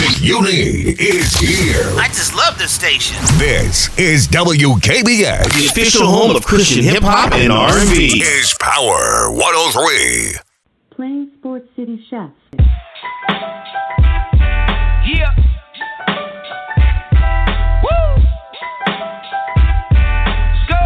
music you need is here. I just love this station. This is WKBS, the official home of Christian hip hop and R&B. Is Power 103. Playing Sports City Chefs. Yeah. Woo! Let's go!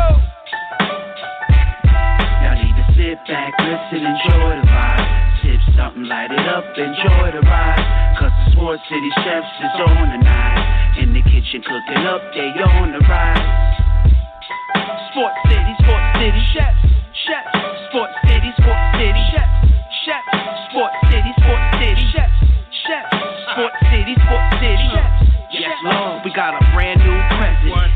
Y'all need to sit back, listen, enjoy the vibe. Sip something, light it up, enjoy the ride. Cause the Sports City Chefs is on tonight. In the kitchen cooking up, they on the rise. Sports City Chefs, Chefs. Sports City Chefs, Chefs. Sports City Chefs, Chefs. Sports City Chefs. Yes, Lord, we got a brand new president.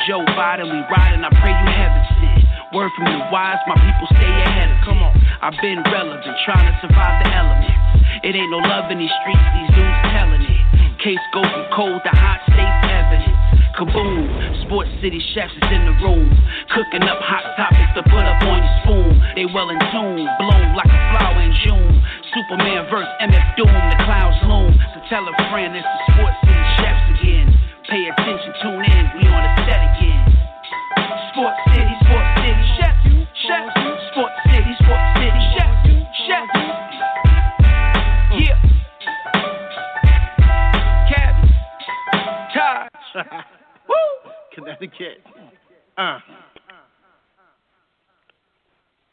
Joe Biden, we riding, I pray you heaven sent. Word from the wise, my people stay ahead of. Come on, I've been relevant, trying to survive the elements. It ain't no love in these streets, these dudes telling it. Case go from cold to hot, states evidence. Kaboom, Sports City Chefs is in the room. Cooking up hot topics to put up on your spoon. They well in tune, bloom like a flower in June. Superman verse MF Doom, the clouds loom. So tell a friend it's the Sports City Chefs again. Pay attention, tune in, we on the set again. Sports City Chefs, Chefs. Sports City Chefs, Chefs. Yeah. Cabby, Taj. Woo! Connecticut.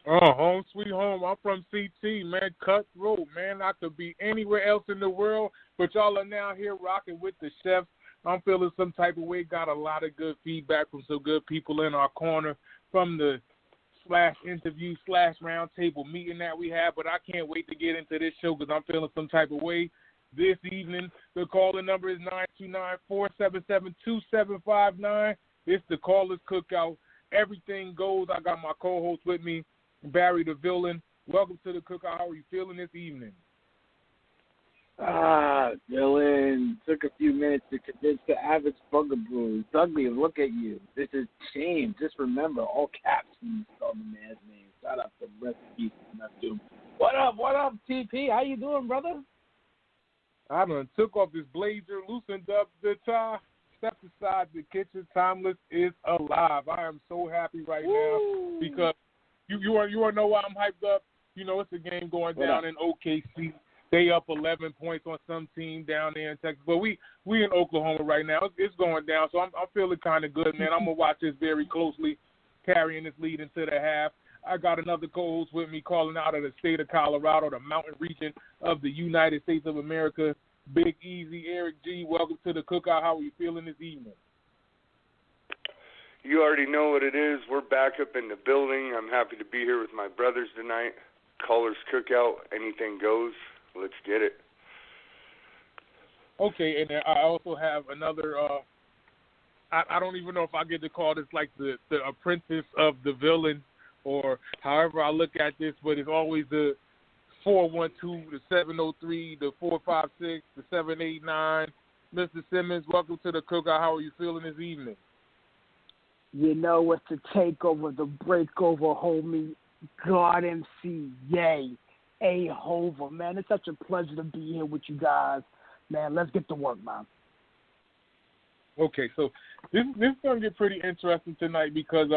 Home sweet home. I'm from CT, man. Cutthroat, man. I could be anywhere else in the world, but y'all are now here rocking with the chefs. I'm feeling some type of way. Got a lot of good feedback from some good people in our corner from the /interview /roundtable meeting that we had, but I can't wait to get into this show because I'm feeling some type of way. This evening, the calling number is 929-477-2759. It's the Callers Cookout. Everything goes. I got my co-host with me, Barry the Villain. Welcome to the Cookout. How are you feeling this evening? Dylan, took a few minutes to convince the average bugaboo. Dudley, look at you. This is shame. Just remember, all caps when you spell the man's name. Shout out to Rest in Peace, Neptune. What up, TP? How you doing, brother? I done took off this blazer, loosened up the tie, stepped aside the kitchen. Tymeless is alive. I am so happy right now because you want to know why I'm hyped up? You know, it's a game going down in OKC. They up 11 points on some team down there in Texas. But we in Oklahoma right now. It's going down, so I'm feeling kind of good, man. I'm going to watch this very closely, carrying this lead into the half. I got another co-host with me calling out of the state of Colorado, the mountain region of the United States of America. Big Easy, Eric G. Welcome to the Cookout. How are you feeling this evening? You already know what it is. We're back up in the building. I'm happy to be here with my brothers tonight. Callers Cookout, anything goes. Let's get it. Okay, and I also have another, I don't even know if I get to call this like the apprentice of the villain or however I look at this, but it's always the 412, the 703, the 456, the 789. Mr. Simmons, welcome to the Cookout. How are you feeling this evening? You know, it's the takeover, the breakover, homie. God MC, yay. A-Hover, man. It's such a pleasure to be here with you guys. Man, let's get to work, man. Okay, so this is going to get pretty interesting tonight because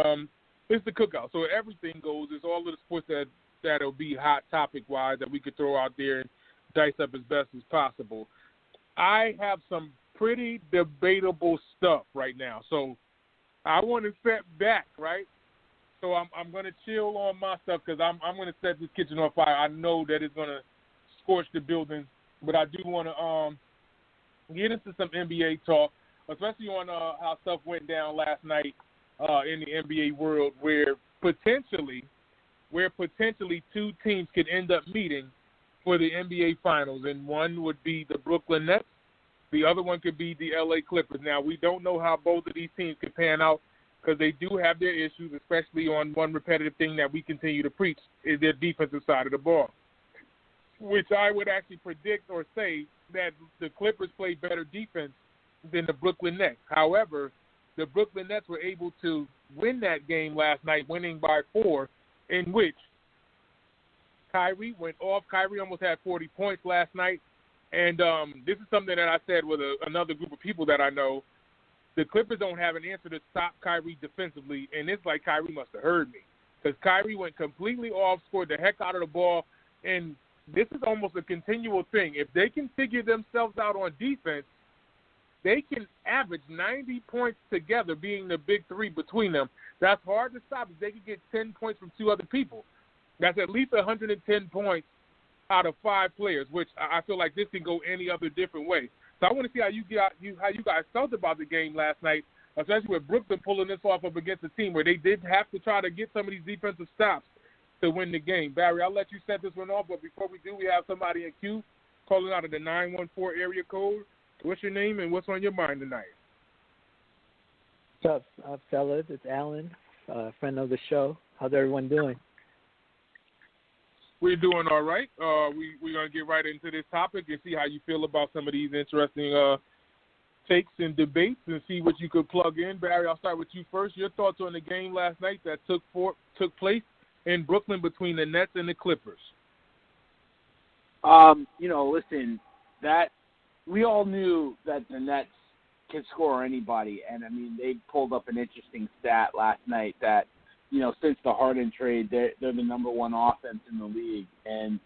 it's the Cookout. So everything goes. It's all of the sports that'll be hot topic-wise that we could throw out there and dice up as best as possible. I have some pretty debatable stuff right now. So I want to step back, right? So I'm going to chill on my stuff because I'm going to set this kitchen on fire. I know that it's going to scorch the building, but I do want to get into some NBA talk, especially on how stuff went down last night in the NBA world where potentially two teams could end up meeting for the NBA Finals, and one would be the Brooklyn Nets. The other one could be the LA Clippers. Now, we don't know how both of these teams could pan out, because they do have their issues, especially on one repetitive thing that we continue to preach, is their defensive side of the ball, which I would actually predict or say that the Clippers play better defense than the Brooklyn Nets. However, the Brooklyn Nets were able to win that game last night, winning by 4, in which Kyrie went off. Kyrie almost had 40 points last night. And this is something that I said with another group of people that I know. The Clippers don't have an answer to stop Kyrie defensively, and it's like Kyrie must have heard me because Kyrie went completely off, scored the heck out of the ball, and this is almost a continual thing. If they can figure themselves out on defense, they can average 90 points together, being the big three between them. That's hard to stop if they can get 10 points from two other people. That's at least 110 points out of 5 players, which I feel like this can go any other different way. So I want to see how you guys felt about the game last night, especially with Brooklyn pulling this off up against a team where they did have to try to get some of these defensive stops to win the game. Barry, I'll let you set this one off, but before we do, we have somebody in queue calling out of the 914 area code. What's your name and what's on your mind tonight? What's up, fellas? It's Alan, friend of the show. How's everyone doing? We're doing all right. We're going to get right into this topic and see how you feel about some of these interesting takes and debates and see what you could plug in. Barry, I'll start with you first. Your thoughts on the game last night that took place in Brooklyn between the Nets and the Clippers? Listen, that we all knew that the Nets could score anybody, and I mean they pulled up an interesting stat last night that since the Harden trade, they're the number one offense in the league. And,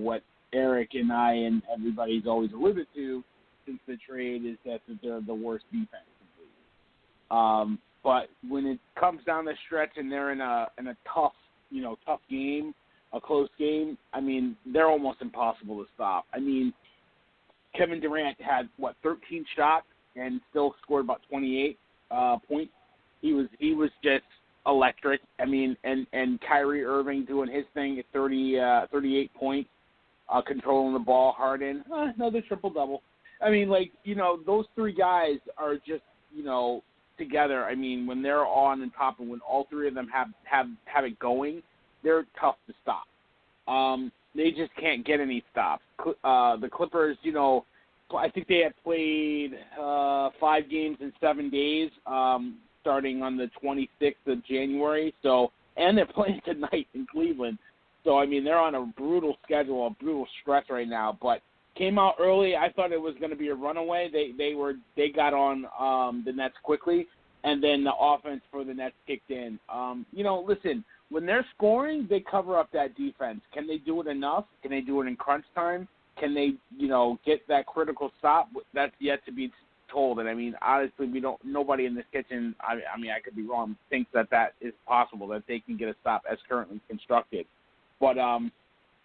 what Eric and I and everybody's always alluded to since the trade is that they're the worst defense in the league. But when it comes down the stretch and they're in a tough game, a close game, I mean, they're almost impossible to stop. I mean, Kevin Durant had, 13 shots and still scored about 28 points. He was just electric. I mean, and Kyrie Irving doing his thing at 38 points, controlling the ball. Harden, another triple-double. I mean, those three guys are just, together. I mean, when they're on and top and when all three of them have it going, they're tough to stop. They just can't get any stops. The Clippers, I think they had played 5 games in 7 days, starting on the 26th of January. So, and they're playing tonight in Cleveland. So, I mean, they're on a brutal schedule, a brutal stretch right now. But came out early. I thought it was going to be a runaway. They got on the Nets quickly, and then the offense for the Nets kicked in. Listen, when they're scoring, they cover up that defense. Can they do it enough? Can they do it in crunch time? Can they, get that critical stop? That's yet to be told. And I mean, honestly, nobody in this kitchen, I mean, I could be wrong, thinks that is possible, that they can get a stop as currently constructed. But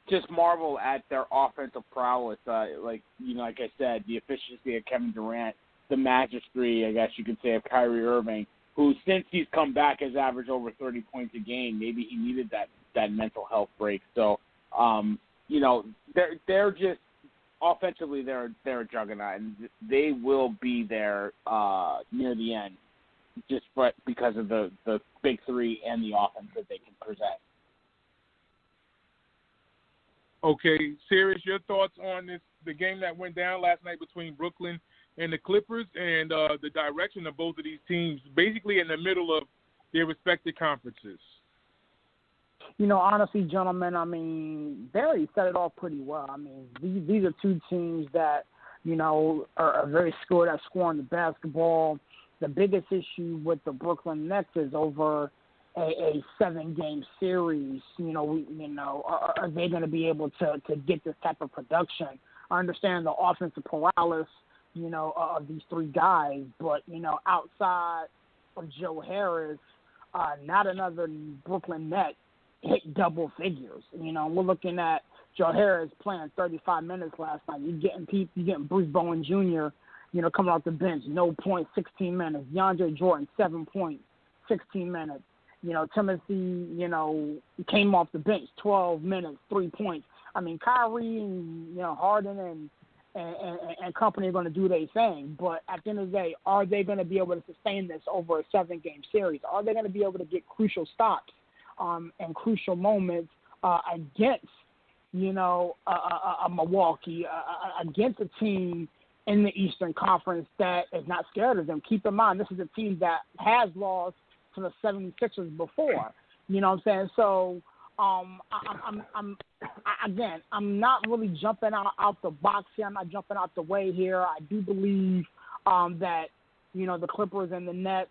just marvel at their offensive prowess. Like I said, the efficiency of Kevin Durant, the mastery, I guess you could say, of Kyrie Irving, who since he's come back has averaged over 30 points a game. Maybe he needed that mental health break. So, they're just offensively they're a juggernaut, and they will be there near the end, just because of the big three and the offense that they can present. Okay, Sirius, your thoughts on the game that went down last night between Brooklyn and the Clippers, and the direction of both of these teams, basically in the middle of their respective conferences? Honestly, gentlemen, I mean, Barry set it off pretty well. I mean, these are two teams that, are very skilled at scoring the basketball. The biggest issue with the Brooklyn Nets is over a 7-game series. Are they going to be able to get this type of production? I understand the offensive paralysis, of these three guys, but, outside of Joe Harris, not another Brooklyn Net hit double figures. We're looking at Joe Harris playing 35 minutes last night. You're getting Bruce Bowen Jr., coming off the bench, no points, 16 minutes. DeAndre Jordan, 7 points, 16 minutes. Timothy, came off the bench, 12 minutes, 3 points. I mean, Kyrie and, Harden and company are going to do their thing. But at the end of the day, are they going to be able to sustain this over a 7-game series? Are they going to be able to get crucial stops and crucial moments against, a Milwaukee, against a team in the Eastern Conference that is not scared of them? Keep in mind, this is a team that has lost to the 76ers before. You know what I'm saying? So I'm not really jumping out the box here. I'm not jumping out the way here. I do believe that, the Clippers and the Nets,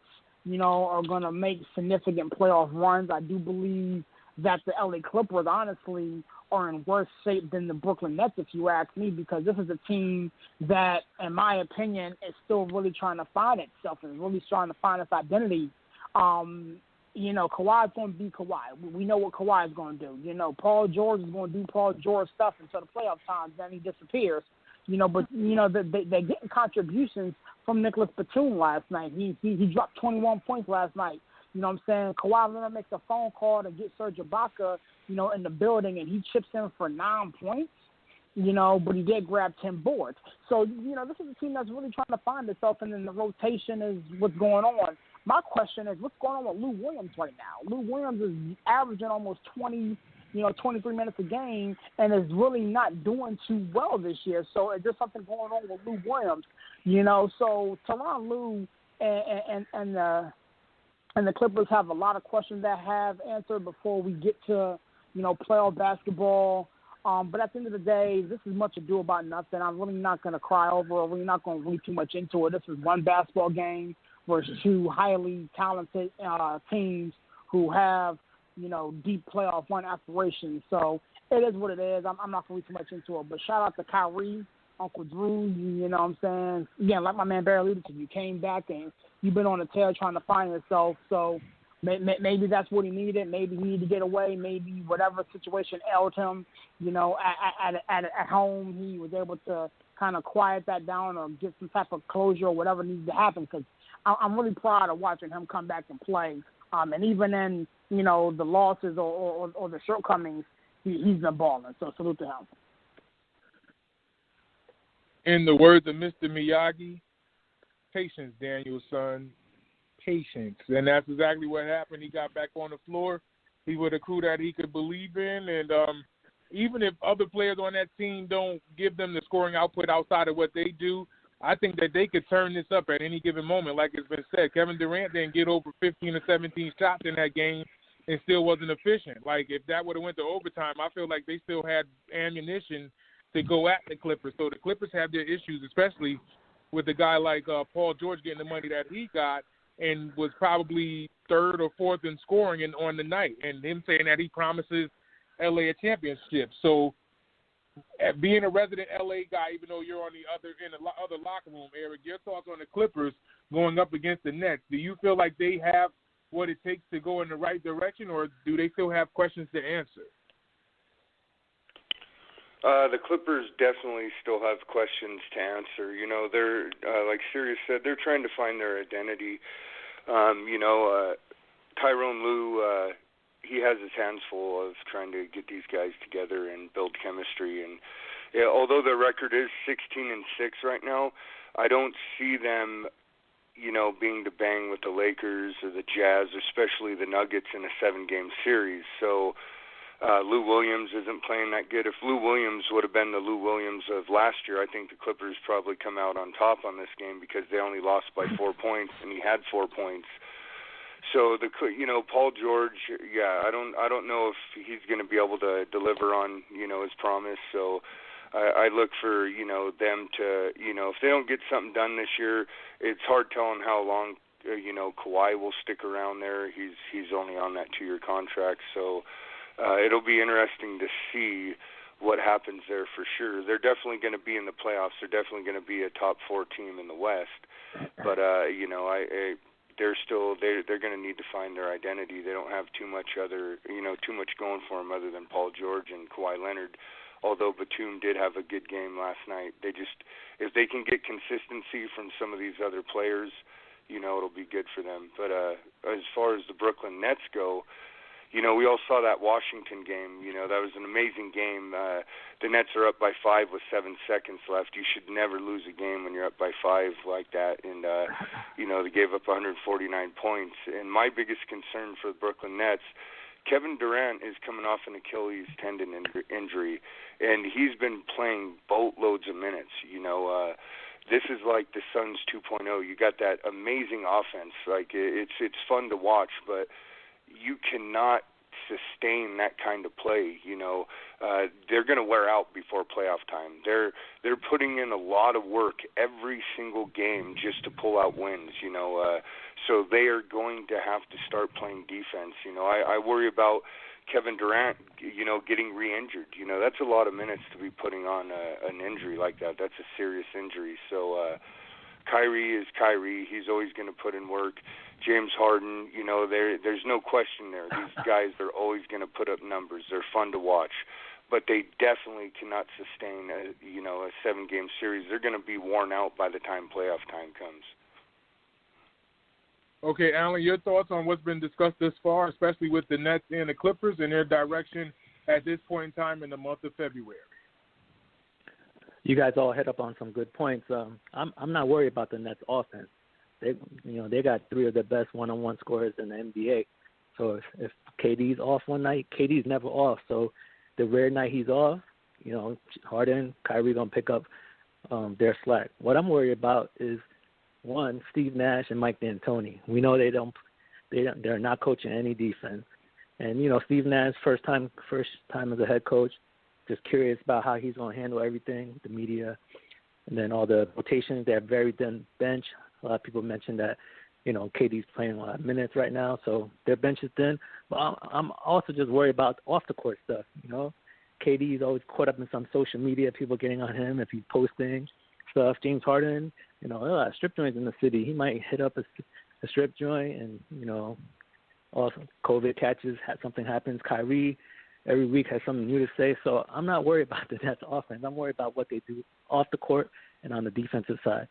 are going to make significant playoff runs. I do believe that the LA Clippers, honestly, are in worse shape than the Brooklyn Nets, if you ask me, because this is a team that, in my opinion, is still really trying to find itself and really trying to find its identity. Kawhi's going to be Kawhi. We know what Kawhi's going to do. Paul George is going to do Paul George stuff until the playoff time, then he disappears. They're getting contributions from Nicholas Batum last night. He dropped 21 points last night. You know what I'm saying? Kawhi Leonard makes a phone call to get Serge Ibaka, in the building, and he chips in for 9 points, but he did grab 10 boards. So, this is a team that's really trying to find itself, and then the rotation is what's going on. My question is, what's going on with Lou Williams right now? Lou Williams is averaging almost 23 minutes a game and is really not doing too well this year. So is there something going on with Lou Williams? So Tyronn Lue and the Clippers have a lot of questions that have answered before we get to, playoff basketball. But at the end of the day, this is much ado about nothing. I'm really not going to cry over it. We're not going to read too much into it. This is one basketball game versus two highly talented teams who have, deep playoff run aspirations. So it is what it is. I'm not going to read too much into it. But shout out to Kyrie, Uncle Drew, you know what I'm saying? Again, like my man Barry alluded to, you came back and you've been on the tear trying to find yourself. So maybe that's what he needed. Maybe he needed to get away. Maybe whatever situation ailed him, at home, he was able to kind of quiet that down or get some type of closure or whatever needs to happen, because I'm really proud of watching him come back and play. And even in, the losses or the shortcomings, he's been balling. So salute to him. In the words of Mr. Miyagi, patience, Daniel's son, patience. And that's exactly what happened. He got back on the floor. He with a crew that he could believe in. And even if other players on that team don't give them the scoring output outside of what they do, I think that they could turn this up at any given moment. Like it's been said, Kevin Durant didn't get over 15 or 17 shots in that game and still wasn't efficient. Like if that would have went to overtime, I feel like they still had ammunition to go at the Clippers. So the Clippers have their issues, especially with a guy like Paul George getting the money that he got and was probably third or fourth in scoring on the night, and him saying that he promises LA a championship. So being a resident LA guy, even though you're in the other locker room, Eric, your thoughts on the Clippers going up against the Nets. Do you feel like they have what it takes to go in the right direction, or do they still have questions to answer? The Clippers definitely still have questions to answer. They're, like Sirius said, they're trying to find their identity. Tyrone Lue, he has his hands full of trying to get these guys together and build chemistry. And although their record is 16-6 right now, I don't see them, being to bang with the Lakers or the Jazz, especially the Nuggets in a 7-game series. So Lou Williams isn't playing that good. If Lou Williams would have been the Lou Williams of last year, I think the Clippers probably come out on top on this game because they only lost by 4 points and he had 4 points. So Paul George, I don't know if he's going to be able to deliver on his promise. So I look for them to if they don't get something done this year, it's hard telling how long Kawhi will stick around there. He's only on that 2-year contract, so. It'll be interesting to see what happens there for sure. They're definitely going to be in the playoffs. They're definitely going to be a top 4 team in the West. But they're going to need to find their identity. They don't have too much going for them other than Paul George and Kawhi Leonard. Although Batum did have a good game last night, if they can get consistency from some of these other players, it'll be good for them. But as far as the Brooklyn Nets go. We all saw that Washington game. That was an amazing game. The Nets are up by 5 with 7 seconds left. You should never lose a game when you're up by 5 like that. And, they gave up 149 points. And my biggest concern for the Brooklyn Nets, Kevin Durant is coming off an Achilles tendon injury, and he's been playing boatloads of minutes. This is like the Suns 2.0. You got that amazing offense. Like it's fun to watch, but you cannot sustain that kind of play. They're going to wear out before playoff time. They're putting in a lot of work every single game just to pull out wins. So they are going to have to start playing defense. I worry about Kevin Durant, getting re-injured. That's a lot of minutes to be putting on an injury like that. That's a serious injury. So Kyrie is Kyrie. He's always going to put in work. James Harden, there's no question there. These guys are always going to put up numbers. They're fun to watch. But they definitely cannot sustain a 7-game series. They're going to be worn out by the time playoff time comes. Okay, Alan, your thoughts on what's been discussed thus far, especially with the Nets and the Clippers and their direction at this point in time in the month of February? You guys all hit up on some good points. I'm not worried about the Nets offense. They got 3 of the best one-on-one scorers in the NBA. So if KD's off one night, KD's never off. So the rare night he's off, Harden, Kyrie gonna pick up their slack. What I'm worried about is, one, Steve Nash and Mike D'Antoni. We know they're not coaching any defense. And Steve Nash first time as a head coach, just curious about how he's going to handle everything, the media, and then all the rotations. They have very thin bench. A lot of people mentioned that, KD's playing a lot of minutes right now, so their bench is thin. But I'm also just worried about off-the-court stuff, KD's always caught up in some social media, people getting on him if he's posting stuff. James Harden, strip joints in the city. He might hit up a strip joint and, also COVID catches, something happens. Kyrie every week has something new to say. So I'm not worried about the Nets offense. I'm worried about what they do off the court and on the defensive side.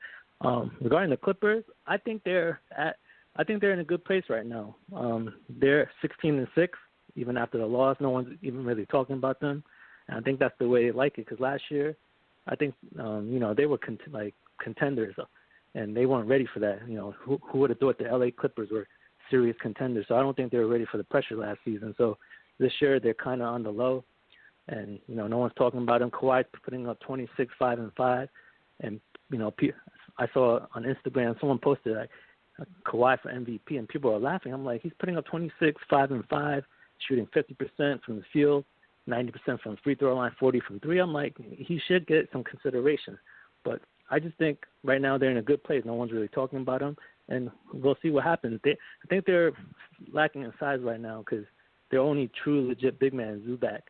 Regarding the Clippers, I think they're in a good place right now. They're 16-6, even after the loss. No one's even really talking about them. And I think that's the way they like it, because last year, I think, they were contenders, and they weren't ready for that. Who would have thought the LA Clippers were serious contenders? So I don't think they were ready for the pressure last season. So this year they're kind of on the low, and no one's talking about them. Kawhi's putting up 26, 5-5, and I saw on Instagram someone posted Kawhi for MVP, and people are laughing. I'm like, he's putting up 26, 5-5, shooting 50% from the field, 90% from the free throw line, 40 from 3. I'm like, he should get some consideration. But I just think right now they're in a good place. No one's really talking about them, and we'll see what happens. I think they're lacking in size right now because their only true legit big man is Zubac.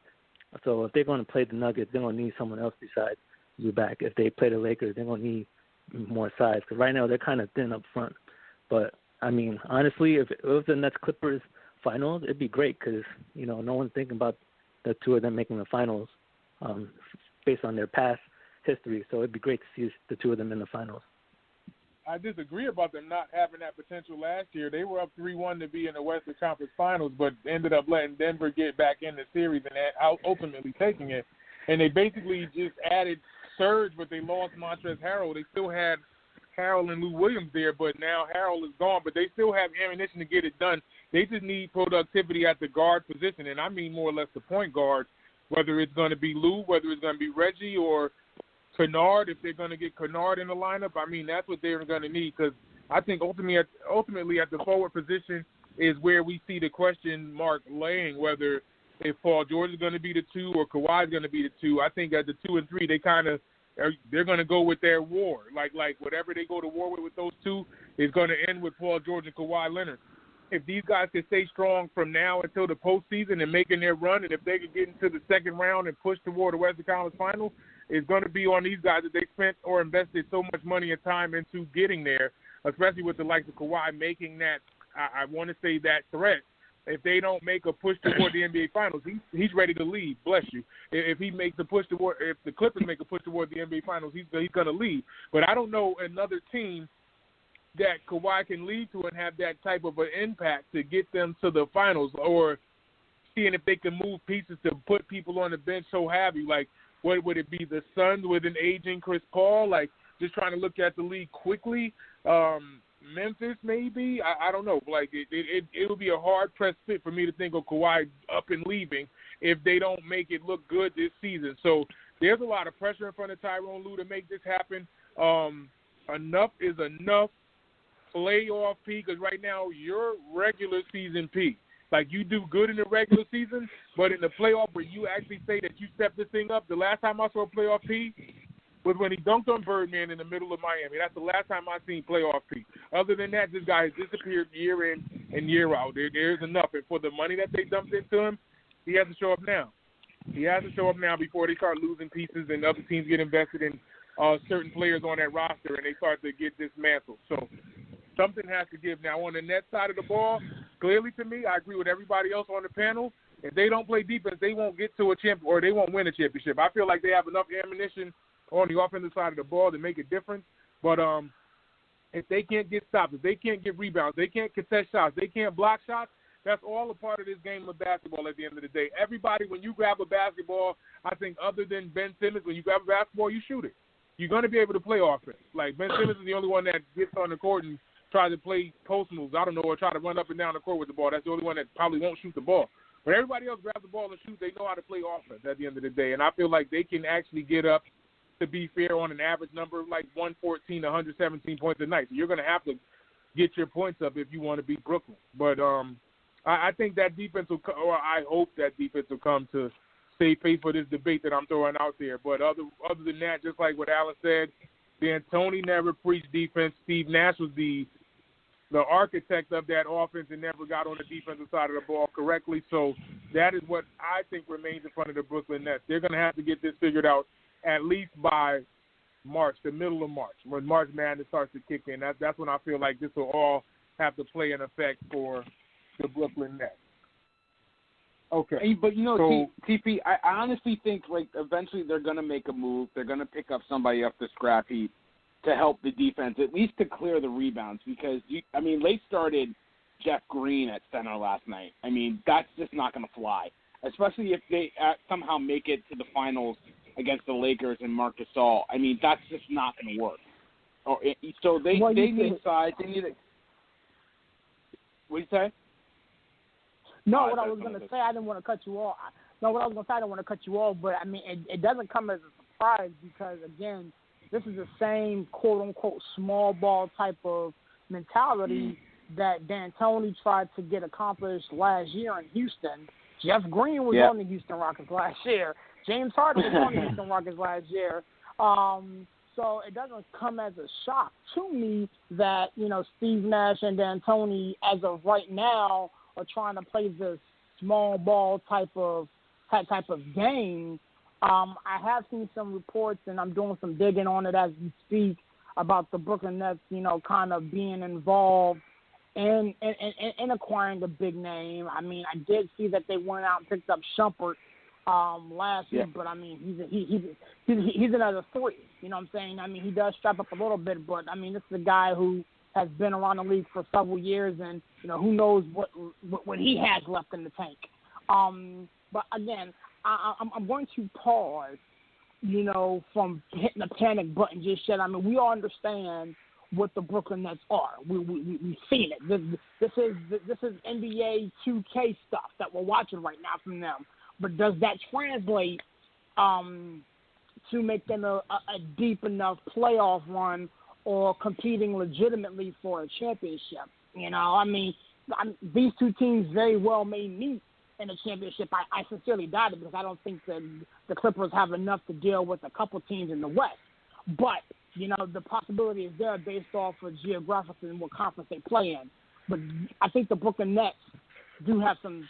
So if they're going to play the Nuggets, they're going to need someone else besides Zubac. If they play the Lakers, they're going to need more size, because right now they're kind of thin up front. But, I mean, honestly, if it was the Nets Clippers finals, it'd be great because, no one's thinking about the two of them making the finals based on their past history. So it'd be great to see the two of them in the finals. I disagree about them not having that potential last year. They were up 3-1 to be in the Western Conference Finals, but ended up letting Denver get back in the series and ultimately taking it. And they basically just added Serge, but they lost Montrezl Harrell. They still had Harrell and Lou Williams there, but now Harrell is gone. But they still have ammunition to get it done. They just need productivity at the guard position, and I mean more or less the point guard, whether it's going to be Lou, whether it's going to be Reggie or Kennard, if they're going to get Kennard in the lineup. I mean, that's what they're going to need, because I think ultimately at the forward position is where we see the question mark laying, whether if Paul George is going to be the 2 or Kawhi is going to be the 2. I think at the 2 and 3, they're going to go with their war. Like whatever they go to war with those two is going to end with Paul George and Kawhi Leonard. If these guys can stay strong from now until the postseason and making their run, and if they can get into the second round and push toward the Western Conference Final, it's going to be on these guys that they spent or invested so much money and time into getting there, especially with the likes of Kawhi making that, I want to say, that threat. If they don't make a push toward the NBA Finals, he's ready to leave. Bless you. If he makes a push toward, if the Clippers make a push toward the NBA Finals, he's going to leave. But I don't know another team that Kawhi can lead to and have that type of an impact to get them to the finals, or seeing if they can move pieces to put people on the bench. So have you, like, what would it be? The Suns with an aging Chris Paul, like just trying to look at the league quickly. Memphis, maybe. I don't know. Like it would be a hard pressed fit for me to think of Kawhi up and leaving if they don't make it look good this season. So there's a lot of pressure in front of Tyrone Lue to make this happen. Enough is enough. Playoff P, because right now your regular season P. Like, you do good in the regular season, but in the playoff where you actually say that you stepped this thing up, the last time I saw a playoff P was when he dunked on Birdman in the middle of Miami. That's the last time I've seen playoff P. Other than that, this guy has disappeared year in and year out. There's enough. And for the money that they dumped into him, he has to show up now. He has to show up now before they start losing pieces and other teams get invested in certain players on that roster and they start to get dismantled. So something has to give. Now, on the net side of the ball, clearly to me, I agree with everybody else on the panel. If they don't play defense, they won't get to a champ or they won't win a championship. I feel like they have enough ammunition on the offensive side of the ball to make a difference. But if they can't get stops, if they can't get rebounds, they can't contest shots, they can't block shots, that's all a part of this game of basketball at the end of the day. Everybody, when you grab a basketball, I think other than Ben Simmons, when you grab a basketball, you shoot it. You're going to be able to play offense. Like, Ben Simmons is the only one that gets on the court and tries to play post moves, I don't know, or try to run up and down the court with the ball. That's the only one that probably won't shoot the ball. But everybody else grabs the ball and shoots. They know how to play offense at the end of the day. And I feel like they can actually get up, to be fair, on an average number of like 114 to 117 points a night. So you're going to have to get your points up if you want to beat Brooklyn. But I think that defense will, or I hope that defense will come to save face for this debate that I'm throwing out there. But other than that, just like what Alan said, D'Antoni never preached defense. Steve Nash was the architect of that offense and never got on the defensive side of the ball correctly. So that is what I think remains in front of the Brooklyn Nets. They're going to have to get this figured out at least by March, the middle of March, when March Madness starts to kick in. That's when I feel like this will all have to play an effect for the Brooklyn Nets. Okay. But, TP, I honestly think, like, eventually they're going to make a move. They're going to pick up somebody off the scrap heap to help the defense, at least to clear the rebounds, because, they started Jeff Green at center last night. I mean, that's just not going to fly, especially if they somehow make it to the finals against the Lakers and Marc Gasol. I mean, that's just not going to work. So they need size. They need what do you say? No, what I was going to say, I didn't want to cut you off. No, what I was going to say, I didn't want to cut you off, but, I mean, it doesn't come as a surprise because, again, this is the same quote-unquote small ball type of mentality that D'Antoni tried to get accomplished last year in Houston. Jeff Green was on the Houston Rockets last year. James Harden was on the Houston Rockets last year. So it doesn't come as a shock to me that, Steve Nash and D'Antoni, as of right now, are trying to play this small ball type of game. I have seen some reports, and I'm doing some digging on it as we speak, about the Brooklyn Nets, kind of being involved in acquiring a big name. I mean, I did see that they went out and picked up Shumpert last year, but I mean, he's another three. You know what I'm saying? I mean, he does strap up a little bit, but I mean, this is a guy who has been around the league for several years, and who knows what he has left in the tank. But again, I'm going to pause, from hitting the panic button just yet. I mean, we all understand what the Brooklyn Nets are. We've seen it. This is NBA 2K stuff that we're watching right now from them. But does that translate to make them a deep enough playoff run or competing legitimately for a championship? I mean, these two teams very well may meet in a championship. I sincerely doubt it because I don't think the Clippers have enough to deal with a couple teams in the West. But, the possibility is there based off of geographically and what conference they play in. But I think the Brooklyn Nets do have some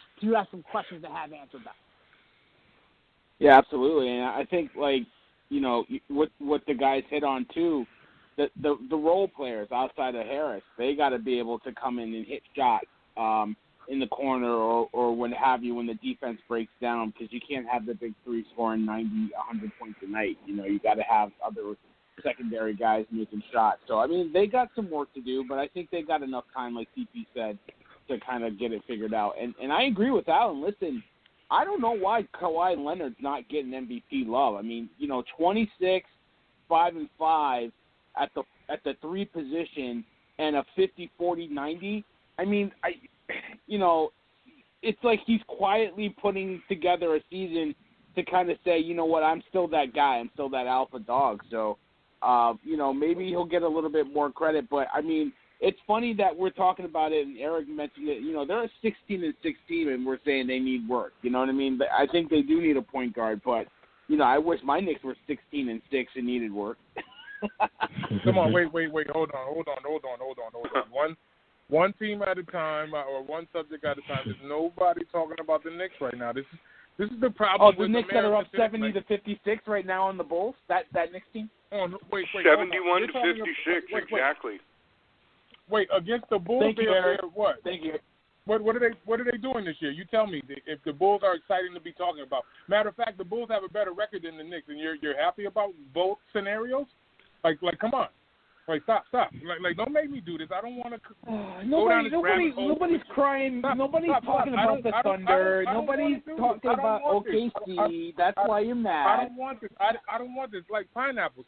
questions to have answered that. Yeah, absolutely. And I think, what the guys hit on, too, the role players outside of Harris, they got to be able to come in and hit shots in the corner or what have you when the defense breaks down, because you can't have the big three scoring 90, 100 points a night. You got to have other secondary guys making shots. So, I mean, they got some work to do, but I think they got enough time, like TP said, to kind of get it figured out. And I agree with Alan. Listen, I don't know why Kawhi Leonard's not getting MVP love. I mean, 26, 5-5 at the three position and a 50-40-90. I mean, it's like he's quietly putting together a season to kind of say, you know what, I'm still that guy. I'm still that alpha dog. So, maybe he'll get a little bit more credit. But, I mean, it's funny that we're talking about it, and Eric mentioned it. You know, they're a 16-6 team, and we're saying they need work. You know what I mean? But I think they do need a point guard. But you know, I wish my Knicks were 16-6 and needed work. Come on, wait. Hold on. One team at a time, or one subject at a time. There's nobody talking about the Knicks right now. This is the problem. Oh, the Knicks that are up 70-56 right now on the Bulls. That Knicks team. Oh, no, wait. 71-56, exactly. Wait, against the Bulls, they're what? Thank you. What are they doing this year? You tell me if the Bulls are exciting to be talking about. Matter of fact, the Bulls have a better record than the Knicks, and you're happy about both scenarios? Like, come on. Like, stop. Like, don't make me do this. I don't want to go down this rabbit hole. Nobody's crying. Nobody's talking about the Thunder. Nobody's talking about OKC. That's why you're mad. I don't want this. I don't want this. Like pineapples.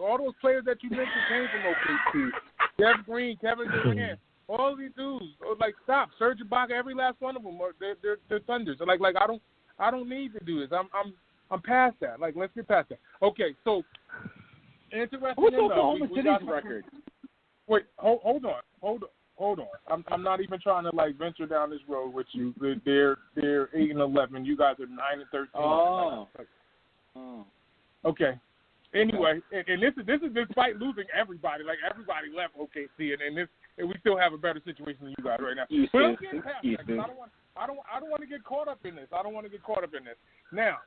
All those players that you mentioned came from OKC. Jeff Green, Kevin Durant, all these dudes. Like, stop. Serge Ibaka, every last one of them. They're Thunders. Like I don't need to do this. I'm past that. Like, let's get past that. Okay, so. Interesting. What's Oklahoma City's record? Wait, hold on. I'm not even trying to like venture down this road with you. They're 8-11. You guys are 9-13. Oh. Okay. Anyway, and this is despite losing everybody. Like everybody left OKC, and we still have a better situation than you guys right now. But I'm getting past that, 'cause I don't want to get caught up in this. Now.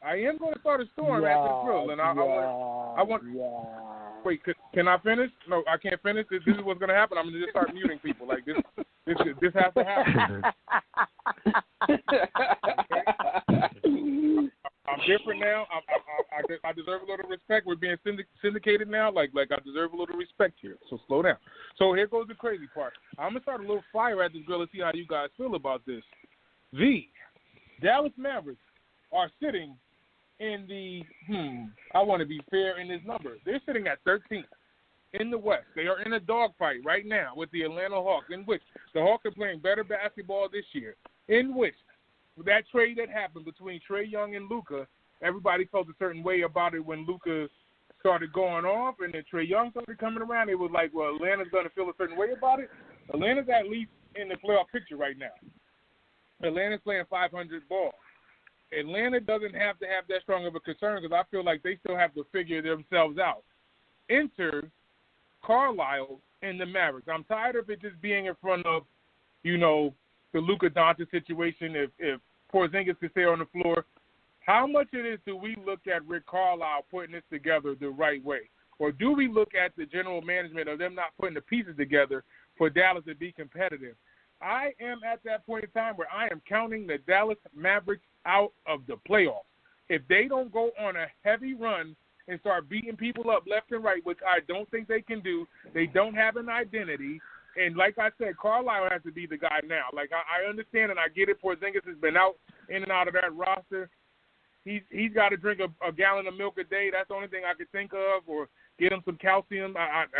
I am going to start a storm at the drill, and I want. Wait, can I finish? No, I can't finish. This is what's going to happen. I'm going to just start muting people. Like this has to happen. I'm different now. I deserve a little respect. We're being syndicated now. Like I deserve a little respect here. So slow down. So here goes the crazy part. I'm going to start a little fire at this drill and see how you guys feel about this. The Dallas Mavericks are sitting in the, I want to be fair in this number. They're sitting at 13th in the West. They are in a dogfight right now with the Atlanta Hawks, in which the Hawks are playing better basketball this year, in which that trade that happened between Trae Young and Luka, everybody felt a certain way about it when Luka started going off, and then Trae Young started coming around. It was like, well, Atlanta's going to feel a certain way about it. Atlanta's at least in the playoff picture right now. Atlanta's playing 500 ball. Atlanta doesn't have to have that strong of a concern because I feel like they still have to figure themselves out. Enter Carlisle and the Mavericks. I'm tired of it just being in front of, the Luka Doncic situation. If Porzingis can stay on the floor, how much of this do we look at Rick Carlisle putting this together the right way? Or do we look at the general management of them not putting the pieces together for Dallas to be competitive? I am at that point in time where I am counting the Dallas Mavericks out of the playoffs. If they don't go on a heavy run and start beating people up left and right, which I don't think they can do, they don't have an identity. And like I said, Carlisle has to be the guy now. Like, I understand and I get it. Porzingis has been out in and out of that roster. He's got to drink a gallon of milk a day. That's the only thing I could think of, or get him some calcium.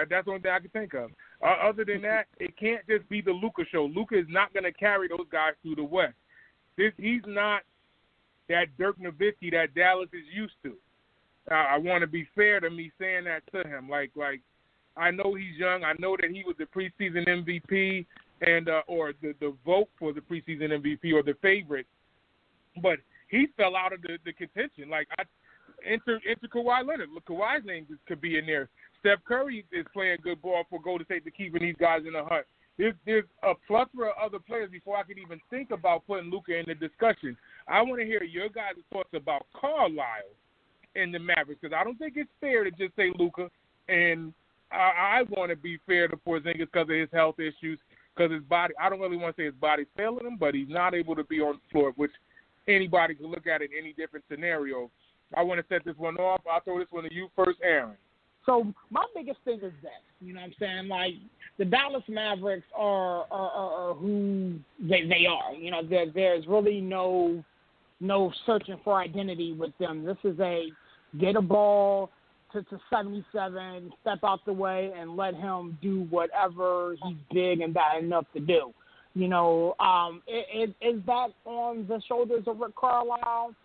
That's the only thing I could think of. Other than that, it can't just be the Luka show. Luka is not going to carry those guys through the West. He's not that Dirk Nowitzki that Dallas is used to. I want to be fair to me saying that to him. Like I know he's young. I know that he was the preseason MVP and or the vote for the preseason MVP or the favorite, but he fell out of the contention. Like enter Kawhi Leonard. Look, Kawhi's name could be in there. Steph Curry is playing good ball for Golden State to keeping these guys in the hunt. There's a plethora of other players before I could even think about putting Luka in the discussion. I want to hear your guys' thoughts about Carlisle and the Mavericks, because I don't think it's fair to just say Luka. And I want to be fair to Porzingis because of his health issues, because his body, I don't really want to say his body's failing him, but he's not able to be on the floor, which anybody can look at in any different scenario. I want to set this one off. I'll throw this one to you first, Aaron. So my biggest thing is this, you know what I'm saying? Like, the Dallas Mavericks are who they are. You know, there's really no searching for identity with them. This is a get a ball to 77, step out the way, and let him do whatever he's big and bad enough to do. You know, is that on the shoulders of Rick Carlisle?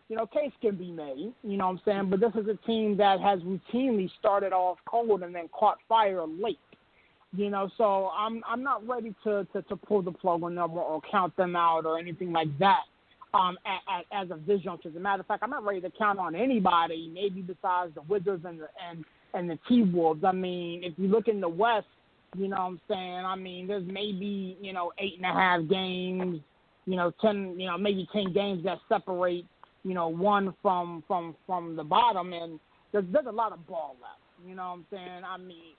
You know, case can be made, you know what I'm saying? But this is a team that has routinely started off cold and then caught fire late. So I'm not ready to pull the plug on them or count them out or anything like that. As of this juncture, as a matter of fact, I'm not ready to count on anybody, maybe besides the Wizards and the T-Wolves. I mean, if you look in the West, you know what I'm saying? I mean, there's maybe 8.5 games, 10, maybe 10 games that separate one from the bottom, and there's a lot of ball left. You know what I'm saying? I mean,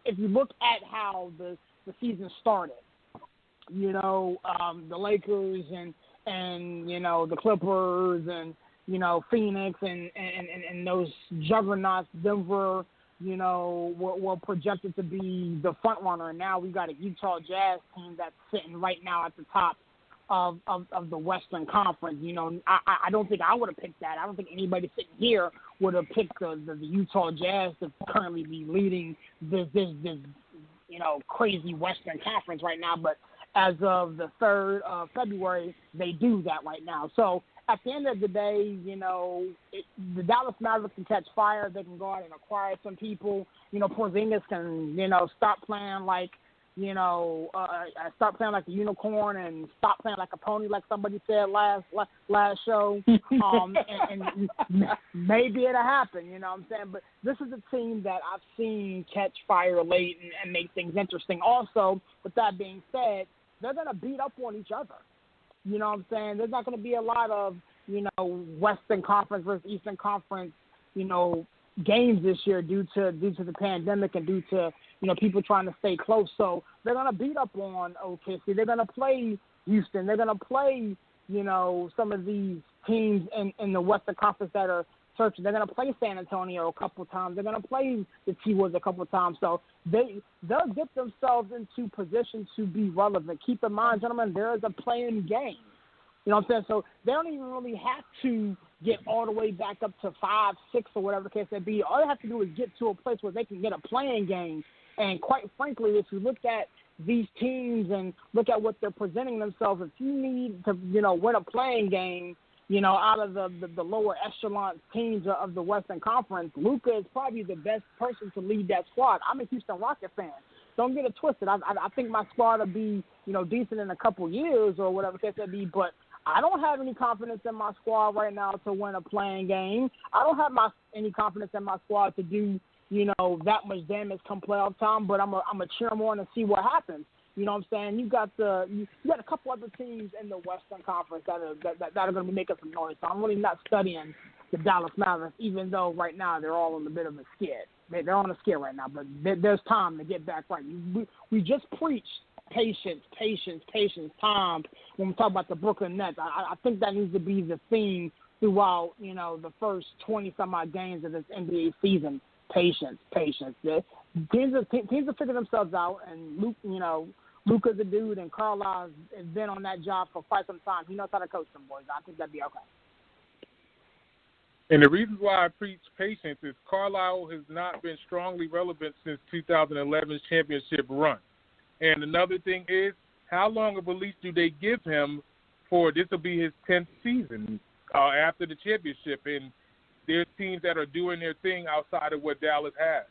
if you look at how the season started, the Lakers and the Clippers and Phoenix and those juggernauts, Denver, were projected to be the front runner, and now we got a Utah Jazz team that's sitting right now at the top of the Western Conference. I don't think I would have picked that. I don't think anybody sitting here would have picked the Utah Jazz to currently be leading this crazy Western Conference right now. But as of the 3rd of February, they do that right now. So at the end of the day, the Dallas Mavericks can catch fire. They can go out and acquire some people. Porzingis can, stop playing like, start playing like a unicorn and stop playing like a pony, like somebody said last show. And maybe it'll happen, you know what I'm saying? But this is a team that I've seen catch fire late and make things interesting. Also, with that being said, they're going to beat up on each other. You know what I'm saying? There's not going to be a lot of, Western Conference versus Eastern Conference, games this year due to the pandemic and due to people trying to stay close. So they're gonna beat up on OKC. They're gonna play Houston. They're gonna play some of these teams in the Western Conference that are searching. They're gonna play San Antonio a couple times. They're gonna play the T-Wolves a couple times. So they'll get themselves into position to be relevant. Keep in mind, gentlemen, there is a playing game. You know what I'm saying? So they don't even really have to get all the way back up to 5, 6, or whatever the case may be. All they have to do is get to a place where they can get a playing game. And quite frankly, if you look at these teams and look at what they're presenting themselves, if you need to, win a playing game, out of the lower echelon teams of the Western Conference, Luka is probably the best person to lead that squad. I'm a Houston Rocket fan. Don't get it twisted. I think my squad will be, decent in a couple years or whatever the case may be, but I don't have any confidence in my squad right now to win a playing game. I don't have any confidence in my squad to do, that much damage come playoff time, but I'm a cheer them on and see what happens. You know what I'm saying? You got a couple other teams in the Western Conference that are going to be making some noise. So I'm really not studying the Dallas Mavericks, even though right now they're all on a bit of a skid. They're on a skid right now, but there's time to get back right. We just preached patience, time when we talk about the Brooklyn Nets. I think that needs to be the theme throughout, the first 20-some-odd games of this NBA season. Patience. Teams have figured themselves out, and Luka's a dude, and Carlisle has been on that job for quite some time. He knows how to coach them boys. I think that'd be okay. And the reasons why I preach patience is Carlisle has not been strongly relevant since 2011's championship run. And another thing is, how long of a leash do they give him for this will be his 10th season after the championship? And there's teams that are doing their thing outside of what Dallas has.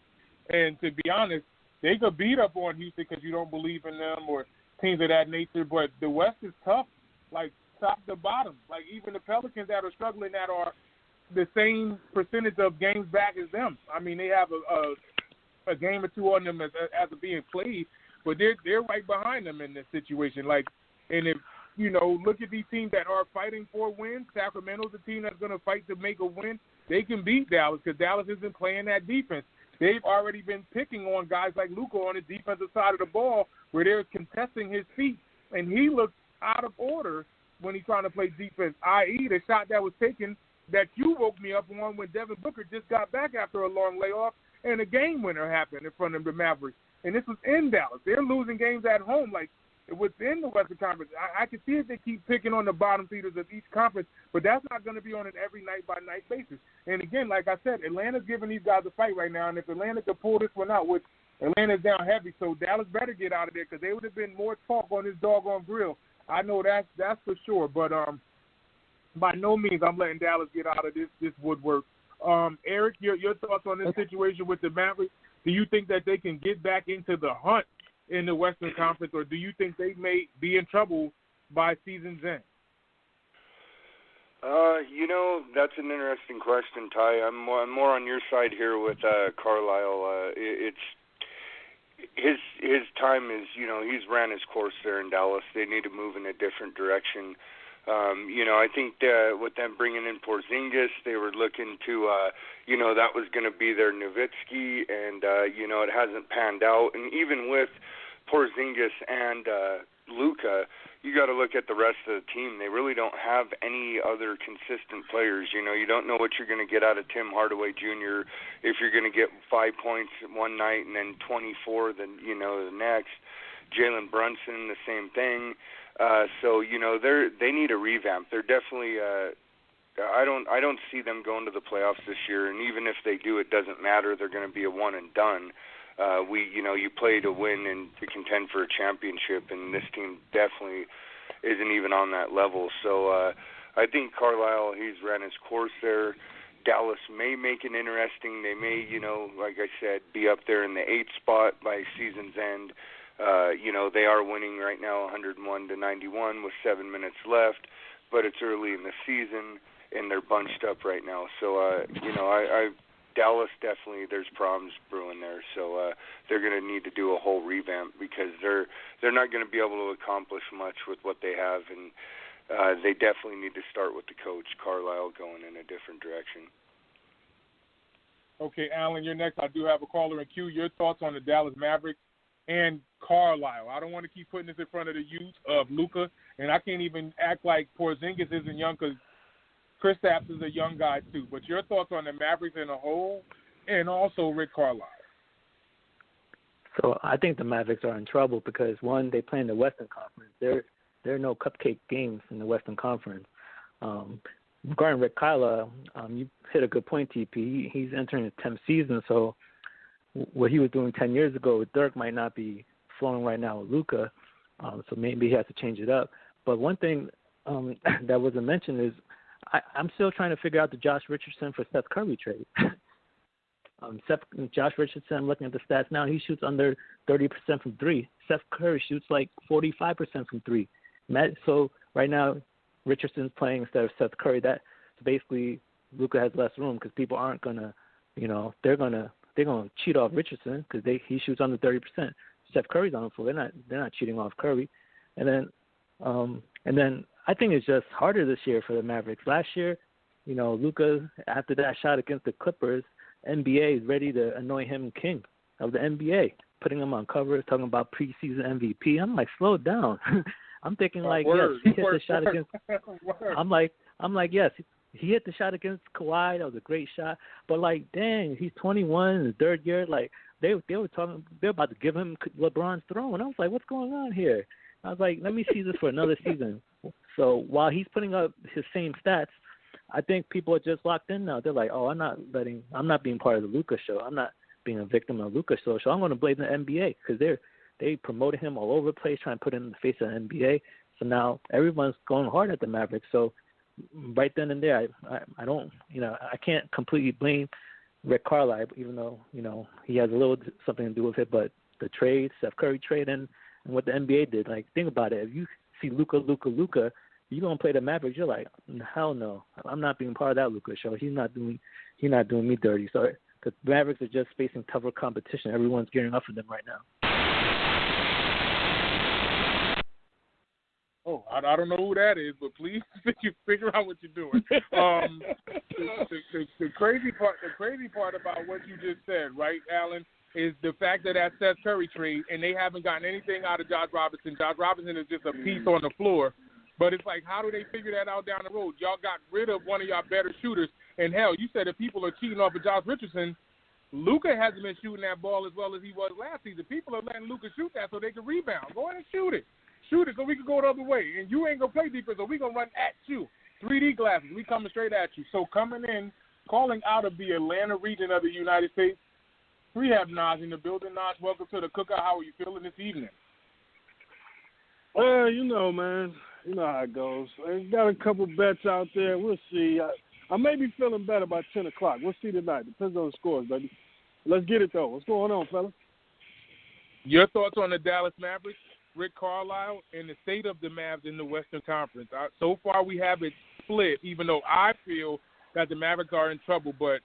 And to be honest, they could beat up on Houston because you don't believe in them or teams of that nature, but the West is tough, like top to bottom. Like even the Pelicans that are struggling that are the same percentage of games back as them. I mean, they have a game or two on them as being played, but they're right behind them in this situation. Like, and if look at these teams that are fighting for wins. Sacramento's a team that's going to fight to make a win. They can beat Dallas because Dallas isn't playing that defense. They've already been picking on guys like Luka on the defensive side of the ball where they're contesting his feet, and he looks out of order when he's trying to play defense, i.e. the shot that was taken that you woke me up on when Devin Booker just got back after a long layoff and a game winner happened in front of the Mavericks. And this was in Dallas. They're losing games at home, like within the Western Conference. I can see if they keep picking on the bottom feeders of each conference, but that's not going to be on an every night-by-night basis. And again, like I said, Atlanta's giving these guys a fight right now, and if Atlanta could pull this one out, which Atlanta's down heavy, so Dallas better get out of there because they would have been more talk on this doggone grill. I know that's for sure, but by no means I'm letting Dallas get out of this woodwork. Eric, your thoughts on this situation with the Mavericks Do you think that they can get back into the hunt in the Western Conference, or do you think they may be in trouble by season's end? That's an interesting question, Ty. I'm more on your side here with Carlisle. It's his time is, he's ran his course there in Dallas. They need to move in a different direction. I think with them bringing in Porzingis, they were looking to, that was going to be their Nowitzki, and, it hasn't panned out. And even with Porzingis and Luka, you got to look at the rest of the team. They really don't have any other consistent players. You don't know what you're going to get out of Tim Hardaway Jr. if you're going to get 5 points one night and then 24 the next. Jalen Brunson, the same thing. So they need a revamp. They're definitely. I don't see them going to the playoffs this year, and even if they do, it doesn't matter. They're going to be a one and done. You play to win and to contend for a championship, and this team definitely isn't even on that level. So I think Carlisle, he's ran his course there. Dallas may make it interesting. They may, like I said, be up there in the 8th spot by season's end. They are winning right now 101-91 with 7 minutes left, but it's early in the season, and they're bunched up right now. So, Dallas definitely, there's problems brewing there. So they're going to need to do a whole revamp because they're not going to be able to accomplish much with what they have, and they definitely need to start with the coach, Carlisle, going in a different direction. Okay, Alan, you're next. I do have a caller in queue. Your thoughts on the Dallas Mavericks and Carlisle. I don't want to keep putting this in front of the youth of Luka, and I can't even act like Porzingis isn't young because Kristaps is a young guy too. But your thoughts on the Mavericks in a whole, and also Rick Carlisle. So I think the Mavericks are in trouble because, one, they play in the Western Conference. There are no cupcake games in the Western Conference. Regarding Rick Carlisle, you hit a good point, TP. He's entering his 10th season, so what he was doing 10 years ago with Dirk might not be flowing right now with Luka, so maybe he has to change it up. But one thing that wasn't mentioned is I'm still trying to figure out the Josh Richardson for Seth Curry trade. Josh Richardson, I'm looking at the stats now, he shoots under 30% from three. Seth Curry shoots like 45% from three. So right now, Richardson's playing instead of Seth Curry. That basically Luka has less room because people aren't gonna, they're gonna cheat off Richardson because he shoots under 30%. Seth Curry's on the floor. They're not cheating off Curry. And then I think it's just harder this year for the Mavericks. Last year, Luka, after that shot against the Clippers, NBA is ready to anoint him king of the NBA, putting him on covers, talking about preseason MVP. I'm like, slow down. I'm thinking yes, he hit the shot against. I'm like, yes, he hit the shot against Kawhi. That was a great shot. But like, dang, he's 21 in his third year. Like they were talking, they're about to give him LeBron's throne. I was like, what's going on here? I was like, let me see this for another season. So while he's putting up his same stats, I think people are just locked in now. They're like, oh, I'm not being part of the Luka show. I'm not being a victim of the Luka show. So I'm going to blame the NBA because they promoted him all over the place, trying to put him in the face of the NBA. So now everyone's going hard at the Mavericks. So right then and there, I don't, I can't completely blame Rick Carlisle, even though, he has a little something to do with it. But the trade, Steph Curry trade, and what the NBA did, like, think about it. If you see Luka, you're going to play the Mavericks, you're like, hell no. I'm not being part of that Luka show. He's not doing me dirty. So the Mavericks are just facing tougher competition. Everyone's gearing up for them right now. Oh, I don't know who that is, but please figure out what you're doing. The crazy part about what you just said, right, Alan, is the fact that Seth Curry trade, and they haven't gotten anything out of Josh Robinson. Josh Robinson is just a piece on the floor. But it's like, how do they figure that out down the road? Y'all got rid of one of y'all better shooters. And, hell, you said if people are cheating off of Josh Richardson, Luka hasn't been shooting that ball as well as he was last season. People are letting Luka shoot that so they can rebound. Go ahead and shoot it. Shoot it so we can go the other way. And you ain't going to play defense, so we going to run at you. 3D glasses. We coming straight at you. So coming in, calling out of the Atlanta region of the United States, we have Naj in the building. Naj, welcome to the Cookout. How are you feeling this evening? Well, man. You know how it goes. I got a couple bets out there. We'll see. I may be feeling better by 10 o'clock. We'll see tonight. Depends on the scores, baby. Let's get it, though. What's going on, fellas? Your thoughts on the Dallas Mavericks, Rick Carlisle, and the state of the Mavs in the Western Conference? So far, we have it split, even though I feel that the Mavericks are in trouble, but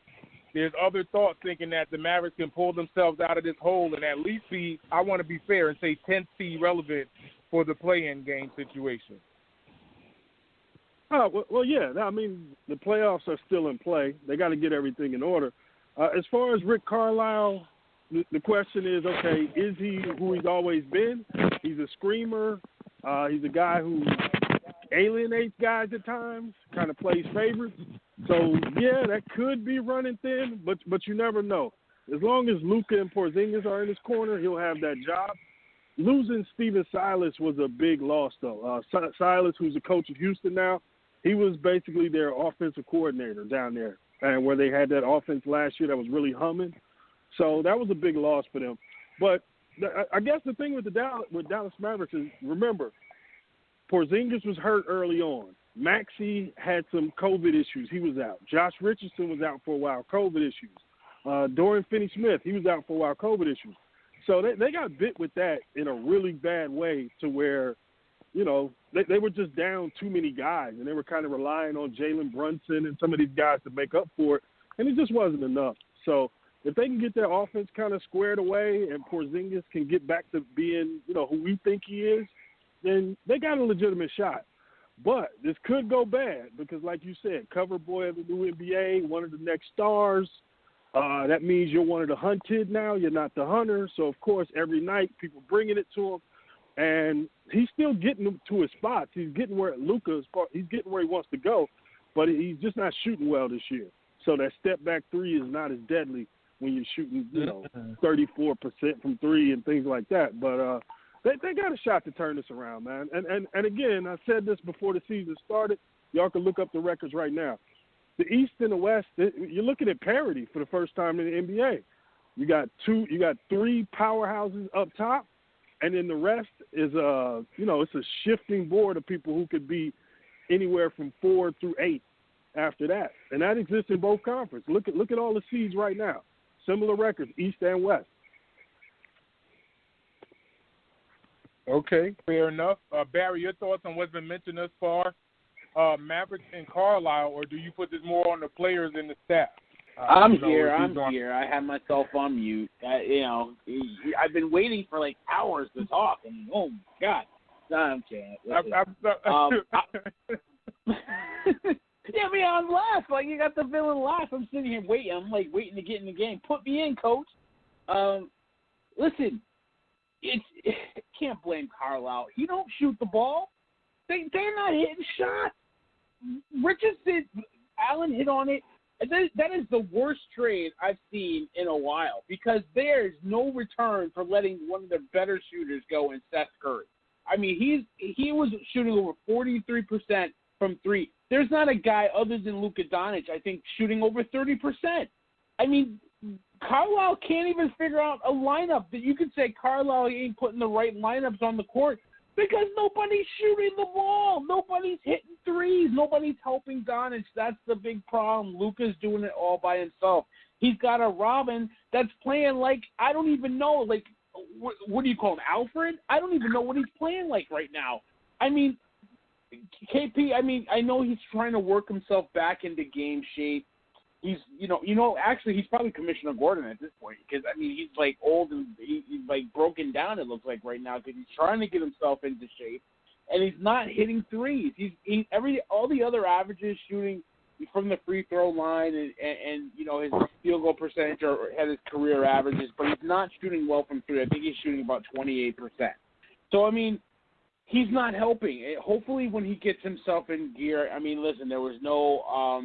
there's other thoughts thinking that the Mavericks can pull themselves out of this hole and at least be, I want to be fair and say 10th seed relevant for the play-in game situation. Oh, well, yeah. I mean, the playoffs are still in play. They got to get everything in order. As far as Rick Carlisle, the question is, okay, is he who he's always been? He's a screamer. He's a guy who alienates guys at times, kind of plays favorites. So, yeah, that could be running thin, but you never know. As long as Luka and Porzingis are in his corner, he'll have that job. Losing Steven Silas was a big loss, though. Silas, who's the coach of Houston now, he was basically their offensive coordinator down there, and where they had that offense last year that was really humming. So that was a big loss for them. But I guess the thing with Dallas Mavericks is, remember, Porzingis was hurt early on. Maxey had some COVID issues. He was out. Josh Richardson was out for a while, COVID issues. Dorian Finney-Smith, he was out for a while, COVID issues. So they got bit with that in a really bad way to where, you know, they were just down too many guys, and they were kind of relying on Jalen Brunson and some of these guys to make up for it, and it just wasn't enough. So if they can get their offense kind of squared away and Porzingis can get back to being, you know, who we think he is, then they got a legitimate shot. But this could go bad because, like you said, cover boy of the new NBA, one of the next stars. That means you're one of the hunted now. You're not the hunter. So, of course, every night people bringing it to him. And he's still getting to his spots. He's getting where Luka is. He's getting where he wants to go, but he's just not shooting well this year. So that step back three is not as deadly when you're shooting, 34% from three and things like that. But they got a shot to turn this around, man. And again, I said this before the season started. Y'all can look up the records right now. The East and the West, you're looking at parity for the first time in the NBA. You got three powerhouses up top. And then the rest is, it's a shifting board of people who could be anywhere from 4 through 8 after that. And that exists in both conferences. Look at all the seeds right now. Similar records, East and West. Okay, fair enough. Barry, your thoughts on what's been mentioned thus far? Mavericks and Carlisle, or do you put this more on the players and the staff? I'm here. I have myself on mute. I've been waiting for like hours to talk, and oh my God, no, I'm kidding. I'm last. Like you got the villain last. I'm sitting here waiting. I'm like waiting to get in the game. Put me in, coach. Listen, can't blame Carlisle. He don't shoot the ball. They're not hitting shots. Richardson, Allen hit on it. That is the worst trade I've seen in a while because there's no return for letting one of the better shooters go in Seth Curry. I mean, he was shooting over 43% from three. There's not a guy other than Luka Doncic, I think, shooting over 30%. I mean, Carlisle can't even figure out a lineup that you could say Carlisle ain't putting the right lineups on the court because nobody's shooting the ball. Nobody's hitting threes. Nobody's helping Doncic. That's the big problem. Luka's doing it all by himself. He's got a Robin that's playing like, I don't even know, like, what do you call him, Alfred? I don't even know what he's playing like right now. I mean, KP, I know he's trying to work himself back into game shape. He's, actually he's probably Commissioner Gordon at this point because, he's like old and he's like broken down, it looks like right now because he's trying to get himself into shape and he's not hitting threes. All the other averages shooting from the free throw line and his field goal percentage or had his career averages, but he's not shooting well from three. I think he's shooting about 28%. So, he's not helping. Hopefully when he gets himself in gear, listen, there was no,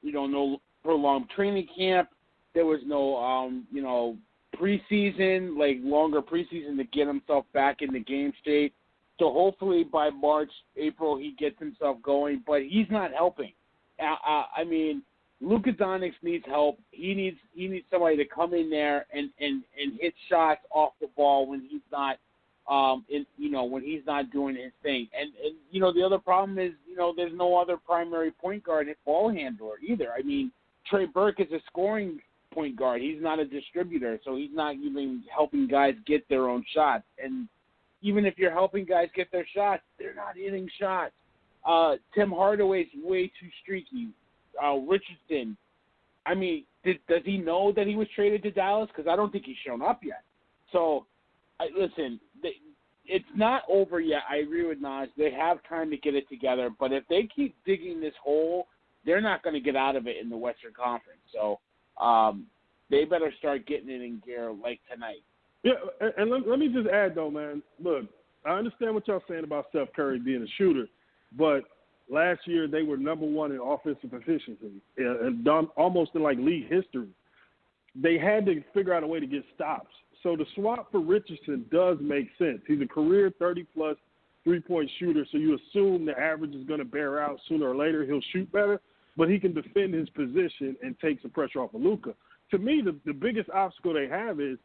no prolonged training camp. There was no, preseason, like longer preseason to get himself back in the game state. So hopefully by March, April, he gets himself going, but he's not helping. Luka Doncic needs help. He needs somebody to come in there and hit shots off the ball when he's not, when he's not doing his thing. And the other problem is, there's no other primary point guard and ball handler either. Trey Burke is a scoring point guard. He's not a distributor, so he's not even helping guys get their own shots. And even if you're helping guys get their shots, they're not hitting shots. Tim Hardaway's way too streaky. Richardson, I mean, does he know that he was traded to Dallas? Because I don't think he's shown up yet. So, listen, it's not over yet. I agree with Naj. They have time to get it together. But if they keep digging this hole, they're not going to get out of it in the Western Conference. So they better start getting it in gear like tonight. Yeah, and let me just add, though, man. Look, I understand what y'all saying about Steph Curry being a shooter, but last year they were number one in offensive efficiency, and almost in, like, league history. They had to figure out a way to get stops. So the swap for Richardson does make sense. He's a career 30-plus three-point shooter, so you assume the average is going to bear out sooner or later. He'll shoot better, but he can defend his position and take some pressure off of Luka. To me, the biggest obstacle they have is,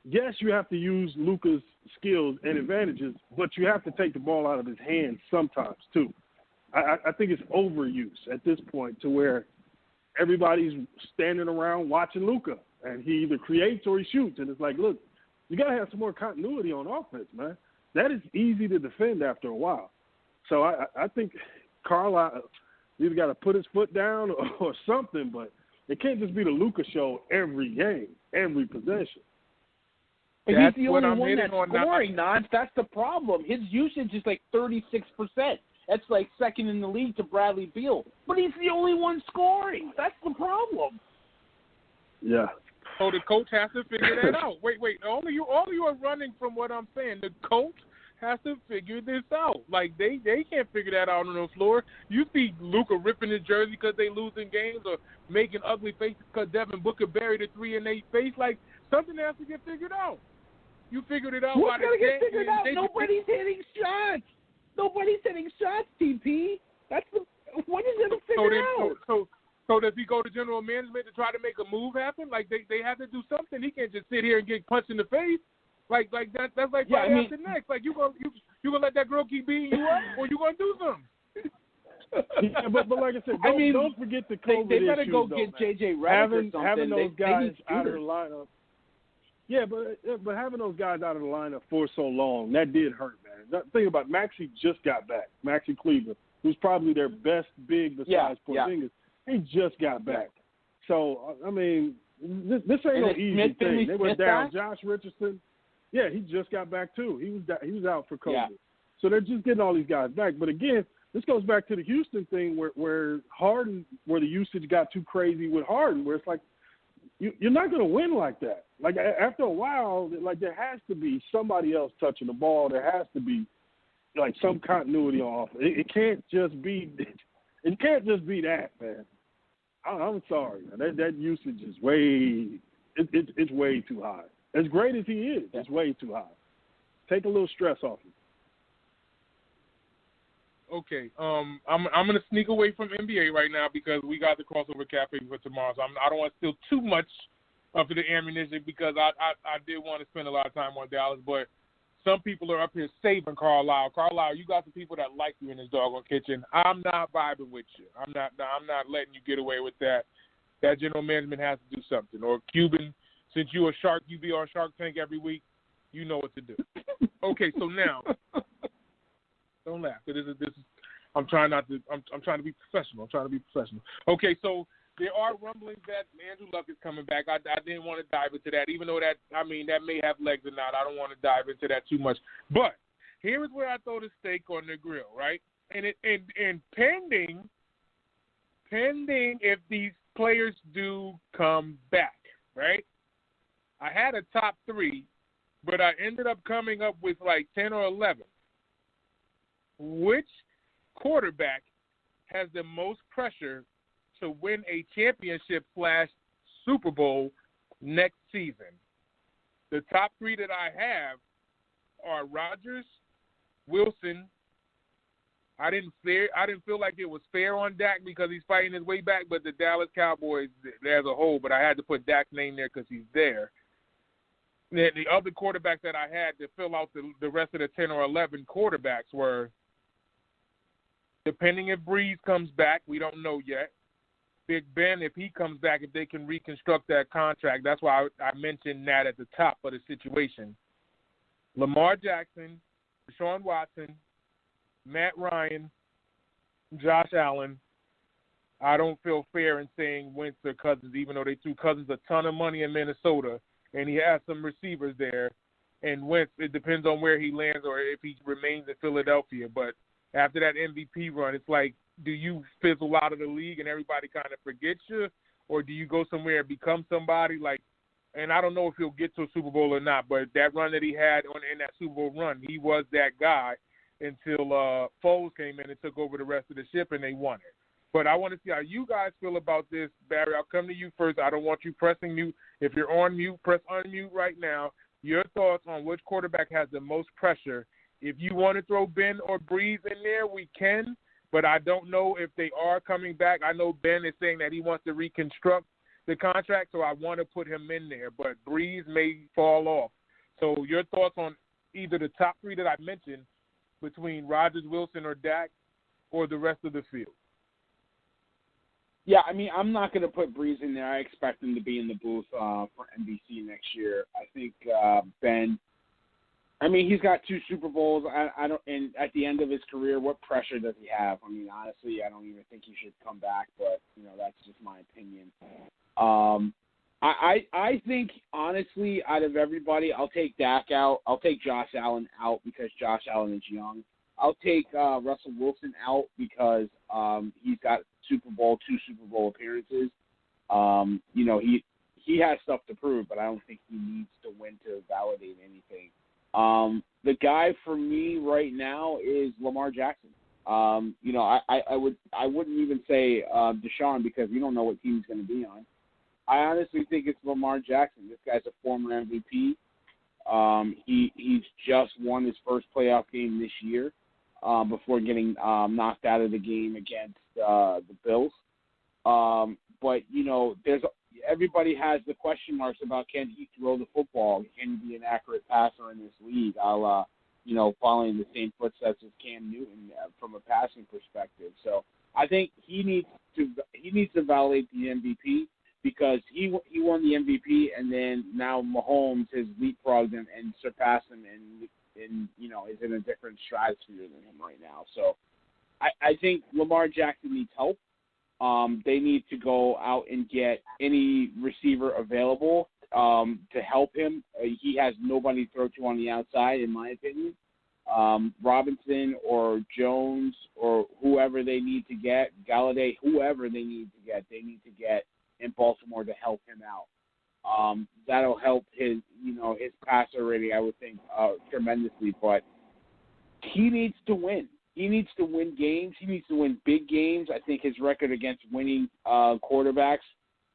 yes, you have to use Luka's skills and advantages, but you have to take the ball out of his hands sometimes too. I think it's overuse at this point to where everybody's standing around watching Luka, and he either creates or he shoots. And it's like, look, you got to have some more continuity on offense, man. That is easy to defend after a while. So I think Carlisle either got to put his foot down or something, but it can't just be the Luka show every game, every possession. But he's the only one that's scoring, Nance. That's the problem. His usage is like 36%. That's like second in the league to Bradley Beal. But he's the only one scoring. That's the problem. Yeah. So the coach has to figure that out. Wait. All of you are running from what I'm saying. The coach has to figure this out. Like, they can't figure that out on the floor. You see Luka ripping his jersey because they losing games or making ugly faces because Devin Booker buried a 3 in 8 face. Like, something has to get figured out. You figured it out. What's going to get figured out? Nobody's hitting shots. Nobody's hitting shots, TP. What is it to figure out? So does he go to general management to try to make a move happen? Like, they have to do something. He can't just sit here and get punched in the face. Like that's like Friday after next. Like, you gonna let that girl keep beating you up, or you gonna do something? Yeah, but like I said, don't forget the COVID they better issues, go though, get man. JJ Redick or something. Having those guys out of the shooters. lineup. Yeah, but having those guys out of the lineup for so long, that did hurt, man. Think about it, Maxey just got back. Maxey Cleveland, who's probably their best big besides Porzingis. He just got back. So, I mean, this ain't no easy thing. They were down. Josh Richardson, yeah, he just got back too. He was out for COVID. Yeah. So they're just getting all these guys back. But again, this goes back to the Houston thing where Harden, where the usage got too crazy with Harden, where it's like, you're not going to win like that. Like, after a while, like, there has to be somebody else touching the ball. There has to be, like, some continuity on offense. It can't just be that, man. I'm sorry, man. That usage is it's way too high. As great as he is, it's way too high. Take a little stress off him. Okay, I'm gonna sneak away from NBA right now because we got the crossover cafe for tomorrow. So I don't want to steal too much of the ammunition because I did want to spend a lot of time on Dallas, but some people are up here saving Carlisle. Carlisle, you got some people that like you in this doggone kitchen. I'm not vibing with you. I'm not letting you get away with that. That general management has to do something. Or Cuban, since you a shark, you be on Shark Tank every week. You know what to do. Okay, so now. Don't laugh. This is. I'm trying not to. I'm trying to be professional. Okay, so there are rumblings that Andrew Luck is coming back. I didn't want to dive into that, even though that may have legs or not. I don't want to dive into that too much. But here is where I throw the steak on the grill, right? And pending if these players do come back, right? I had a top 3, but I ended up coming up with like 10 or 11. Which quarterback has the most pressure to win a championship / Super Bowl next season? The top 3 that I have are Rodgers, Wilson. I didn't feel like it was fair on Dak because he's fighting his way back, but the Dallas Cowboys as a whole, but I had to put Dak's name there because he's there. Then the other quarterbacks that I had to fill out the rest of the 10 or 11 quarterbacks were, depending if Breeze comes back, we don't know yet. Big Ben, if he comes back, if they can reconstruct that contract. That's why I mentioned that at the top of the situation. Lamar Jackson, Deshaun Watson, Matt Ryan, Josh Allen. I don't feel fair in saying Wentz or Cousins, even though they threw Cousins a ton of money in Minnesota, and he has some receivers there. And Wentz, it depends on where he lands or if he remains in Philadelphia. But after that MVP run, it's like, do you fizzle out of the league and everybody kind of forgets you, or do you go somewhere and become somebody? Like, and I don't know if he'll get to a Super Bowl or not, but that run that he had in that Super Bowl run, he was that guy until Foles came in and took over the rest of the ship and they won it. But I want to see how you guys feel about this, Barry. I'll come to you first. I don't want you pressing mute. If you're on mute, press unmute right now. Your thoughts on which quarterback has the most pressure. If you want to throw Ben or Breeze in there, we can. But I don't know if they are coming back. I know Ben is saying that he wants to reconstruct the contract, so I want to put him in there. But Breeze may fall off. So your thoughts on either the top three that I mentioned between Rodgers, Wilson, or Dak, or the rest of the field? Yeah, I mean, I'm not going to put Breeze in there. I expect him to be in the booth for NBC next year. I think Ben. I mean, he's got 2 Super Bowls. I don't. And at the end of his career, what pressure does he have? I mean, honestly, I don't even think he should come back. But that's just my opinion. I think honestly, out of everybody, I'll take Dak out. I'll take Josh Allen out because Josh Allen is young. I'll take Russell Wilson out because he's got 2 Super Bowl appearances. He has stuff to prove, but I don't think he needs to win to validate anything. The guy for me right now is Lamar Jackson. I wouldn't even say Deshaun because we don't know what team he's going to be on. I honestly think it's Lamar Jackson. This guy's a former MVP. He's just won his first playoff game this year before getting knocked out of the game against the Bills. But everybody has the question marks about can he throw the football? Can he be an accurate passer in this league? Following the same footsteps as Cam Newton from a passing perspective. So I think he needs to validate the MVP because he won the MVP and then now Mahomes has leapfrogged him and surpassed him and is in a different stratosphere than him right now. So I think Lamar Jackson needs help. They need to go out and get any receiver available to help him. He has nobody to throw to on the outside, in my opinion. Robinson or Jones or whoever they need to get, Galladay, whoever they need to get in Baltimore to help him out. That'll help his passer rating, I would think, tremendously. But he needs to win. He needs to win games. He needs to win big games. I think his record against winning quarterbacks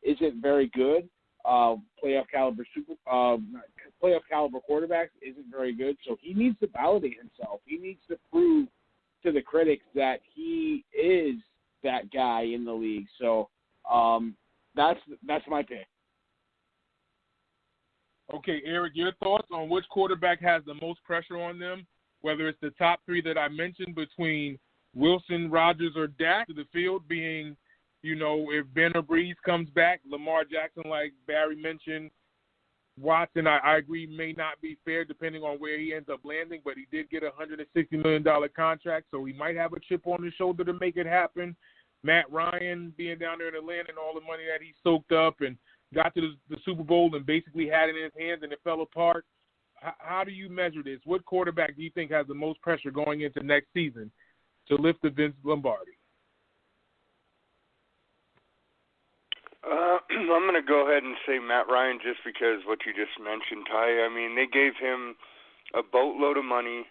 isn't very good. Playoff caliber quarterbacks isn't very good. So he needs to validate himself. He needs to prove to the critics that he is that guy in the league. So that's my pick. Okay, Eric, your thoughts on which quarterback has the most pressure on them? Whether it's the top 3 that I mentioned between Wilson, Rodgers, or Dak, to the field being, if Ben or Breeze comes back, Lamar Jackson, like Barry mentioned, Watson, I agree, may not be fair depending on where he ends up landing, but he did get a $160 million contract, so he might have a chip on his shoulder to make it happen. Matt Ryan being down there in Atlanta and all the money that he soaked up and got to the Super Bowl and basically had it in his hands and it fell apart. How do you measure this? What quarterback do you think has the most pressure going into next season to lift the Vince Lombardi? I'm going to go ahead and say Matt Ryan just because what you just mentioned, Ty. I mean, they gave him a boatload of money.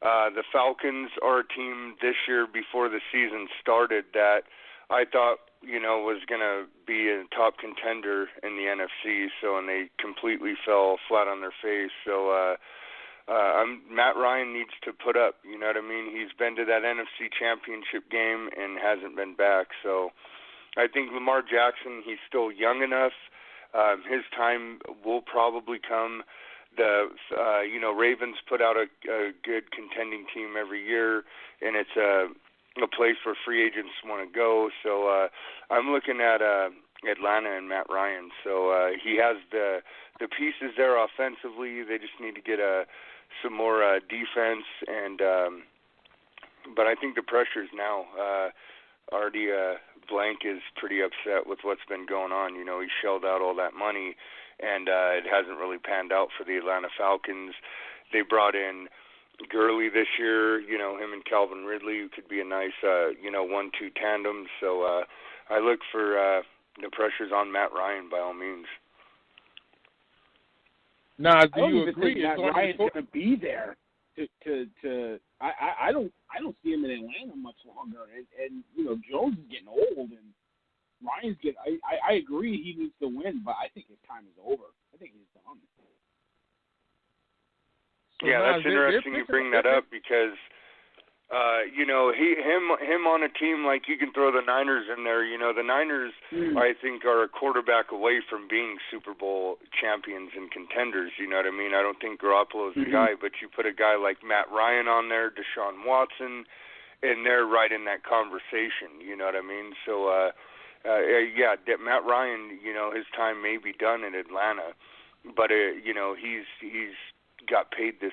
The Falcons are a team this year before the season started that I thought, was going to be a top contender in the NFC, and they completely fell flat on their face. So Matt Ryan needs to put up, you know what I mean? He's been to that NFC championship game and hasn't been back. So I think Lamar Jackson, he's still young enough. His time will probably come. The Ravens put out a good contending team every year, and it's a place where free agents want to go. So I'm looking at Atlanta and Matt Ryan. So he has the pieces there offensively. They just need to get some more defense. And but I think the pressure's now already. Blank is pretty upset with what's been going on. You know, he shelled out all that money, and it hasn't really panned out for the Atlanta Falcons. They brought in Gurley this year, you know, him and Calvin Ridley, who could be a nice, 1-2 tandem. So I look for the pressures on Matt Ryan by all means. Nah, do I don't you even agree? think Matt Ryan's going to be there. I don't see him in Atlanta much longer. And you know, Jones is getting old, and Ryan's getting. I agree he needs to win, but I think his time is over. I think he's done. Yeah, that's interesting you bring that up because, you know, him on a team like you can throw the Niners in there. You know, the Niners, I think, are a quarterback away from being Super Bowl champions and contenders. You know what I mean? I don't think Garoppolo's the guy, but you put a guy like Matt Ryan on there, Deshaun Watson, and they're right in that conversation. You know what I mean? So, yeah, Matt Ryan, you know, his time may be done in Atlanta, but you know, he's got paid this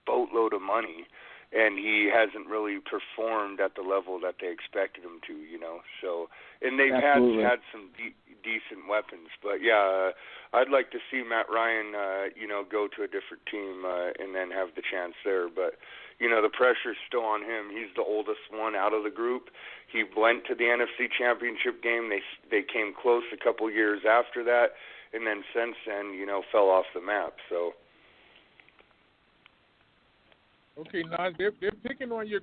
boatload of money, and he hasn't really performed at the level that they expected him to, you know. So, and they've had some decent weapons, but yeah, I'd like to see Matt Ryan, you know, go to a different team and then have the chance there. But you know, the pressure's still on him. He's the oldest one out of the group. He went to the NFC Championship game. They came close a couple years after that, and then since then, you know, fell off the map. So. Okay, Nas, they're picking on your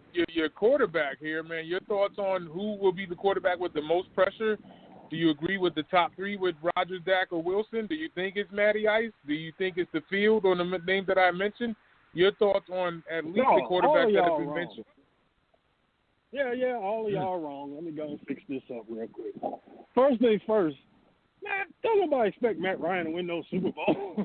quarterback here, man. Your thoughts on who will be the quarterback with the most pressure? Do you agree with the top three with Rodgers, Dak, or Wilson? Do you think it's Matty Ice? Do you think it's the field or the name that I mentioned? Your thoughts on at least the quarterback that has been mentioned? Yeah, all of y'all wrong. Let me go and fix this up real quick. First things first, man, don't nobody expect Matt Ryan to win no Super Bowl.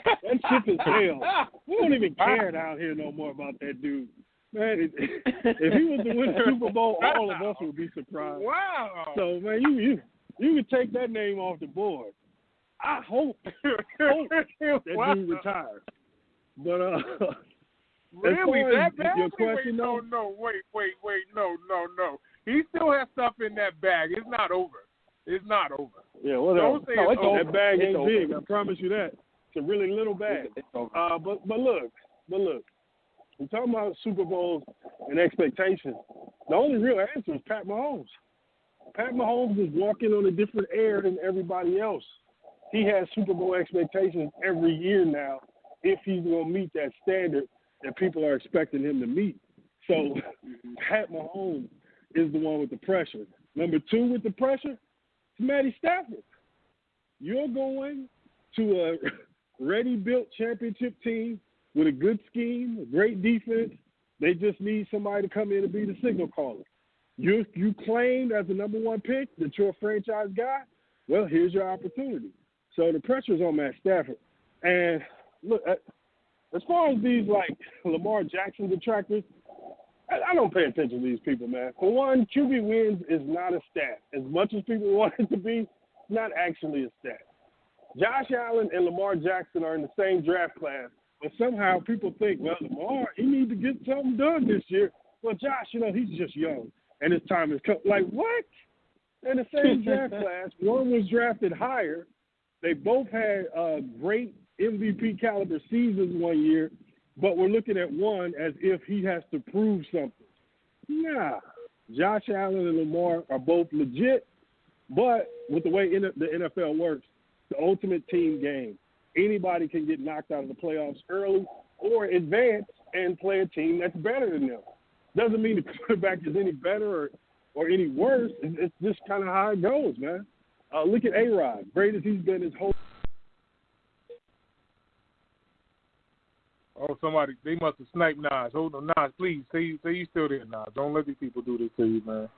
That ship is failed. We don't even care down here no more about that dude. Man, if he was to win the Super Bowl, all of us would be surprised. Wow. So, man, you can take that name off the board. I hope that dude retires. But really, that bad? Your question, no. He still has stuff in that bag. It's not over. It's not over. Yeah, whatever. That bag ain't over. big. I promise you that. It's a really little bag. But look. We're talking about Super Bowls and expectations. The only real answer is Pat Mahomes. Pat Mahomes is walking on a different air than everybody else. He has Super Bowl expectations every year now if he's going to meet that standard that people are expecting him to meet. So Pat Mahomes is the one with the pressure. Number two with the pressure, Matty Stafford. You're going to a ready-built championship team with a good scheme, a great defense. They just need somebody to come in and be the signal caller. You claimed as the number one pick that you're a franchise guy. Well, here's your opportunity. So the pressure's on Matt Stafford. And look, as far as these like Lamar Jackson detractors, I don't pay attention to these people, man. For one, QB wins is not a stat. As much as people want it to be, it's not actually a stat. Josh Allen and Lamar Jackson are in the same draft class, but somehow people think, well, Lamar, he needs to get something done this year. Well, Josh, you know, he's just young, and his time has come. Like, what? In the same draft class, one was drafted higher. They both had great MVP caliber seasons one year, but we're looking at one as if he has to prove something. Nah. Josh Allen and Lamar are both legit, but with the way the NFL works, the ultimate team game. Anybody can get knocked out of the playoffs early or advance and play a team that's better than them. Doesn't mean the quarterback is any better or any worse. It's just kind of how it goes, man. Look at A-Rod. Great as he's been his whole. Oh, somebody, they must have sniped Nas. Hold on, Nas, please. Say you still there, Nas. Don't let these people do this to you, man.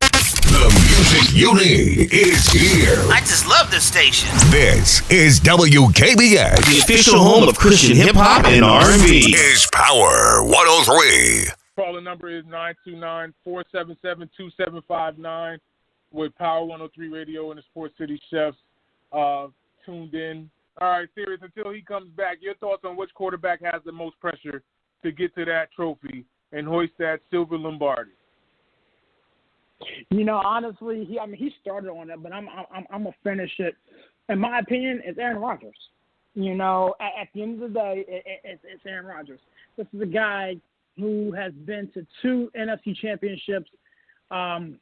The music you need is here. I just love this station. This is WKBS. The official home of Christian hip-hop and R&B. Is Power 103. Calling phone number is 929-477-2759 with Power 103 Radio and the Sports City Chefs tuned in. All right, Sirius, until he comes back, your thoughts on which quarterback has the most pressure to get to that trophy and hoist that silver Lombardi? Honestly, he started on it, but I'm gonna finish it. In my opinion, it's Aaron Rodgers. At the end of the day, it's Aaron Rodgers. This is a guy who has been to 2 NFC championships in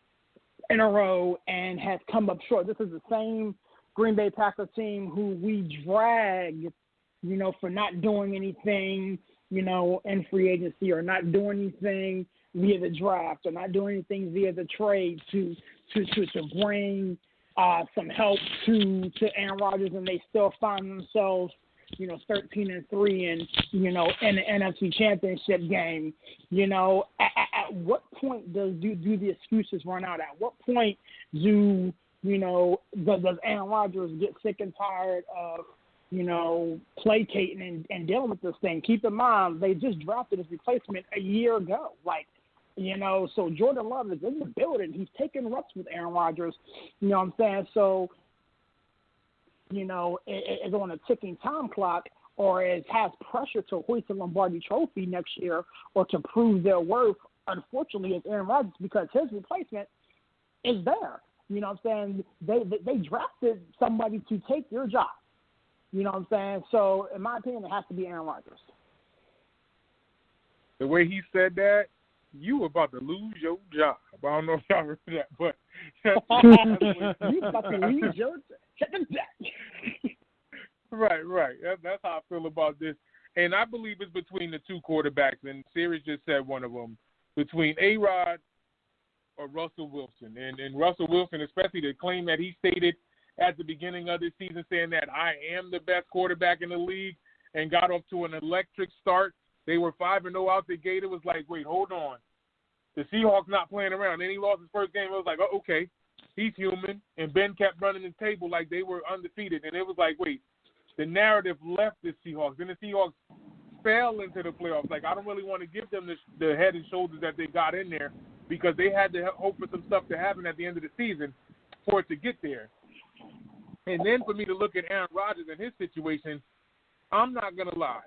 a row and has come up short. This is the same Green Bay Packers team who we drag, for not doing anything, in free agency, or not doing anything via the draft, or not doing anything via the trade to bring some help to Aaron Rodgers, and they still find themselves, 13-3 in the NFC Championship game. At what point does the excuses run out? At what point does Aaron Rodgers get sick and tired of, placating and dealing with this thing? Keep in mind, they just drafted his replacement a year ago. So Jordan Love is in the building. He's taking reps with Aaron Rodgers. You know what I'm saying? So, is on a ticking time clock, or has pressure to hoist the Lombardi Trophy next year, or to prove their worth, unfortunately, is Aaron Rodgers, because his replacement is there. You know what I'm saying? They drafted somebody to take your job. You know what I'm saying? So, in my opinion, it has to be Aaron Rodgers. The way he said that, you were about to lose your job. I don't know if y'all heard that, but you about to lose your job. Right. That's how I feel about this. And I believe it's between the 2 quarterbacks, and Sirius just said one of them, between A-Rod or Russell Wilson. And Russell Wilson, especially the claim that he stated at the beginning of this season, saying that I am the best quarterback in the league, and got off to an electric start. They were 5-0 out the gate. It was like, wait, hold on. The Seahawks not playing around. Then he lost his first game. It was like, oh, okay, he's human. And Ben kept running the table like they were undefeated. And it was like, wait, the narrative left the Seahawks. Then the Seahawks fell into the playoffs. Like, I don't really want to give them the head and shoulders that they got in there, because they had to hope for some stuff to happen at the end of the season for it to get there. And then for me to look at Aaron Rodgers and his situation, I'm not going to lie.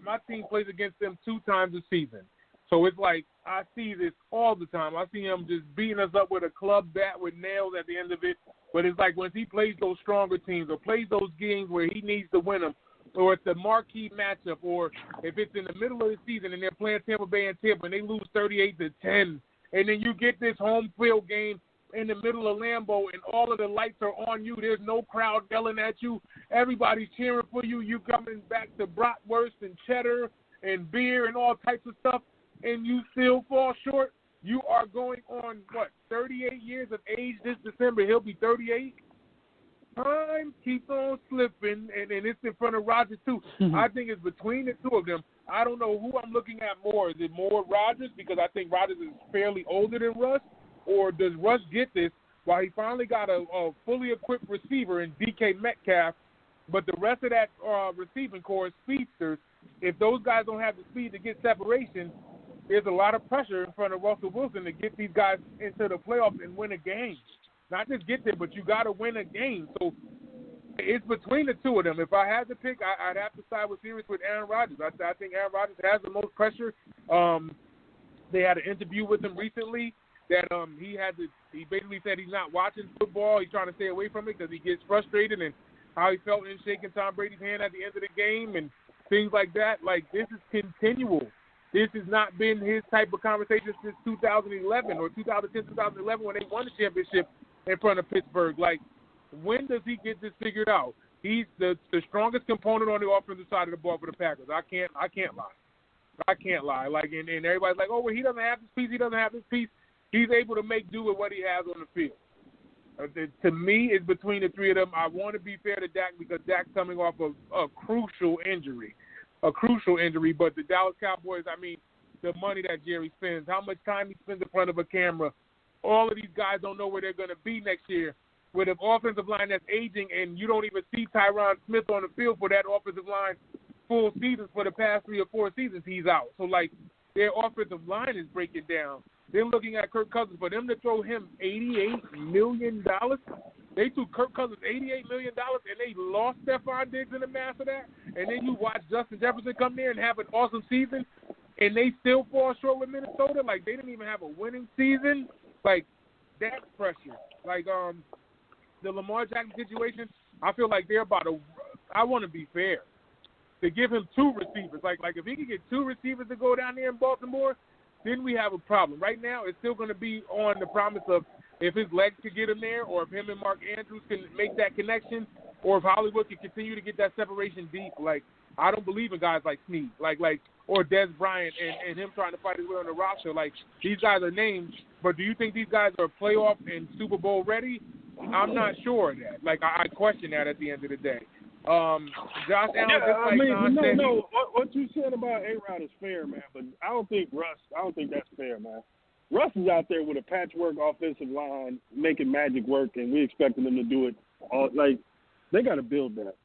My team plays against them 2 times a season. So it's like I see this all the time. I see him just beating us up with a club bat with nails at the end of it. But it's like when he plays those stronger teams, or plays those games where he needs to win them, or it's a marquee matchup, or if it's in the middle of the season and they're playing Tampa Bay and Tampa and they lose 38-10, and then you get this home field game in the middle of Lambeau and all of the lights are on you. There's no crowd yelling at you. Everybody's cheering for you. You coming back to bratwurst and cheddar and beer and all types of stuff, and you still fall short. You are going on, 38 years of age this December. He'll be 38. Time keeps on slipping, and it's in front of Rodgers, too. I think it's between the 2 of them. I don't know who I'm looking at more. Is it more Rodgers, because I think Rodgers is fairly older than Russ, or does Russ get this while he finally got a fully equipped receiver in DK Metcalf, but the rest of that receiving core is speedsters? If those guys don't have the speed to get separation, there's a lot of pressure in front of Russell Wilson to get these guys into the playoffs and win a game. Not just get there, but you got to win a game. So it's between the 2 of them. If I had to pick, I'd have to side with Sirius with Aaron Rodgers. I think Aaron Rodgers has the most pressure. They had an interview with him recently that he basically said he's not watching football. He's trying to stay away from it because he gets frustrated, and how he felt in shaking Tom Brady's hand at the end of the game and things like that. Like, this is continual. This has not been his type of conversation since 2011 or 2010, 2011 when they won the championship in front of Pittsburgh. Like, when does he get this figured out? He's the strongest component on the offensive side of the ball for the Packers. I can't lie. Like, and everybody's like, oh, well, he doesn't have this piece. He doesn't have this piece. He's able to make do with what he has on the field. To me, it's between the 3 of them. I want to be fair to Dak because Dak's coming off of a crucial injury. But the Dallas Cowboys, I mean, the money that Jerry spends, how much time he spends in front of a camera, all of these guys don't know where they're going to be next year. With an offensive line that's aging and you don't even see Tyrone Smith on the field for that offensive line full seasons for the past 3 or 4 seasons he's out. So, like, their offensive line is breaking down. Then looking at Kirk Cousins, for them to throw him $88 million, they threw Kirk Cousins $88 million, and they lost Stephon Diggs in the mass of that. And then you watch Justin Jefferson come there and have an awesome season, and they still fall short with Minnesota. Like, they didn't even have a winning season. Like, that's pressure. Like, the Lamar Jackson situation, I feel like they're about to – I want to be fair. To give him 2 receivers. Like if he can get 2 receivers to go down there in Baltimore, then we have a problem. Right now, it's still going to be on the promise of if his legs could get him there, or if him and Mark Andrews can make that connection, or if Hollywood can continue to get that separation deep. Like, I don't believe in guys like Snead, or Des Bryant and him trying to fight his way on the roster. Like, these guys are names, but do you think these guys are playoff and Super Bowl ready? I'm not sure of that. Like, I question that at the end of the day. Josh Allen, what you said about A-Rod is fair, man, but I don't think that's fair, man. Russ is out there with a patchwork offensive line making magic work, and we expecting them to do it all. Like, they got to build that.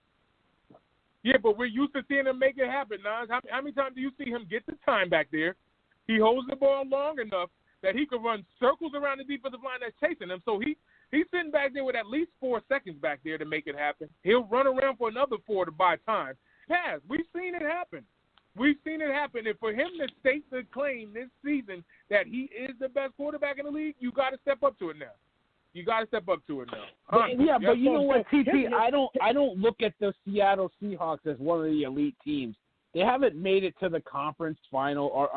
Yeah, but we're used to seeing him make it happen, Nas. How many times do you see him get the time back there? He holds the ball long enough that he can run circles around the defensive line that's chasing him. So he's sitting back there with at least 4 seconds back there to make it happen. He'll run around for another 4 to buy time. Yes, we've seen it happen. We've seen it happen. And for him to state the claim this season that he is the best quarterback in the league, you got to step up to it now. You got to step up to it now. But you know what, TT? I don't look at the Seattle Seahawks as one of the elite teams. They haven't made it to the conference final,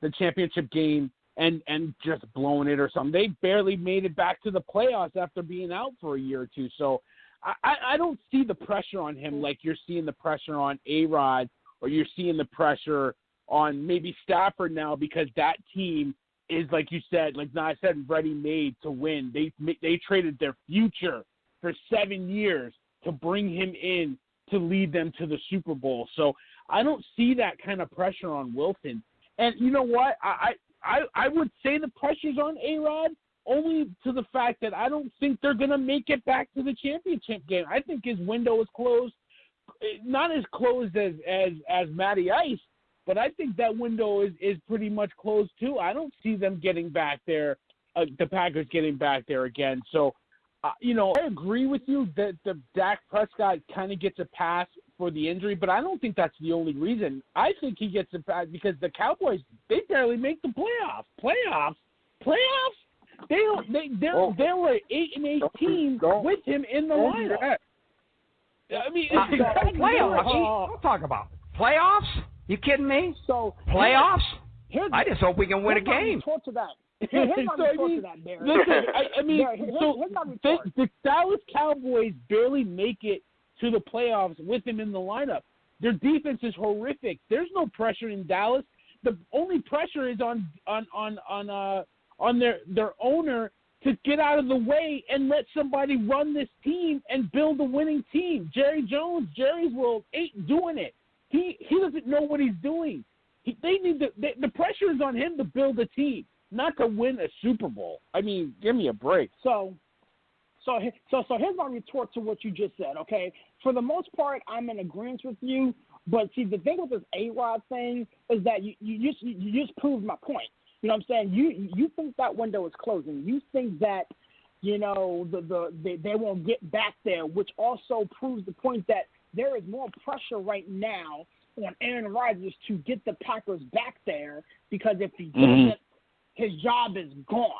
the championship game, and just blown it or something. They barely made it back to the playoffs after being out for a year or two. So I don't see the pressure on him like you're seeing the pressure on A-Rod, or you're seeing the pressure on maybe Stafford now, because that team is, like you said, like I said, ready-made to win. They traded their future for 7 years to bring him in to lead them to the Super Bowl. So I don't see that kind of pressure on Wilson. And you know what? I would say the pressure's on A-Rod only to the fact that I don't think they're going to make it back to the championship game. I think his window is closed. Not as closed as Matty Ice, but I think that window is pretty much closed too. I don't see them getting back there, the Packers getting back there again. So, I agree with you that the Dak Prescott kind of gets a pass for the injury, but I don't think that's the only reason. I think he gets a pass because the Cowboys, they barely make the playoffs. Playoffs? They were an 8-8 team with him in the lineup. I mean, playoffs. Don't talk about playoffs. You kidding me? So playoffs? I just hope we can win a game. To that. Here's my retort to that, Barry. Listen, the Dallas Cowboys barely make it to the playoffs with him in the lineup. Their defense is horrific. There's no pressure in Dallas. The only pressure is on their owner to get out of the way and let somebody run this team and build a winning team. Jerry's world ain't doing it. He doesn't know what he's doing. The pressure is on him to build a team, not to win a Super Bowl. I mean, give me a break. So here's my retort to what you just said, okay? For the most part, I'm in agreement with you, but see, the thing with this A-Rod thing is that you just proved my point. You know what I'm saying? You think that window is closing. You think that, they won't get back there, which also proves the point that there is more pressure right now on Aaron Rodgers to get the Packers back there, because if he doesn't, his job is gone.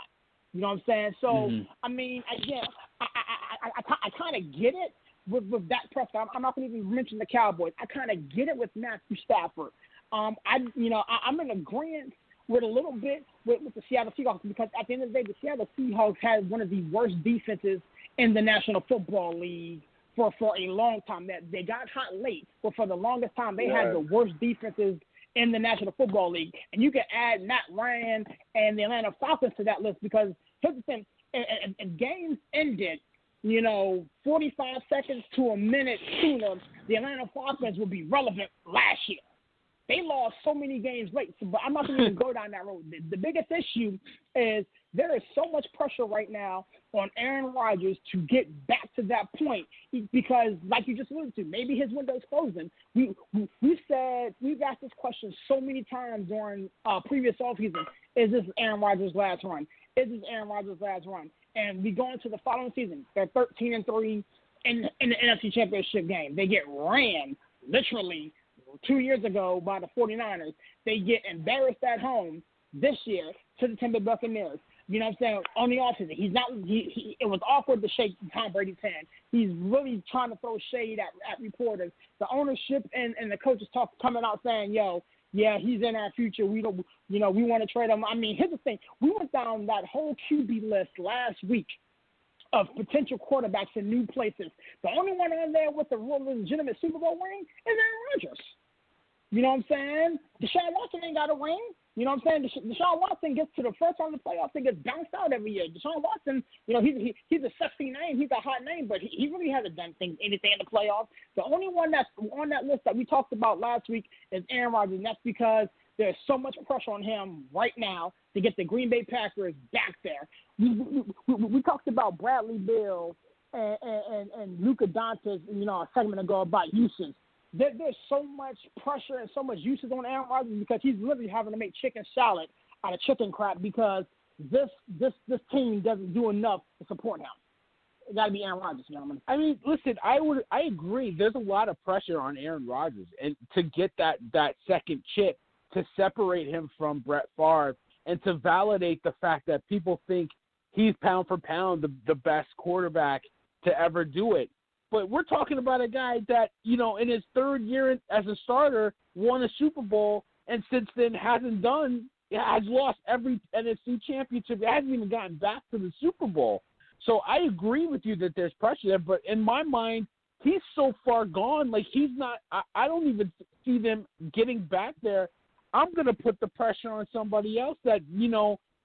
You know what I'm saying? So, I mean, again, I kind of get it with that press. I'm not going to even mention the Cowboys. I kind of get it with Matthew Stafford. I'm in agreement with a little bit with the Seattle Seahawks, because at the end of the day, the Seattle Seahawks had one of the worst defenses in the National Football League for a long time. That they got hot late, but for the longest time, they had the worst defenses in the National Football League. And you can add Matt Ryan and the Atlanta Falcons to that list, because here's the thing, and games ended, 45 seconds to a minute sooner, the Atlanta Falcons would be relevant last year. They lost so many games late, but I'm not going to even go down that road. The biggest issue is there is so much pressure right now on Aaron Rodgers to get back to that point because, like you just alluded to, maybe his window's closing. We've asked this question so many times during previous offseason. Is this Aaron Rodgers' last run? Is this Aaron Rodgers' last run? And we go into the following season. They're 13-3 in the NFC Championship game. They get ran literally 2 years ago by the 49ers. They get embarrassed at home this year to the Tampa Bay Buccaneers. You know what I'm saying? On the offseason, it was awkward to shake Tom Brady's hand. He's really trying to throw shade at reporters. The ownership and the coaches coming out saying, "Yo, yeah, he's in our future. We don't, we want to trade him." I mean, here's the thing: we went down that whole QB list last week of potential quarterbacks in new places. The only one on there with a real legitimate Super Bowl ring is Aaron Rodgers. You know what I'm saying? Deshaun Watson ain't got a ring. You know what I'm saying? Deshaun Watson gets to the first round of the playoffs and gets bounced out every year. Deshaun Watson, he's a sexy name. He's a hot name, but he really hasn't done anything in the playoffs. The only one that's on that list that we talked about last week is Aaron Rodgers, and that's because there's so much pressure on him right now to get the Green Bay Packers back there. We talked about Bradley Beal and Luka Doncic, a segment ago about usage. There's so much pressure and so much usage on Aaron Rodgers because he's literally having to make chicken salad out of chicken crap because this team doesn't do enough to support him. It got to be Aaron Rodgers, gentlemen. I mean, listen, I agree. There's a lot of pressure on Aaron Rodgers, and to get that second chip to separate him from Brett Favre and to validate the fact that people think he's pound for pound the best quarterback to ever do it. But we're talking about a guy that, in his third year as a starter, won a Super Bowl, and since then has lost every NFC championship. He hasn't even gotten back to the Super Bowl. So I agree with you that there's pressure there, but in my mind, he's so far gone. Like, he's not – I don't even see them getting back there. I'm going to put the pressure on somebody else that,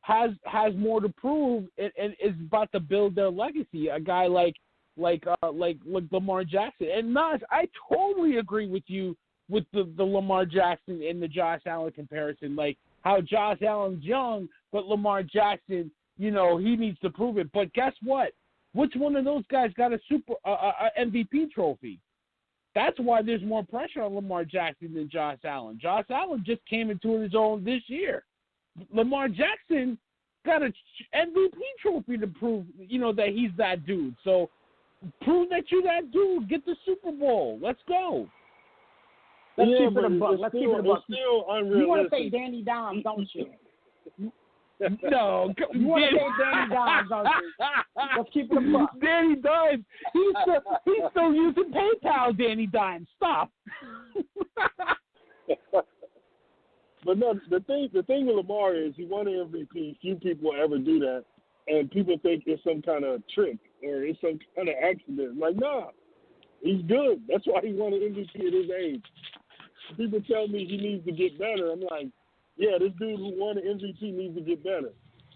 has more to prove and is about to build their legacy, a guy like Lamar Jackson. And Nas, I totally agree with you with the Lamar Jackson and the Josh Allen comparison. Like how Josh Allen's young, but Lamar Jackson, he needs to prove it. But guess what? Which one of those guys got a MVP trophy? That's why there's more pressure on Lamar Jackson than Josh Allen. Josh Allen just came into his own this year. Lamar Jackson got an MVP trophy to prove, that he's that dude. So prove that you're that dude. Get the Super Bowl. Let's go. Let's keep it a buck. Still unrealistic. You want to say Danny Dimes, don't you? No. You want to say Danny Dimes, don't you? Let's keep it a buck. Danny Dimes. He's still using PayPal, Danny Dimes. Stop. But no, the thing with Lamar is he won an MVP. Few people will ever do that, and people think it's some kind of trick or it's some kind of accident. Like, nah, he's good. That's why he won an MVP at his age. People tell me he needs to get better. I'm like, yeah, this dude who won an MVP needs to get better.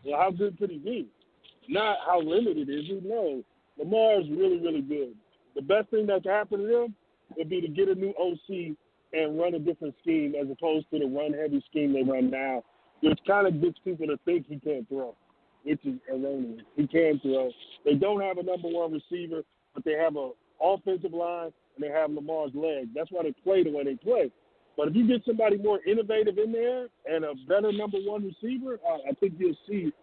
Well, how good could he be? Not how limited is he? No, Lamar is really, really good. The best thing that could happen to them would be to get a new OC and run a different scheme as opposed to the run-heavy scheme they run now, which kind of gets people to think he can't throw, which is erroneous. He can throw. They don't have a number one receiver, but they have an offensive line, and they have Lamar's legs. That's why they play the way they play. But if you get somebody more innovative in there and a better number one receiver, I think you'll see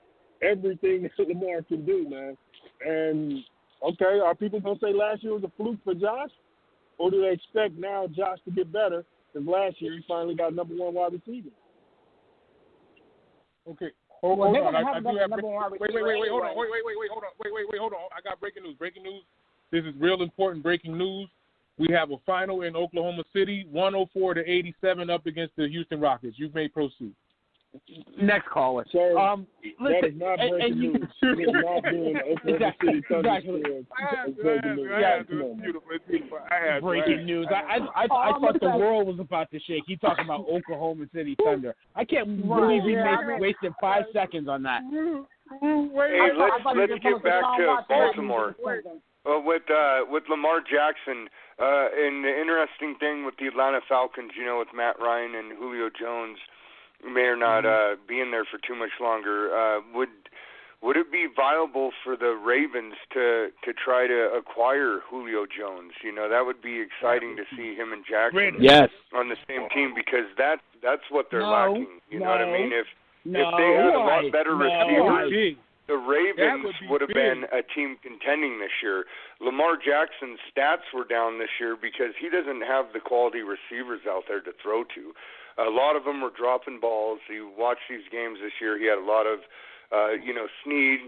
everything that Lamar can do, man. And, okay, are people going to say last year was a fluke for Josh? Or do they expect now Josh to get better? Because last year he finally got number one wide receiver. Okay, hold on. Wait, hold on. I got breaking news. This is real important breaking news. We have a final in Oklahoma City, 104-87 up against the Houston Rockets. You may proceed. Next caller. Sir, listen, that is not breaking news. It is not doing Oklahoma City Thunder. Breaking news. I thought the world was about to shake. He talking about Oklahoma City Thunder. I can't believe he wasted 5 seconds on that. Hey, let's get back to Baltimore. With Lamar Jackson, and the interesting thing with the Atlanta Falcons, with Matt Ryan and Julio Jones may or not be in there for too much longer. would it be viable for the Ravens to try to acquire Julio Jones? You know, that would be exciting to see him and Jackson on the same team, because that's what they're lacking. You know what I mean? If they had a lot better receivers, the Ravens would have been a team contending this year. Lamar Jackson's stats were down this year because he doesn't have the quality receivers out there to throw to. A lot of them were dropping balls. You watch these games this year, he had a lot of, Snead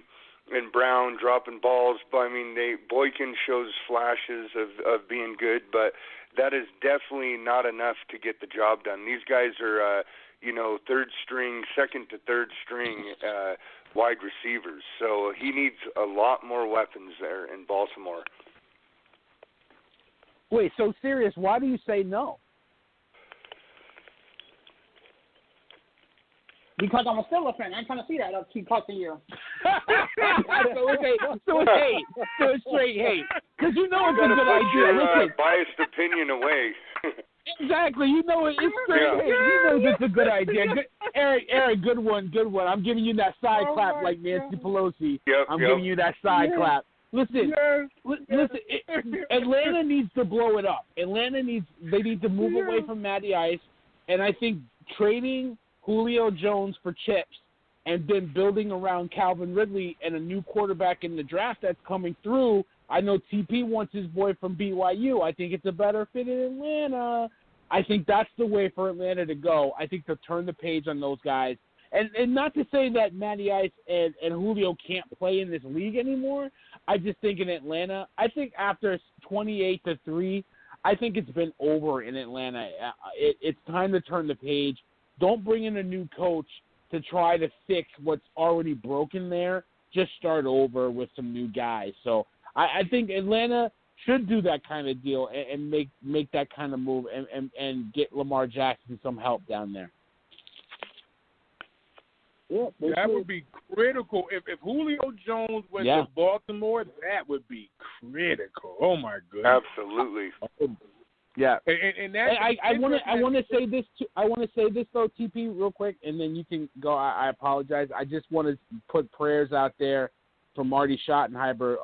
and Brown dropping balls. But, I mean, Boykin shows flashes of being good, but that is definitely not enough to get the job done. These guys are, third string, second to third string wide receivers. So he needs a lot more weapons there in Baltimore. Wait, so serious, why do you say no? Because I'm a Steelers fan. I ain't trying to see that. I'll keep talking to you. So it's hate. So it's straight hate. Because you know it's a good idea. Listen. Biased opinion away. Exactly. You know it's straight hate. You know it's a good idea. Good, Eric, good one. I'm giving you that side clap like Nancy Pelosi. I'm giving you that side clap. Listen, Atlanta needs to blow it up. They need to move away from Matty Ice, and I think trading Julio Jones for chips and then building around Calvin Ridley and a new quarterback in the draft that's coming through. I know TP wants his boy from BYU. I think it's a better fit in Atlanta. I think that's the way for Atlanta to go. I think to turn the page on those guys. And not to say that Matty Ice and Julio can't play in this league anymore. I just think in Atlanta, I think after 28-3, I think it's been over in Atlanta. It's time to turn the page. Don't bring in a new coach to try to fix what's already broken there. Just start over with some new guys. So I think Atlanta should do that kind of deal and make that kind of move and get Lamar Jackson some help down there. Yeah, that would be critical. If Julio Jones went to Baltimore, that would be critical. Oh my goodness! Absolutely. Yeah, and that's I want to say this too. I want to say this though, TP, real quick, and then you can go. I apologize. I just want to put prayers out there for Marty Schottenheimer.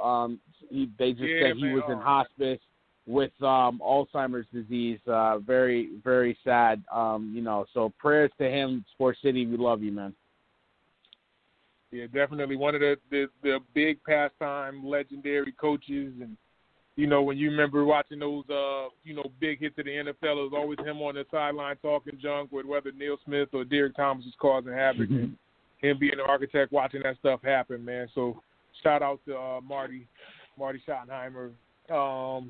They just said he was in hospice with Alzheimer's disease. Very, very sad. So prayers to him, Sports City. We love you, man. Yeah, definitely one of the big pastime legendary coaches. And when you remember watching those big hits of the NFL, it was always him on the sideline talking junk with whether Neil Smith or Derek Thomas was causing havoc. And him being the architect watching that stuff happen, man. So shout out to Marty Schottenheimer. I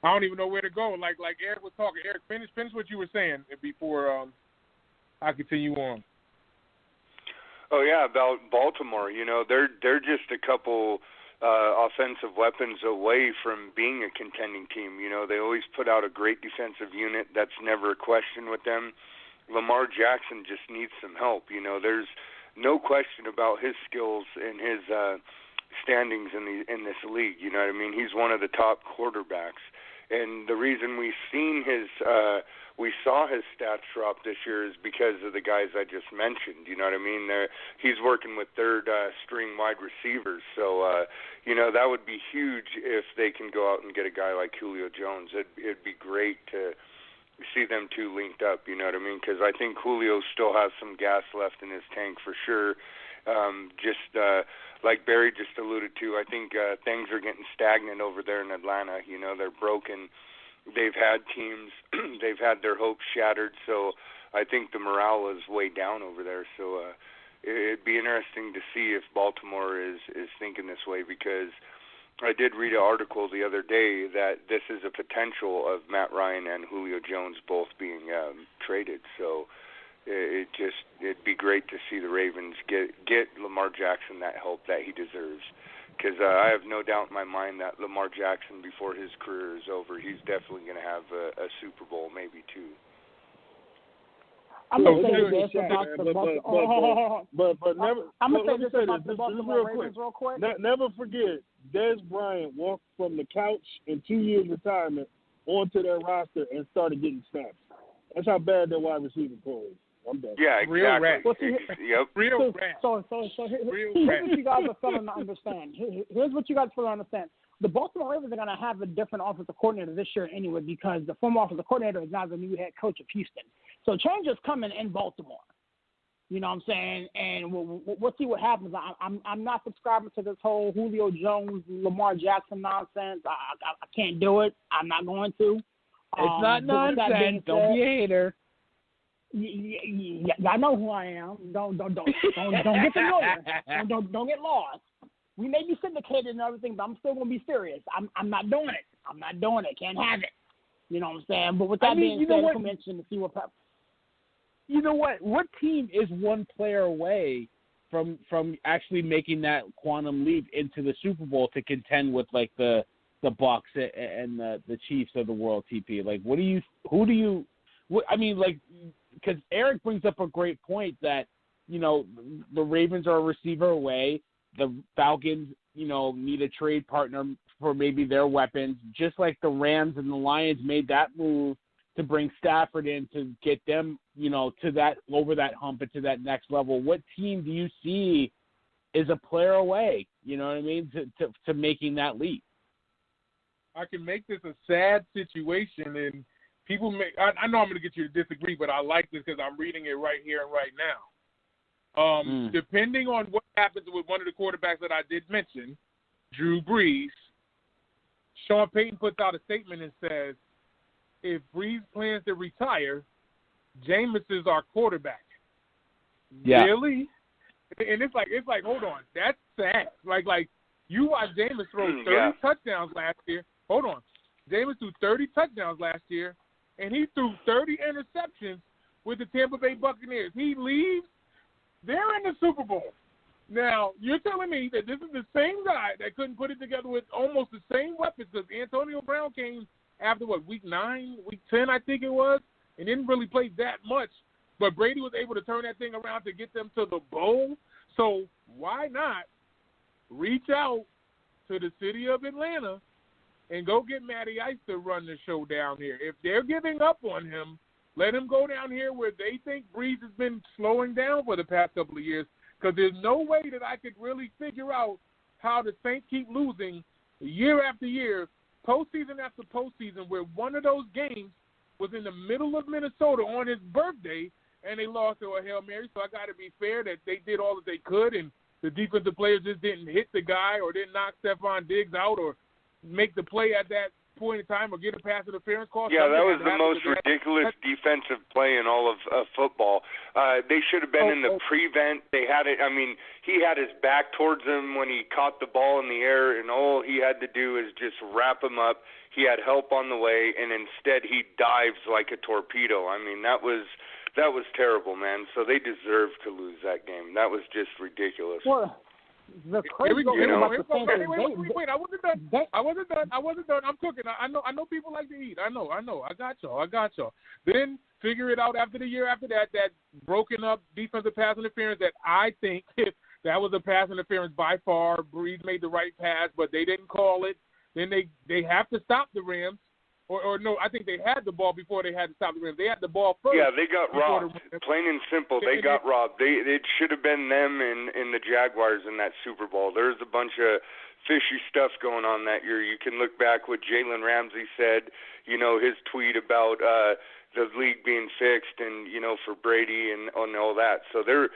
don't even know where to go. Like Eric was talking. Eric, finish what you were saying before I continue on. Oh yeah, about Baltimore. They're just a couple offensive weapons away from being a contending team. They always put out a great defensive unit. That's never a question with them. Lamar Jackson just needs some help. There's no question about his skills and his standings in this league. You know what I mean? He's one of the top quarterbacks, and the reason we saw his stats drop this year is because of the guys I just mentioned. You know what I mean? He's working with third string wide receivers, so that would be huge if they can go out and get a guy like Julio Jones. It'd be great to see them two linked up. You know what I mean? Because I think Julio still has some gas left in his tank for sure. Like Barry just alluded to, I think things are getting stagnant over there in Atlanta. They're broken. They've had teams, they've had their hopes shattered, so I think the morale is way down over there. So it'd be interesting to see if Baltimore is thinking this way, because I did read an article the other day that this is a potential of Matt Ryan and Julio Jones both being traded. So it'd be great to see the Ravens get Lamar Jackson that help that he deserves. Because I have no doubt in my mind that Lamar Jackson, before his career is over, he's definitely going to have a Super Bowl, maybe two. I'm going to say this about the Baltimore Ravens real quick. Never forget, Dez Bryant walked from the couch in 2 years retirement onto their roster and started getting snaps. That's how bad their wide receiver core is. I'm done. Yeah, exactly. Real rat. Well, see, Yep. Real rat. So here's what you guys are failing to understand. Here's what you guys fail to understand. The Baltimore Ravens are going to have a different offensive coordinator this year anyway, because the former offensive coordinator is now the new head coach of Houston. So change is coming in Baltimore. You know what I'm saying? And we'll see what happens. I'm not subscribing to this whole Julio Jones, Lamar Jackson nonsense. I can't do it. I'm not going to. It's not nonsense. Don't be a hater. Yeah, I know who I am. Don't get familiar. Don't get lost. We may be syndicated and everything, but I'm still gonna be serious. I'm not doing it. I'm not doing it. Can't have it. You know what I'm saying? But with that being said, I'm interested to see what happens. You know what? What team is one player away from actually making that quantum leap into the Super Bowl to contend with like the Bucks and the Chiefs of the world? TP, like, because Eric brings up a great point that, you know, the Ravens are a receiver away. The Falcons, you know, need a trade partner for maybe their weapons, just like the Rams and the Lions made that move to bring Stafford in to get them, you know, to that, over that hump and to that next level. What team do you see is a player away, you know what I mean, to making that leap? I can make this a sad situation, and people may, I know I'm going to get you to disagree, but I like this because I'm reading it right here and right now. Depending on what happens with one of the quarterbacks that I did mention, Drew Brees, Sean Payton puts out a statement and says, if Brees plans to retire, Jameis is our quarterback. Yeah. Really? And it's like, hold on, that's sad. Like you watch Jameis throw 30 touchdowns last year. Hold on. Jameis threw 30 touchdowns last year, and he threw 30 interceptions with the Tampa Bay Buccaneers. He leaves. They're in the Super Bowl. Now, you're telling me that this is the same guy that couldn't put it together with almost the same weapons, because Antonio Brown came after, week 9, week 10, I think it was, and didn't really play that much. But Brady was able to turn that thing around to get them to the bowl. So why not reach out to the city of Atlanta and go get Matty Ice to run the show down here? If they're giving up on him, let him go down here where they think Brees has been slowing down for the past couple of years, because there's no way that I could really figure out how the Saints keep losing year after year, postseason after postseason, where one of those games was in the middle of Minnesota on his birthday, and they lost to a Hail Mary. So I got to be fair that they did all that they could, and the defensive players just didn't hit the guy or didn't knock Stephon Diggs out or make the play at that point in time or get a pass interference call. Yeah, that was the most ridiculous defensive play in all of football. They should have been in the prevent. They had it. I mean, he had his back towards him when he caught the ball in the air, and all he had to do is just wrap him up. He had help on the way, and instead he dives like a torpedo. I mean, that was terrible, man. So they deserved to lose that game. That was just ridiculous. Well, the crazy thing about the Saints is wait, I wasn't done. I'm cooking. I know people like to eat. I know. I got y'all. Then figure it out after the year after that broken up defensive pass interference that I think that was a pass interference by far. Brees made the right pass, but they didn't call it. Then they have to stop the Rams. Or no, I think they had the ball before they had to stop the Rams. They had the ball first. Yeah, they got robbed. Plain and simple, they got robbed. It should have been them and the Jaguars in that Super Bowl. There's a bunch of fishy stuff going on that year. You can look back what Jalen Ramsey said, you know, his tweet about the league being fixed and, you know, for Brady and all that. So there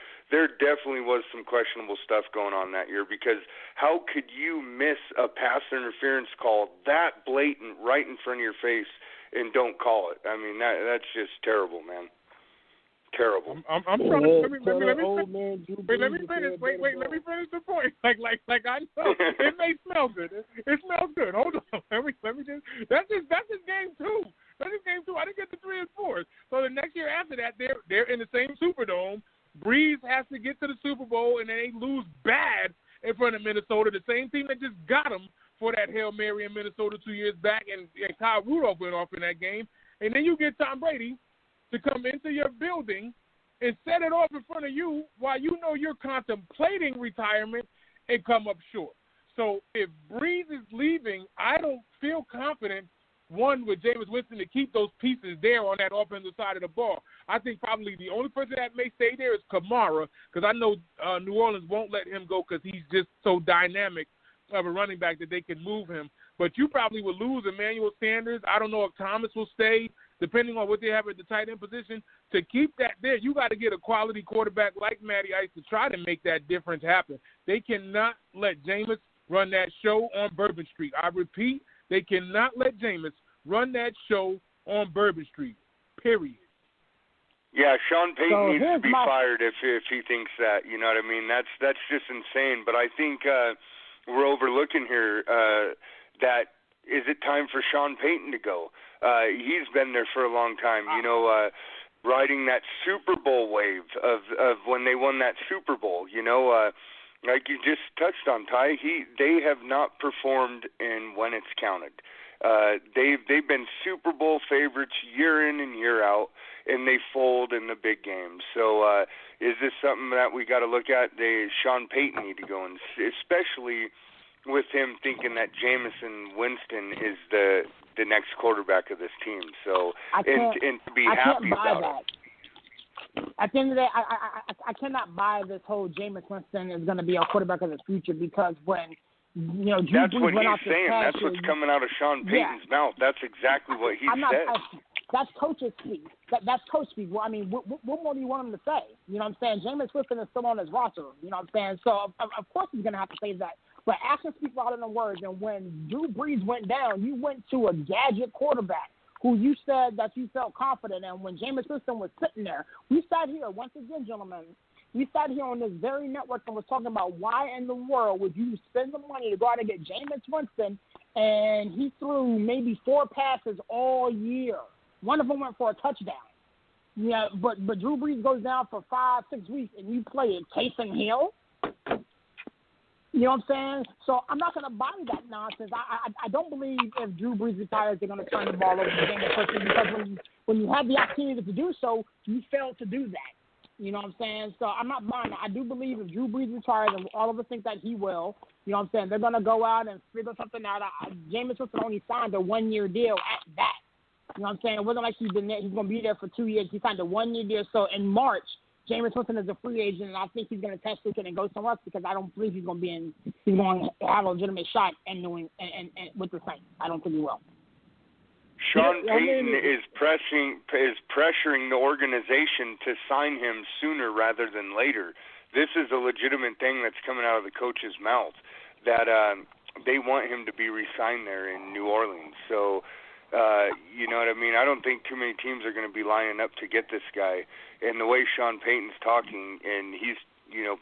definitely was some questionable stuff going on that year, because how could you miss a pass interference call that blatant right in front of your face and don't call it? I mean, that's just terrible, man. Terrible. I'm trying to let me finish. Wait, let me finish the point. Like I know it may smell good. It smells good. Hold on. Let me just. That's just game 2. That's just game 2. I didn't get the 3 and 4. So the next year after that, they're in the same Superdome. Brees has to get to the Super Bowl, and then they lose bad in front of Minnesota, the same team that just got them for that Hail Mary in Minnesota 2 years back, and Kyle Rudolph went off in that game. And then you get Tom Brady to come into your building and set it off in front of you while you know you're contemplating retirement and come up short. So if Brees is leaving, I don't feel confident one with Jameis Winston to keep those pieces there on that offensive side of the ball. I think probably the only person that may stay there is Kamara, because I know New Orleans won't let him go because he's just so dynamic of a running back that they can move him. But you probably will lose Emmanuel Sanders. I don't know if Thomas will stay, depending on what they have at the tight end position. To keep that there, you got to get a quality quarterback like Matty Ice to try to make that difference happen. They cannot let Jameis run that show on Bourbon Street. I repeat, they cannot let Jameis run that show on Bourbon Street, period. Yeah, Sean Payton needs to be fired if he thinks that. You know what I mean? That's just insane. But I think we're overlooking here that is it time for Sean Payton to go? He's been there for a long time. You know, riding that Super Bowl wave of when they won that Super Bowl. You know, like you just touched on, Ty. They have not performed in when it's counted. They've been Super Bowl favorites year in and year out, and they fold in the big games. So is this something that we got to look at? Sean Payton need to go, and especially with him thinking that Jameis Winston is the next quarterback of this team. So and to be happy about it. At the end of the day, I cannot buy this whole Jameis Winston is going to be our quarterback of the future, because when Drew that's Brees what went he's out saying. Pasture, That's what's coming out of Sean Payton's mouth. That's exactly what he said. That's coach's speak. That's coach speak. Well, I mean, what more do you want him to say? You know what I'm saying? Jameis Winston is still on his roster. You know what I'm saying? So, of course he's going to have to say that. But actions speak louder than words. And when Drew Brees went down, you went to a gadget quarterback who you said that you felt confident in. When Jameis Winston was sitting there, we sat here, once again, gentlemen, we sat here on this very network and was talking about why in the world would you spend the money to go out and get Jameis Winston, and he threw maybe 4 passes all year. One of them went for a touchdown. Yeah, but Drew Brees goes down for 5-6 weeks, and you play it Taysom Hill. You know what I'm saying? So I'm not going to buy that nonsense. I don't believe if Drew Brees retires, they're going to turn the ball over to Jameis Winston, because when you had the opportunity to do so, you failed to do that. You know what I'm saying? So I'm not buying it. I do believe if Drew Brees retires, and all of us think that he will, you know what I'm saying, they're going to go out and figure something out. Jameis Winston only signed a 1-year deal at that. You know what I'm saying? It wasn't like he's going to be there for 2 years. He signed a 1-year deal. So in March, Jameis Winston is a free agent, and I think he's going to test it and go somewhere else, because I don't believe he's going to have a legitimate shot and with the Saints. I don't think he will. Sean Payton is pressuring the organization to sign him sooner rather than later. This is a legitimate thing that's coming out of the coach's mouth, that they want him to be re-signed there in New Orleans. So, you know what I mean? I don't think too many teams are going to be lining up to get this guy. And the way Sean Payton's talking, and he's,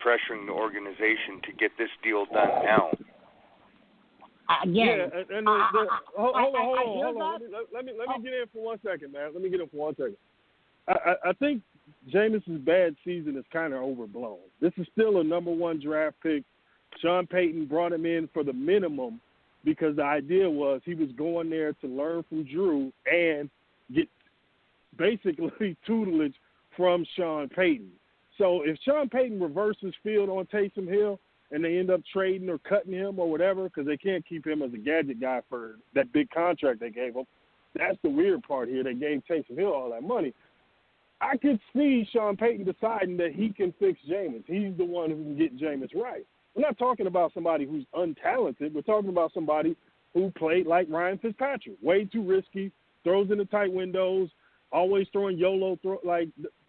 pressuring the organization to get this deal done now. Again, hold on. Let me get in for 1 second, man. Let me get in for 1 second. I think Jameis's bad season is kind of overblown. This is still a number 1 draft pick. Sean Payton brought him in for the minimum because the idea was he was going there to learn from Drew and get basically tutelage from Sean Payton. So if Sean Payton reverses field on Taysom Hill and they end up trading or cutting him or whatever, because they can't keep him as a gadget guy for that big contract they gave him, that's the weird part here. They gave Taysom Hill all that money. I could see Sean Payton deciding that he can fix Jameis. He's the one who can get Jameis right. We're not talking about somebody who's untalented. We're talking about somebody who played like Ryan Fitzpatrick, way too risky, throws in the tight windows, always throwing YOLO.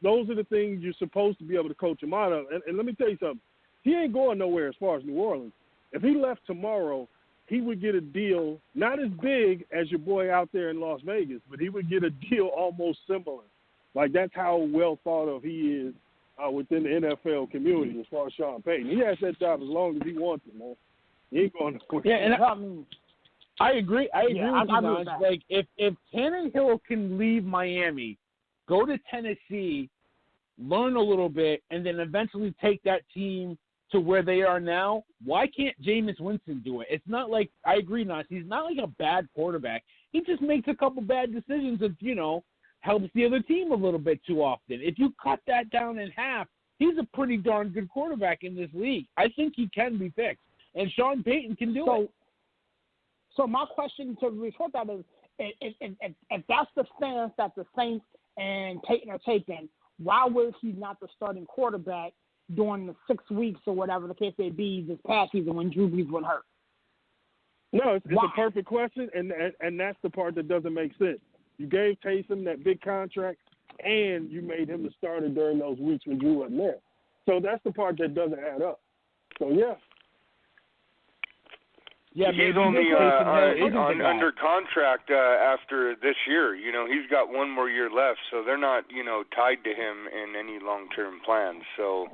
Those are the things you're supposed to be able to coach him out of. And let me tell you something. He ain't going nowhere as far as New Orleans. If he left tomorrow, he would get a deal not as big as your boy out there in Las Vegas, but he would get a deal almost similar. Like, that's how well thought of he is within the NFL community as far as Sean Payton. He has that job as long as he wants it, man. He ain't going nowhere. Yeah, and I agree. I agree with you, Naj. Like, if Tannehill can leave Miami, go to Tennessee, learn a little bit, and then eventually take that team to where they are now, why can't Jameis Winston do it? It's not like, I agree, Naj, he's not like a bad quarterback. He just makes a couple bad decisions that, helps the other team a little bit too often. If you cut that down in half, he's a pretty darn good quarterback in this league. I think he can be fixed. And Sean Payton can do it. So my question to retort that is, if that's the stance that the Saints and Peyton are taking, why was he not the starting quarterback during the 6 weeks or whatever the case may be this past season when Drew Brees was hurt? No, it's a perfect question, and that's the part that doesn't make sense. You gave Taysom that big contract, and you made him the starter during those weeks when Drew wasn't there. So that's the part that doesn't add up. So, yeah. Yeah, he's only under contract after this year. You know, he's got one more year left, so they're not, you know, tied to him in any long-term plans. So,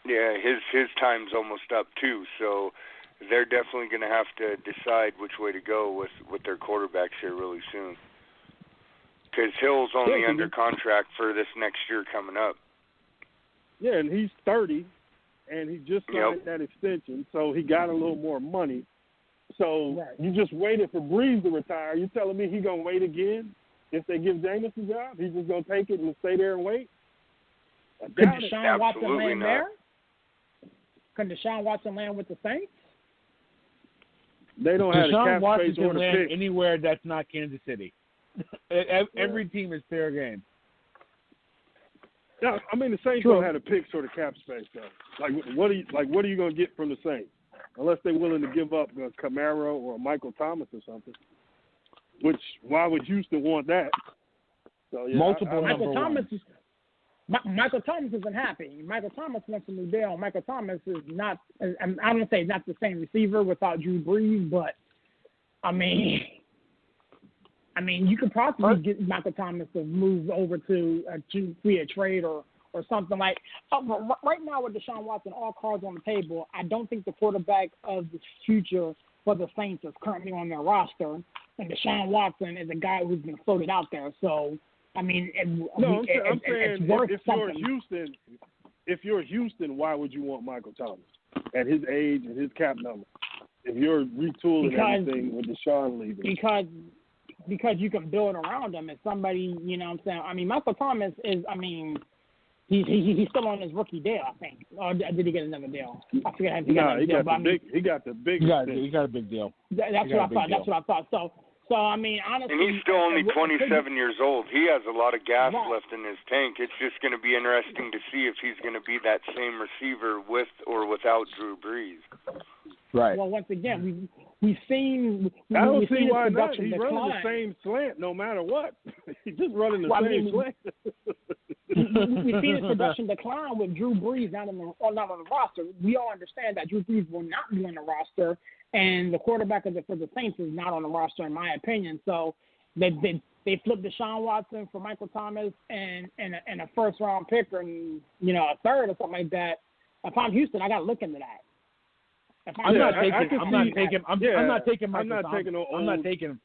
yeah, his time's almost up too. So they're definitely going to have to decide which way to go with their quarterbacks here really soon. Because Hill's only under contract for this next year coming up. Yeah, and he's 30. And he just signed that extension, so he got a little more money. So you just waited for Breeze to retire. You telling me he going to wait again if they give Jameis a job? He's just going to take it and stay there and wait? Could Deshaun Watson land there? Could Deshaun Watson land with the Saints? They don't have the cap space or the land pick. Anywhere that's not Kansas City. Every team is fair game. No, I mean the Saints don't have the picks or the cap space though. Like what are you going to get from the Saints? Unless they're willing to give up a Camaro or a Michael Thomas or something. Which why would Houston want that? So yeah, Michael Thomas isn't happy. Michael Thomas wants a new deal. Michael Thomas is not. I'm going to say not the same receiver without Drew Brees, but I mean, you could possibly get Michael Thomas to move over to a trade or something like. Right now with Deshaun Watson, all cards on the table. I don't think the quarterback of the future for the Saints is currently on their roster, and Deshaun Watson is a guy who's been floated out there. So, I mean, I'm saying it's worth something. If you're Houston, why would you want Michael Thomas at his age and his cap number? If you're retooling everything with Deshaun leaving, because you can build around him as somebody, you know what I'm saying? I mean, Michael Thomas is, he's still on his rookie deal, I think. Or did he get another deal? I forget if he got another deal. He got the big He got a big deal. That's what I thought. So, I mean, honestly. And he's still only 27 years old. He has a lot of gas left in his tank. It's just going to be interesting to see if he's going to be that same receiver with or without Drew Brees. Right. Well, once again, we've seen. I don't see why not. He's running the same slant no matter what. He's just running the same slant. We've seen his production decline with Drew Brees not on the roster. We all understand that Drew Brees will not be on the roster, and the quarterback for the Saints is not on the roster, in my opinion. So they flipped Deshaun Watson for Michael Thomas and a first round pick and a third or something like that. If I'm Houston, I got to look into that. I'm not taking him.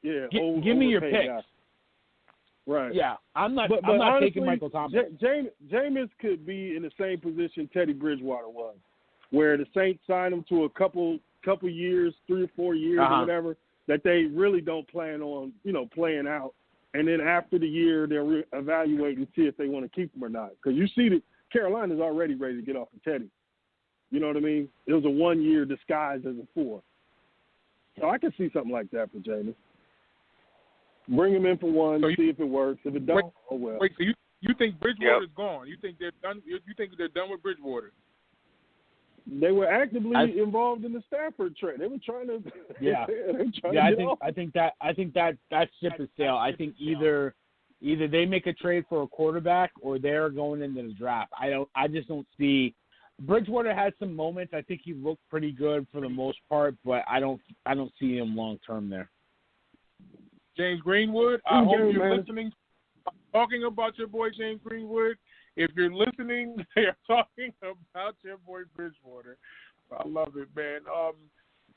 Give me your picks. Guy. Right. Yeah, I'm not honestly, taking Michael Thomas. Jameis could be in the same position Teddy Bridgewater was, where the Saints signed him to a couple years, 3 or 4 years or whatever, that they really don't plan on, playing out. And then after the year, they'll evaluate and see if they want to keep him or not. Because you see that Carolina's already ready to get off of Teddy. You know what I mean? It was a 1 year disguised as a 4. So I can see something like that for Jameis. Bring him in for one, see if it works. If it don't, oh well. Wait, so you think Bridgewater's gone? You think they're done? You think they're done with Bridgewater? They were actively involved in the Stafford trade. They were trying to. Yeah. I think that ship is sailed. I think either they make a trade for a quarterback or they're going into the draft. I just don't see. Bridgewater has some moments. I think he looked pretty good for the most part, but I don't see him long term there. James Greenwood, I hope you're listening. Talking about your boy James Greenwood. If you're listening, they are talking about your boy Bridgewater. I love it, man.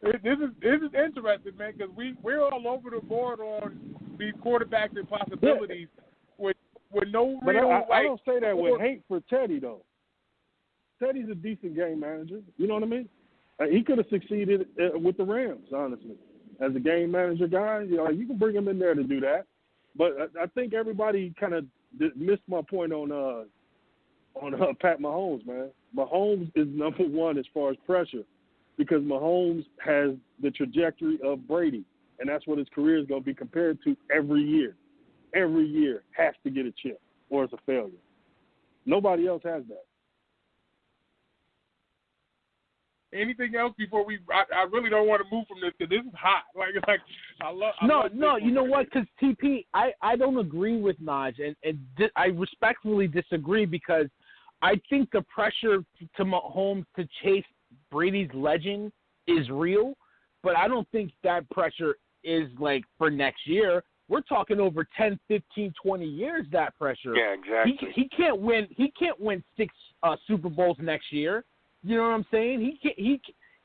This is interesting, man, because we're all over the board on these quarterbacks and possibilities with no but real. I don't say that with hate for Teddy though. Teddy's a decent game manager. You know what I mean? He could have succeeded with the Rams, honestly. As a game manager guy, you can bring him in there to do that. But I think everybody kind of missed my point on Pat Mahomes, man. Mahomes is number one as far as pressure because Mahomes has the trajectory of Brady. and that's what his career is going to be compared to every year. Every year has to get a chip, or it's a failure. Nobody else has that. Anything else before we? I really don't want to move from this because this is hot. Like I love. No. You know what? Because TP, I don't agree with Naj, and I respectfully disagree because I think the pressure to Mahomes to chase Brady's legend is real, but I don't think that pressure is like for next year. We're talking over 10, 15, 20 years, that pressure. Yeah, exactly. He can't win 6 Super Bowls next year. You know what I'm saying?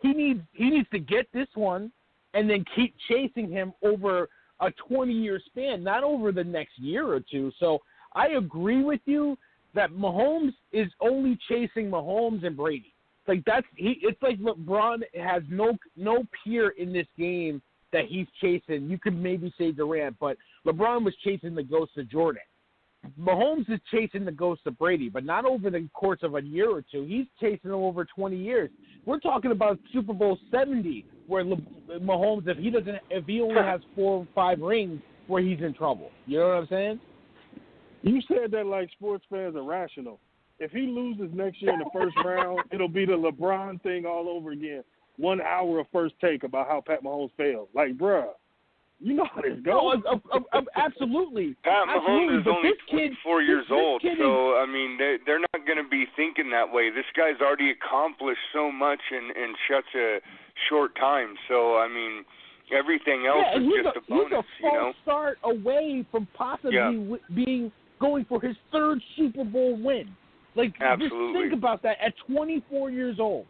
He needs to get this one and then keep chasing him over a 20-year span, not over the next year or two. So I agree with you that Mahomes is only chasing Mahomes and Brady. Like it's like LeBron has no peer in this game that he's chasing. You could maybe say Durant, but LeBron was chasing the ghost of Jordan. Mahomes is chasing the ghost of Brady, but not over the course of a year or two. He's chasing him over 20 years. We're talking about Super Bowl 70, where Mahomes, if he only has 4 or 5 rings, where he's in trouble. You know what I'm saying? You said that like sports fans are rational. If he loses next year in the first round, it'll be the LeBron thing all over again. 1 hour of first take about how Pat Mahomes failed. Like, bruh, you know how this goes. Oh, absolutely. Pat Mahomes is only 24 years old, so, I mean, they're not going to be thinking that way. This guy's already accomplished so much in such a short time. So, I mean, everything else is just a bonus, he's a false start away from possibly going for his 3rd Super Bowl win. Like, absolutely. Just think about that. At 24 years old,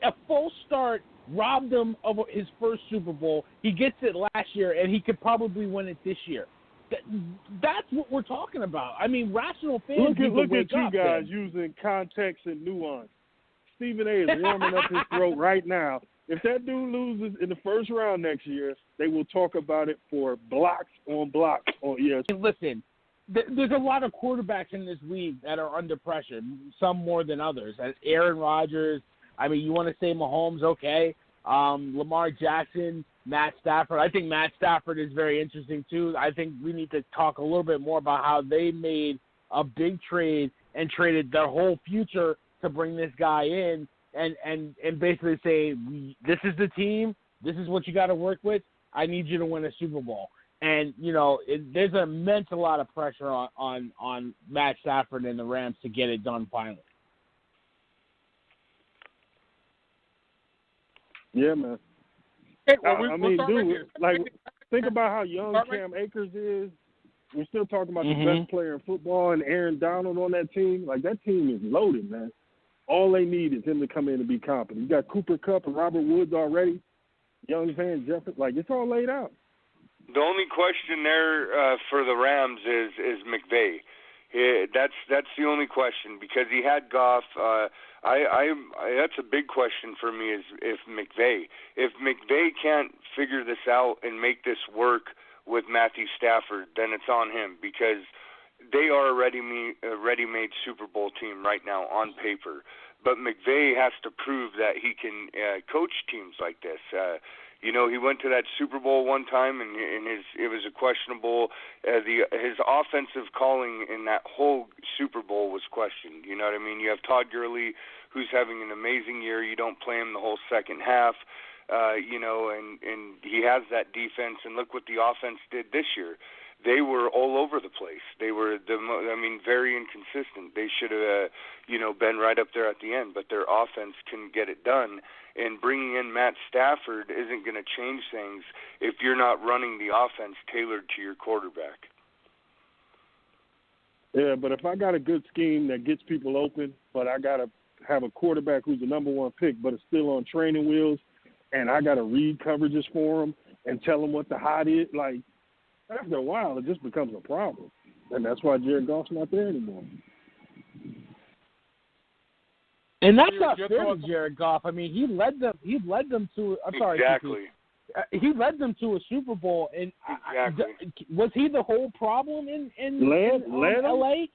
a false start robbed him of his first Super Bowl. He gets it last year, and he could probably win it this year. That's what we're talking about. I mean, rational fans look at you guys then. using context and nuance. Stephen A. is warming up his throat right now. If that dude loses in the first round next year, they will talk about it for blocks on blocks on ESPN. Listen, there's a lot of quarterbacks in this league that are under pressure, some more than others. Aaron Rodgers, I mean, you want to say Mahomes, okay. Lamar Jackson, Matt Stafford. I think Matt Stafford is very interesting, too. I think we need to talk a little bit more about how they made a big trade and traded their whole future to bring this guy in and basically say, this is the team, this is what you got to work with, I need you to win a Super Bowl. And, you know, there's an immense a lot of pressure on Matt Stafford and the Rams to get it done finally. Yeah, man. Hey, think about how young Cam Akers is. We're still talking about the best player in football and Aaron Donald on that team. Like, that team is loaded, man. All they need is him to come in and be competent. You got Cooper Kupp and Robert Woods already. Young Van Jefferson. Like, it's all laid out. The only question there for the Rams is McVay. That's the only question because he had Goff. That's a big question for me is if McVay can't figure this out and make this work with Matthew Stafford, then it's on him because they are a ready-made Super Bowl team right now on paper. But McVay has to prove that he can coach teams like this. You know, he went to that Super Bowl one time, and it was a questionable. His offensive calling in that whole Super Bowl was questioned. You know what I mean? You have Todd Gurley, who's having an amazing year. You don't play him the whole second half, you know, and he has that defense. And look what the offense did this year. They were all over the place. They were very inconsistent. They should have, been right up there at the end, but their offense couldn't get it done. And bringing in Matt Stafford isn't going to change things if you're not running the offense tailored to your quarterback. Yeah, but if I got a good scheme that gets people open, but I got to have a quarterback who's the number one pick but is still on training wheels, and I got to read coverages for him and tell him what the hot is, like, after a while, it just becomes a problem. And that's why Jared Goff's not there anymore. And that's not fair to Jared Goff. I mean, he led them to. I'm sorry. Exactly. He led them to a Super Bowl, and exactly. Was he the whole problem in LA?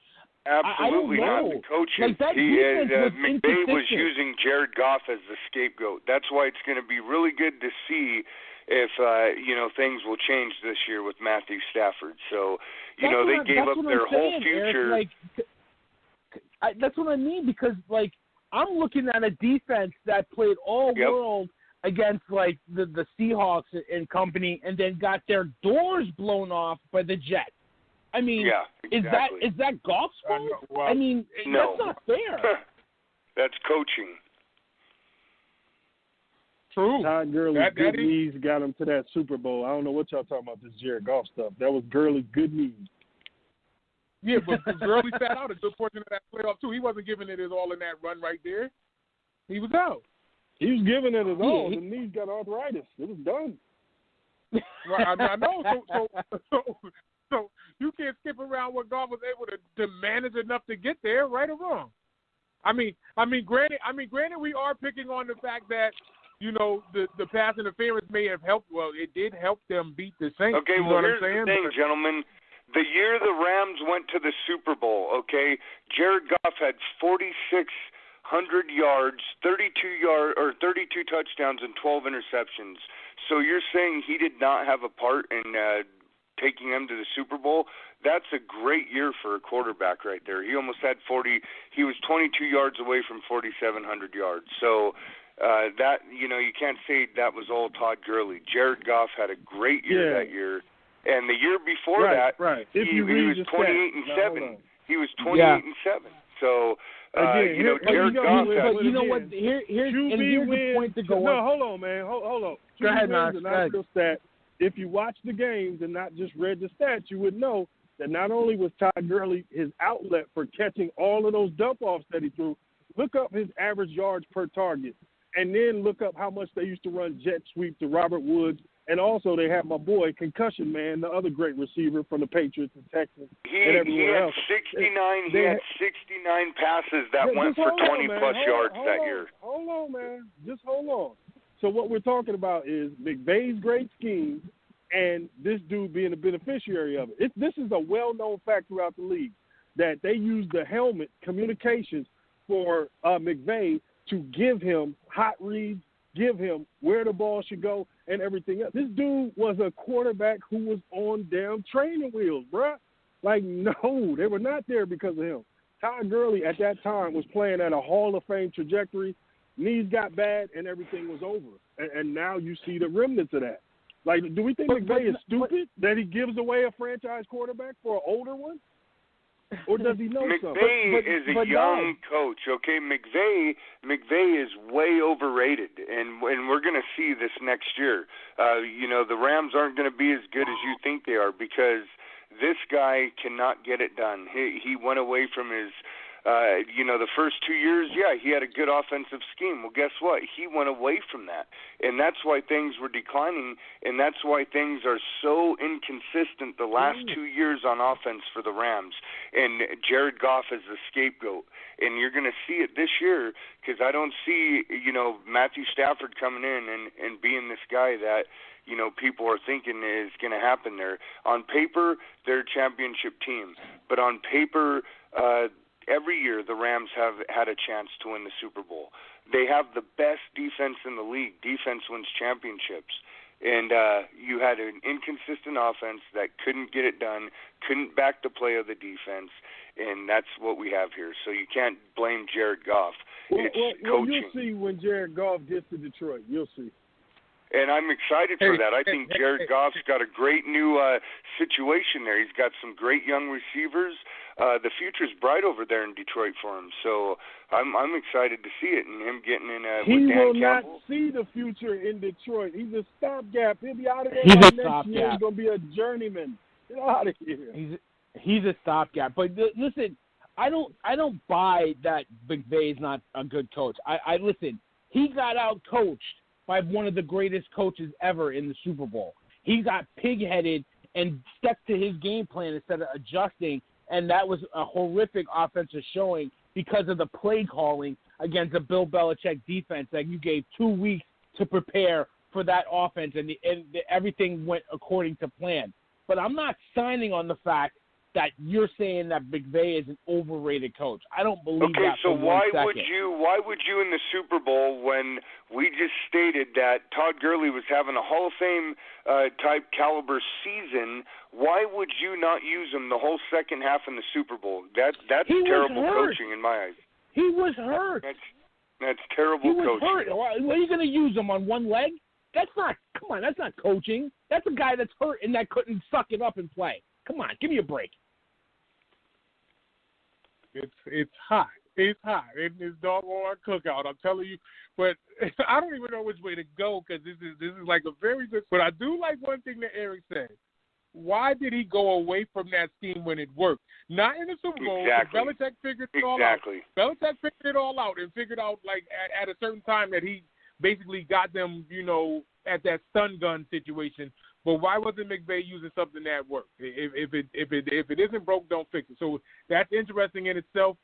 Absolutely not. The coaches. McVay was using Jared Goff as the scapegoat. That's why it's going to be really good to see if things will change this year with Matthew Stafford. So, they gave up their whole future. Eric, that's what I mean, because, I'm looking at a defense that played all world against, the Seahawks and company, and then got their doors blown off by the Jets. I mean, exactly. is that Goff's fault? No. That's not fair. That's coaching. True. Todd Gurley's good knees got him to that Super Bowl. I don't know what y'all talking about, this Jared Goff stuff. That was Gurley's good knees. Yeah, but Gurley sat out a good portion of that playoff, too. He wasn't giving it his all in that run right there. He was out. He was giving it his all. His knees got arthritis. It was done. Right, I know. So you can't skip around what Goff was able to manage enough to get there, right or wrong. I mean, granted, we are picking on the fact that the pass interference may have helped. Well, it did help them beat the Saints. Okay, you know well, what here's I'm saying? the thing, gentlemen. The year the Rams went to the Super Bowl, okay, Jared Goff had 4,600 yards, 32 touchdowns, and 12 interceptions. So you're saying he did not have a part in taking them to the Super Bowl? That's a great year for a quarterback right there. He almost had 40. He was 22 yards away from 4,700 yards. So that you can't say that was all Todd Gurley. Jared Goff had a great year that year. And the year before that, he was 28-7. He was 28-7. So, Jared Goff. But you know what? Here's the point to go on. No, hold on, man. Hold on. Go ahead, Knox. If you watch the games and not just read the stats, you would know that not only was Todd Gurley his outlet for catching all of those dump-offs that he threw, look up his average yards per target, and then look up how much they used to run jet sweep to Robert Woods. And also, they had my boy, Concussion Man, the other great receiver from the Patriots and Texans and everywhere else. He had 69 passes that went for 20-plus yards that year. Hold on, man. Just hold on. So what we're talking about is McVay's great scheme and this dude being a beneficiary of it. This is a well-known fact throughout the league that they use the helmet communications for McVay to give him hot reads, give him where the ball should go, and everything else. This dude was a quarterback who was on damn training wheels, bruh. No, they were not there because of him. Todd Gurley at that time was playing at a Hall of Fame trajectory. Knees got bad, and everything was over. And now you see the remnants of that. Do we think McVay is stupid that he gives away a franchise quarterback for an older one? Or does he know something? McVay is a young coach, okay? McVay is way overrated, and we're going to see this next year. The Rams aren't going to be as good as you think they are because this guy cannot get it done. He went away from his the first 2 years, he had a good offensive scheme. Well, guess what? He went away from that. And that's why things were declining, and that's why things are so inconsistent the last 2 years on offense for the Rams. And Jared Goff is the scapegoat. And you're going to see it this year because I don't see, Matthew Stafford coming in and being this guy that, people are thinking is going to happen there. On paper, they're a championship team. But on paper, every year the Rams have had a chance to win the Super Bowl. They have the best defense in the league. Defense wins championships. And you had an inconsistent offense that couldn't get it done, couldn't back the play of the defense, and that's what we have here. So you can't blame Jared Goff. It's coaching. You'll see when Jared Goff gets to Detroit. You'll see. And I'm excited for that. I think Jared Goff's got a great new situation there. He's got some great young receivers. The future's bright over there in Detroit for him. So I'm excited to see it and him getting in with Dan Campbell. He will not see the future in Detroit. He's a stopgap. He'll be out of there next year. He's going to be a journeyman. Get out of here. He's a stopgap. But listen, I don't buy that McVay's not a good coach. I listen. He got out coached by one of the greatest coaches ever in the Super Bowl. He got pig-headed and stuck to his game plan instead of adjusting, and that was a horrific offensive showing because of the play calling against the Bill Belichick defense that you gave 2 weeks to prepare for that offense, and everything went according to plan. But I'm not signing on the fact that you're saying that McVay is an overrated coach. I don't believe that so for why 1 second. would you in the Super Bowl, when we just stated that Todd Gurley was having a Hall of Fame type caliber season, why would you not use him the whole second half in the Super Bowl? That's terrible coaching in my eyes. He was hurt. That's terrible coaching. He was hurt. What, are you going to use him on one leg? That's not coaching. That's a guy that's hurt and that couldn't suck it up and play. Come on, give me a break. It's hot. It's hot. It's doggone Cookout. I'm telling you. But I don't even know which way to go, because this is like a very good. But I do like one thing that Eric said. Why did he go away from that scheme when it worked? Not in the Super Bowl. Exactly. Belichick figured it all out. Belichick figured it all out and figured out, like, at a certain time that he basically got them, at that stun gun situation. But why wasn't McVay using something that worked? If it isn't broke, don't fix it. So that's interesting in itself.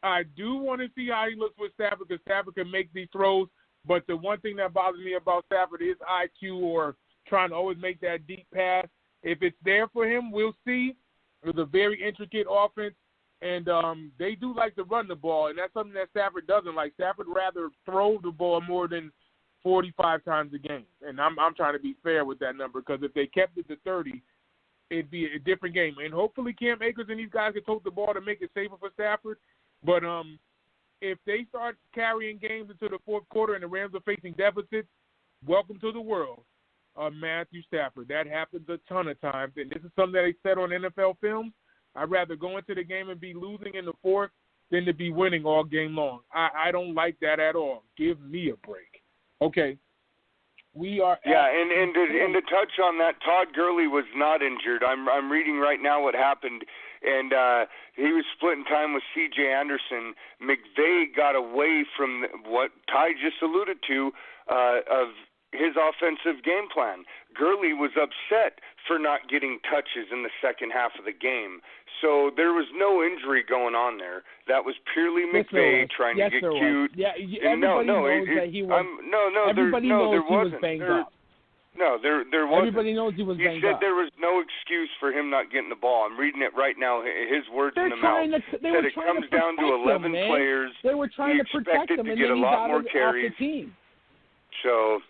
I do want to see how he looks with Stafford, because Stafford can make these throws. But the one thing that bothers me about Stafford is IQ, or trying to always make that deep pass. If it's there for him, we'll see. It's a very intricate offense, and they do like to run the ball, and that's something that Stafford doesn't like. Stafford rather throw the ball more than 45 times a game, and I'm trying to be fair with that number, because if they kept it to 30, it'd be a different game. And hopefully Cam Akers and these guys can tote the ball to make it safer for Stafford. But if they start carrying games into the fourth quarter and the Rams are facing deficits, welcome to the world. Matthew Stafford. That happens a ton of times, and this is something that they said on NFL films. I'd rather go into the game and be losing in the fourth than to be winning all game long. I don't like that at all. Give me a break. Okay. We are and to touch on that, Todd Gurley was not injured. I'm reading right now what happened, and he was splitting time with C.J. Anderson. McVay got away from what Ty just alluded to of his offensive game plan. Gurley was upset for not getting touches in the second half of the game. So there was no injury going on there. That was purely McVay trying to get cute. Yeah, everybody knows that he was. Everybody knows he was banged up. No, there wasn't. Everybody knows he was banged up. He said there was no excuse for him not getting the ball. I'm reading it right now. His words in the mouth. Said it comes down to 11 players. They were trying to protect him, to and get then a he's lot out more of carries. the team. So.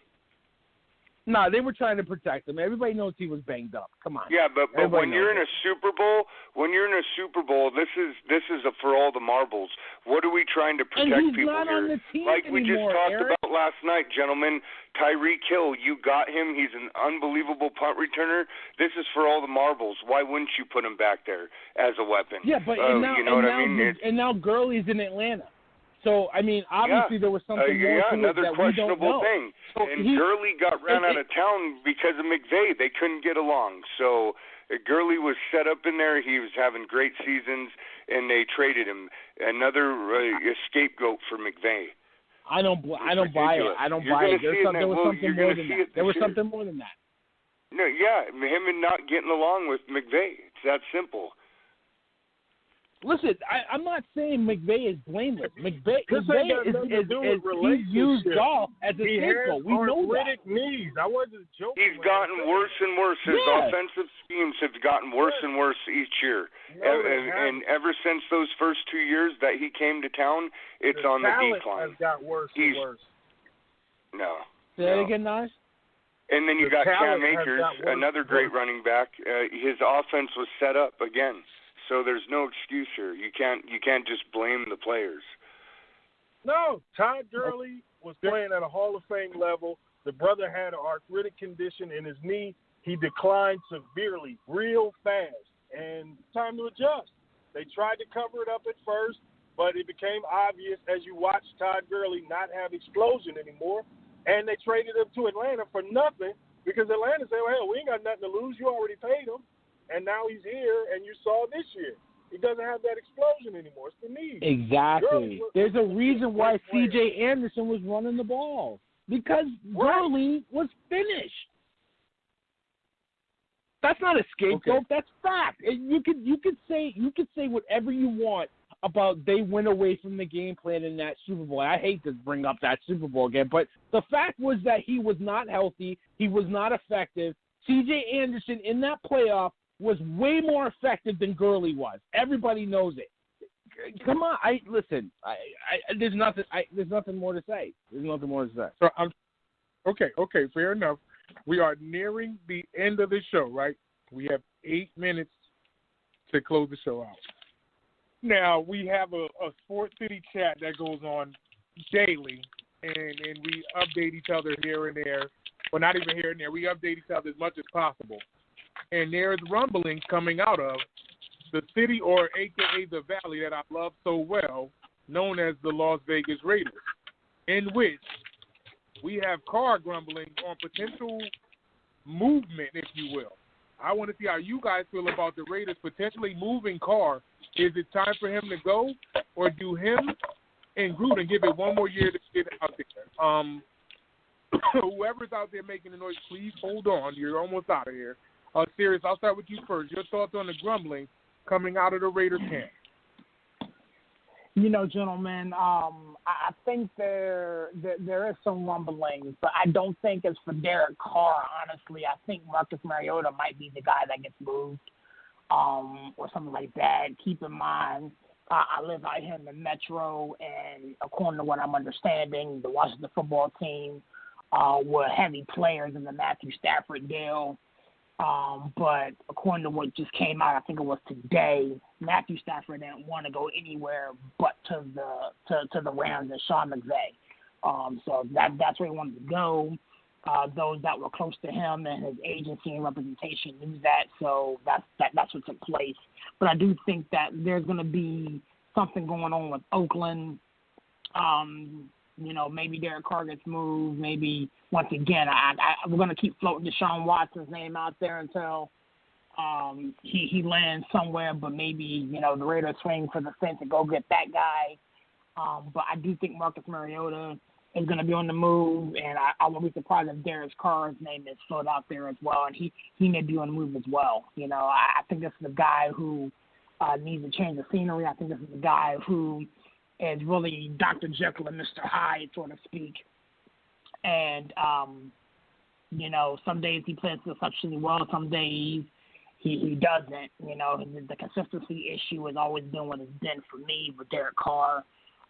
No, they were trying to protect him. Everybody knows he was banged up. Come on. Yeah, but when you're in a Super Bowl, this is a for all the marbles. What are we trying to protect people not here? On the team like we anymore, just talked Eric. about last night, gentlemen. Tyreek Hill, you got him. He's an unbelievable punt returner. This is for all the marbles. Why wouldn't you put him back there as a weapon? Yeah, but you know what I mean? And now Gurley's in Atlanta. So, I mean, obviously there was something more to it that we don't know. Thing. So and Gurley got run out of town because of McVay. They couldn't get along. So Gurley was set up in there. He was having great seasons, and they traded him. Another scapegoat for McVay. I don't buy it. I don't buy it. There was something more than that. No, yeah, him and not getting along with McVay. It's that simple. Listen, I'm not saying McVay is blameless. McVay is he used golf as a scapegoat. We know that. Knees. I wasn't joking. He's gotten worse and worse. His offensive schemes have gotten worse and worse each year. And ever since those first 2 years that he came to town, it's on the decline. Has got worse and worse. No. Say that again, Naj? And then you got Cam Akers, another great running back. His offense was set up again. So there's no excuse here. You can't just blame the players. No, Todd Gurley was playing at a Hall of Fame level. The brother had an arthritic condition in his knee. He declined severely, real fast, and time to adjust. They tried to cover it up at first, but it became obvious as you watched Todd Gurley not have explosion anymore, and they traded him to Atlanta for nothing because Atlanta said, well, hell, we ain't got nothing to lose. You already paid him. And now he's here, and you saw this year. He doesn't have that explosion anymore. It's the knee. Exactly. There's a reason why C.J. Anderson was running the ball. Because Gurley was finished. That's not a scapegoat. Okay. That's fact. You could say whatever you want about they went away from the game plan in that Super Bowl. I hate to bring up that Super Bowl again, but the fact was that he was not healthy. He was not effective. C.J. Anderson in that playoff was way more effective than Gurley was. Everybody knows it. Come on, listen. There's nothing more to say. So okay, fair enough. We are nearing the end of the show, right? We have 8 minutes to close the show out. Now, we have a Sports City chat that goes on daily, and we update each other here and there. Well, not even here and there. We update each other as much as possible. And there's rumblings coming out of the city, or a.k.a. the valley that I love so well, known as the Las Vegas Raiders, in which we have Carr grumbling on potential movement, if you will. I want to see how you guys feel about the Raiders potentially moving Carr. Is it time for him to go, or do him and Gruden give it one more year to get out there? Whoever's out there making the noise, please hold on. You're almost out of here. Sirius, I'll start with you first. Your thoughts on the grumbling coming out of the Raiders camp? Gentlemen, I think there is some rumblings, but I don't think it's for Derek Carr, honestly. I think Marcus Mariota might be the guy that gets moved or something like that. Keep in mind, I live out here in the Metro, and according to what I'm understanding, the Washington football team were heavy players in the Matthew Stafford deal. But according to what just came out, I think it was today, Matthew Stafford didn't want to go anywhere but to the Rams and Sean McVay. So that's where he wanted to go. Those that were close to him and his agency and representation knew that, so that's what took place. But I do think that there's going to be something going on with Oakland. Maybe Derek Carr gets moved. Maybe, once again, we're going to keep floating Deshaun Watson's name out there until he lands somewhere. But maybe, the Raiders swing for the fence and go get that guy. But I do think Marcus Mariota is going to be on the move, and I won't be surprised if Derek Carr's name is floated out there as well, and he may be on the move as well. I think this is the guy who needs to change the scenery. I think this is the guy who is really Dr. Jekyll and Mr. Hyde, so to speak. And, some days he plays exceptionally well, some days he doesn't. The consistency issue has always been what it's been for me with Derek Carr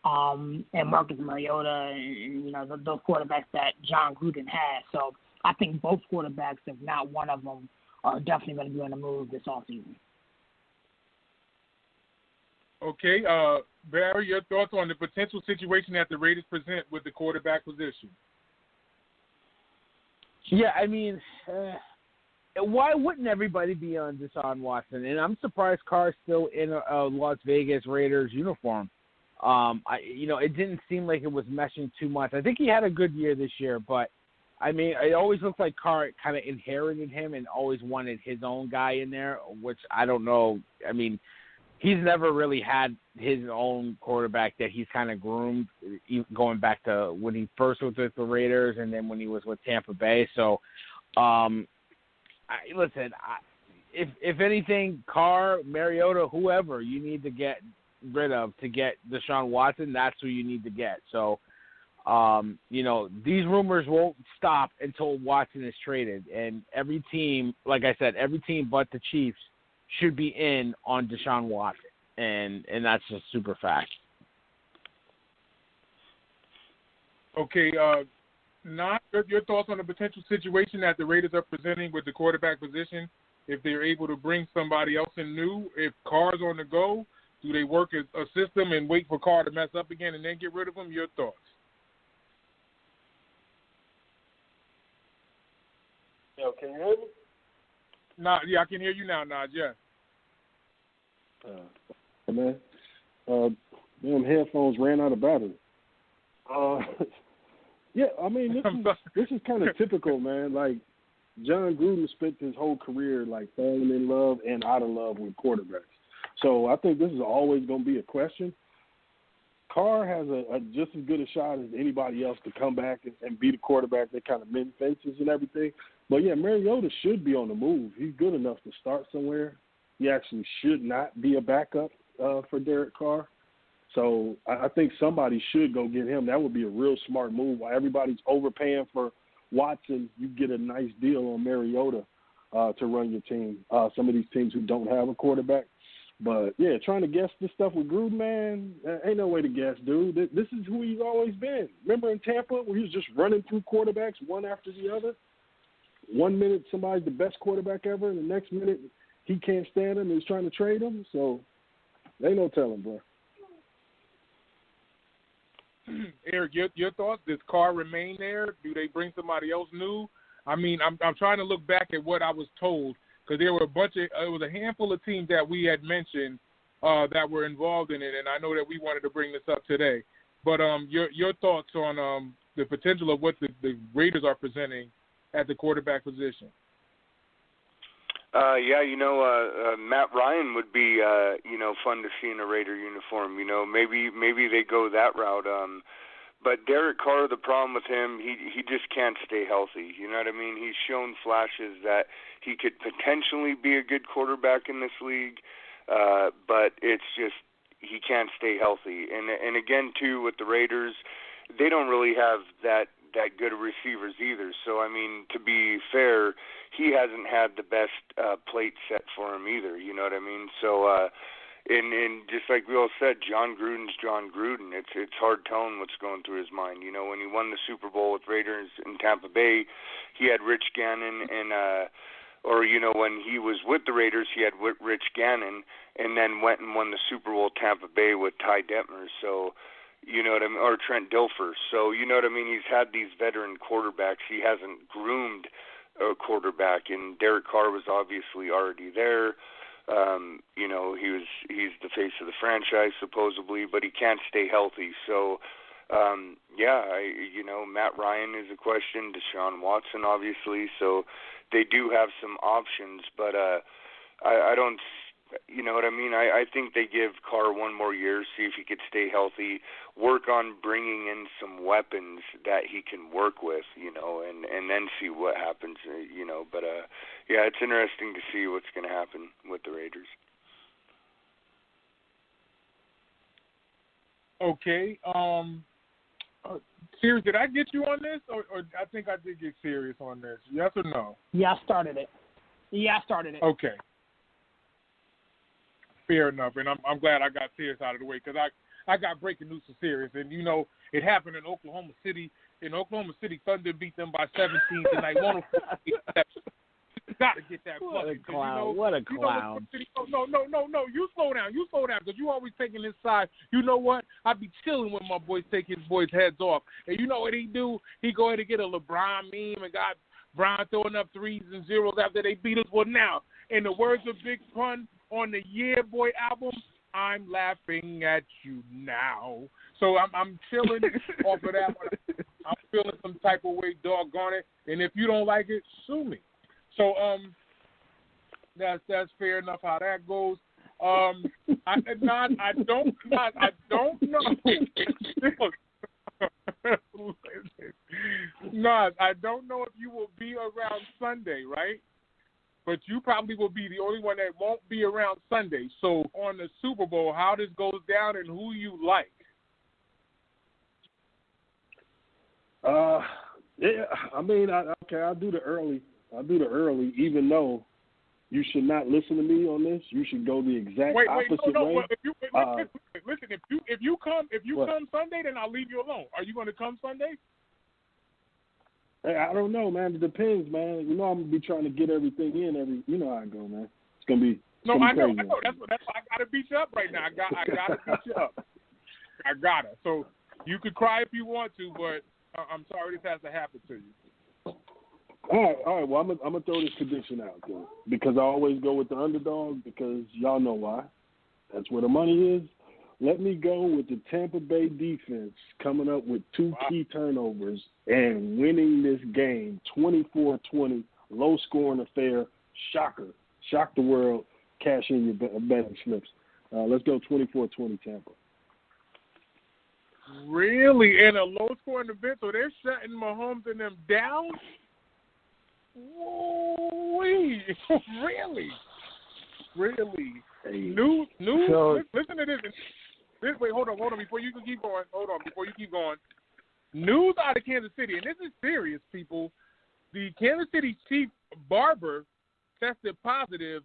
and Marcus Mariota and those quarterbacks that John Gruden has. So I think both quarterbacks, if not one of them, are definitely going to be on the move this offseason. Okay, Barry, your thoughts on the potential situation that the Raiders present with the quarterback position? Yeah, I mean, why wouldn't everybody be on Deshaun Watson? And I'm surprised Carr's still in a Las Vegas Raiders uniform. It didn't seem like it was meshing too much. I think he had a good year this year, but I mean, it always looked like Carr kind of inherited him and always wanted his own guy in there, which I don't know. I mean, he's never really had his own quarterback that he's kind of groomed, going back to when he first was with the Raiders and then when he was with Tampa Bay. So, if anything, Carr, Mariota, whoever you need to get rid of to get Deshaun Watson, that's who you need to get. So, these rumors won't stop until Watson is traded. And every team, like I said, every team but the Chiefs should be in on Deshaun Watson, and that's just super fact. Okay, Nod, your thoughts on the potential situation that the Raiders are presenting with the quarterback position, if they're able to bring somebody else in new, if Carr's on the go, do they work as a system and wait for Carr to mess up again and then get rid of him? Your thoughts? Yo, can you hear me? Yeah, I can hear you now, Nod, yeah. Man, them headphones ran out of battery. Yeah, I mean, this is kind of typical, man. Like, John Gruden spent his whole career, like, falling in love and out of love with quarterbacks. So I think this is always going to be a question. Carr has a just as good a shot as anybody else to come back and be the quarterback that kind of mend fences and everything. But, yeah, Mariota should be on the move. He's good enough to start somewhere. He actually should not be a backup for Derek Carr. So I think somebody should go get him. That would be a real smart move. While everybody's overpaying for Watson, you get a nice deal on Mariota. to run your team. Some of these teams who don't have a quarterback. But, yeah, trying to guess this stuff with Gruden, man, ain't no way to guess, dude. This is who he's always been. Remember in Tampa where he was just running through quarterbacks one after the other? 1 minute somebody's the best quarterback ever, and the next minute he can't stand him and he's trying to trade him. So, ain't no telling, bro. Eric, your thoughts? Does Carr remain there? Do they bring somebody else new? I mean, I'm trying to look back at what I was told. Because there were it was a handful of teams that we had mentioned that were involved in it, and I know that we wanted to bring this up today. But your thoughts on the potential of what the Raiders are presenting at the quarterback position? Yeah, Matt Ryan would be fun to see in a Raider uniform. Maybe they go that route. But Derek Carr, the problem with him, he just can't stay healthy. You know what I mean? He's shown flashes that he could potentially be a good quarterback in this league, but it's just he can't stay healthy. And again, too, with the Raiders, they don't really have that good receivers either. So, I mean, to be fair, he hasn't had the best plate set for him either. You know what I mean? So, and just like we all said, John Gruden's John Gruden. It's hard telling what's going through his mind. When he won the Super Bowl with Raiders in Tampa Bay, he had Rich Gannon and when he was with the Raiders, he had Rich Gannon, and then went and won the Super Bowl Tampa Bay with Ty Detmer. So, you know what I mean, or Trent Dilfer. So, you know what I mean. He's had these veteran quarterbacks. He hasn't groomed a quarterback, and Derek Carr was obviously already there. He's the face of the franchise supposedly, but he can't stay healthy. So, Matt Ryan is a question. Deshaun Watson, obviously. So they do have some options, but I don't. You know what I mean? I think they give Carr one more year, see if he could stay healthy, work on bringing in some weapons that he can work with, and then see what happens, But, it's interesting to see what's going to happen with the Raiders. Okay. Serious, did I get you on this? Or I think I did get serious on this. Yes or no? Yeah, I started it. Okay. Fair enough, and I'm glad I got Sirius out of the way because I got breaking news for Sirius, and it happened in Oklahoma City. In Oklahoma City, Thunder beat them by 17 tonight. 104. You got to get that. What a clown! What a clown! No. You slow down because you always taking his side. You know what? I be chilling when my boys take his boys' heads off, and you know what he do? He go ahead and get a LeBron meme and got Bron throwing up threes and zeros after they beat us. Well, now, in the words of Big Pun on the Yeah Boy album, I'm laughing at you now. So I'm chilling off of that one. I'm feeling some type of way, doggone it. And if you don't like it, sue me. So that's fair enough how that goes. I don't know. Nas, I don't know if you will be around Sunday, right? But you probably will be the only one that won't be around Sunday. So on the Super Bowl, how this goes down and who you like? Yeah, I mean, I'll do the early. Even though you should not listen to me on this. You should go the exact opposite way. Listen, if you come Sunday, then I'll leave you alone. Are you going to come Sunday? Hey, I don't know, man. It depends, man. I'm gonna be trying to get everything in. You know how I go, man. It's gonna be. I know. Crazy. That's why I gotta beat you up right now. I gotta beat you up. I gotta. So you could cry if you want to, but I'm sorry this has to happen to you. All right. Well, I'm gonna throw this prediction out there because I always go with the underdog because y'all know why. That's where the money is. Let me go with the Tampa Bay defense coming up with two key turnovers and winning this game 24-20, low-scoring affair, shocker. Shock the world, cash in your betting slips. Let's go 24-20 Tampa. Really? In a low-scoring event, so they're shutting Mahomes and them down? Woo-wee. Really? Hey. News. Listen to this. Wait, hold on. Before you keep going. News out of Kansas City, and this is serious, people. The Kansas City chief barber tested positive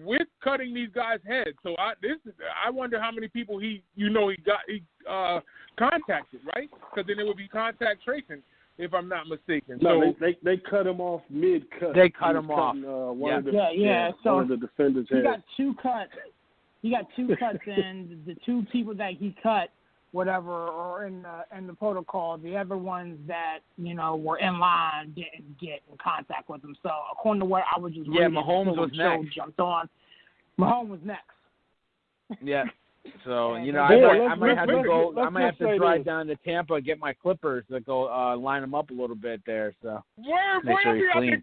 with cutting these guys' heads. So I wonder how many people he contacted, right? Because then it would be contact tracing, if I'm not mistaken. No, so they cut him off mid-cut. They cut him off. So one of the defenders' heads. He got two cuts, and the two people that he cut, whatever, or in the protocol, the other ones that were in line didn't get in contact with him. So according to what I was just reading, Mahomes was next. Jumped on. Mahomes was next. Yeah. So I might have to drive down to Tampa and get my clippers to go line them up a little bit there. So make sure he's clean.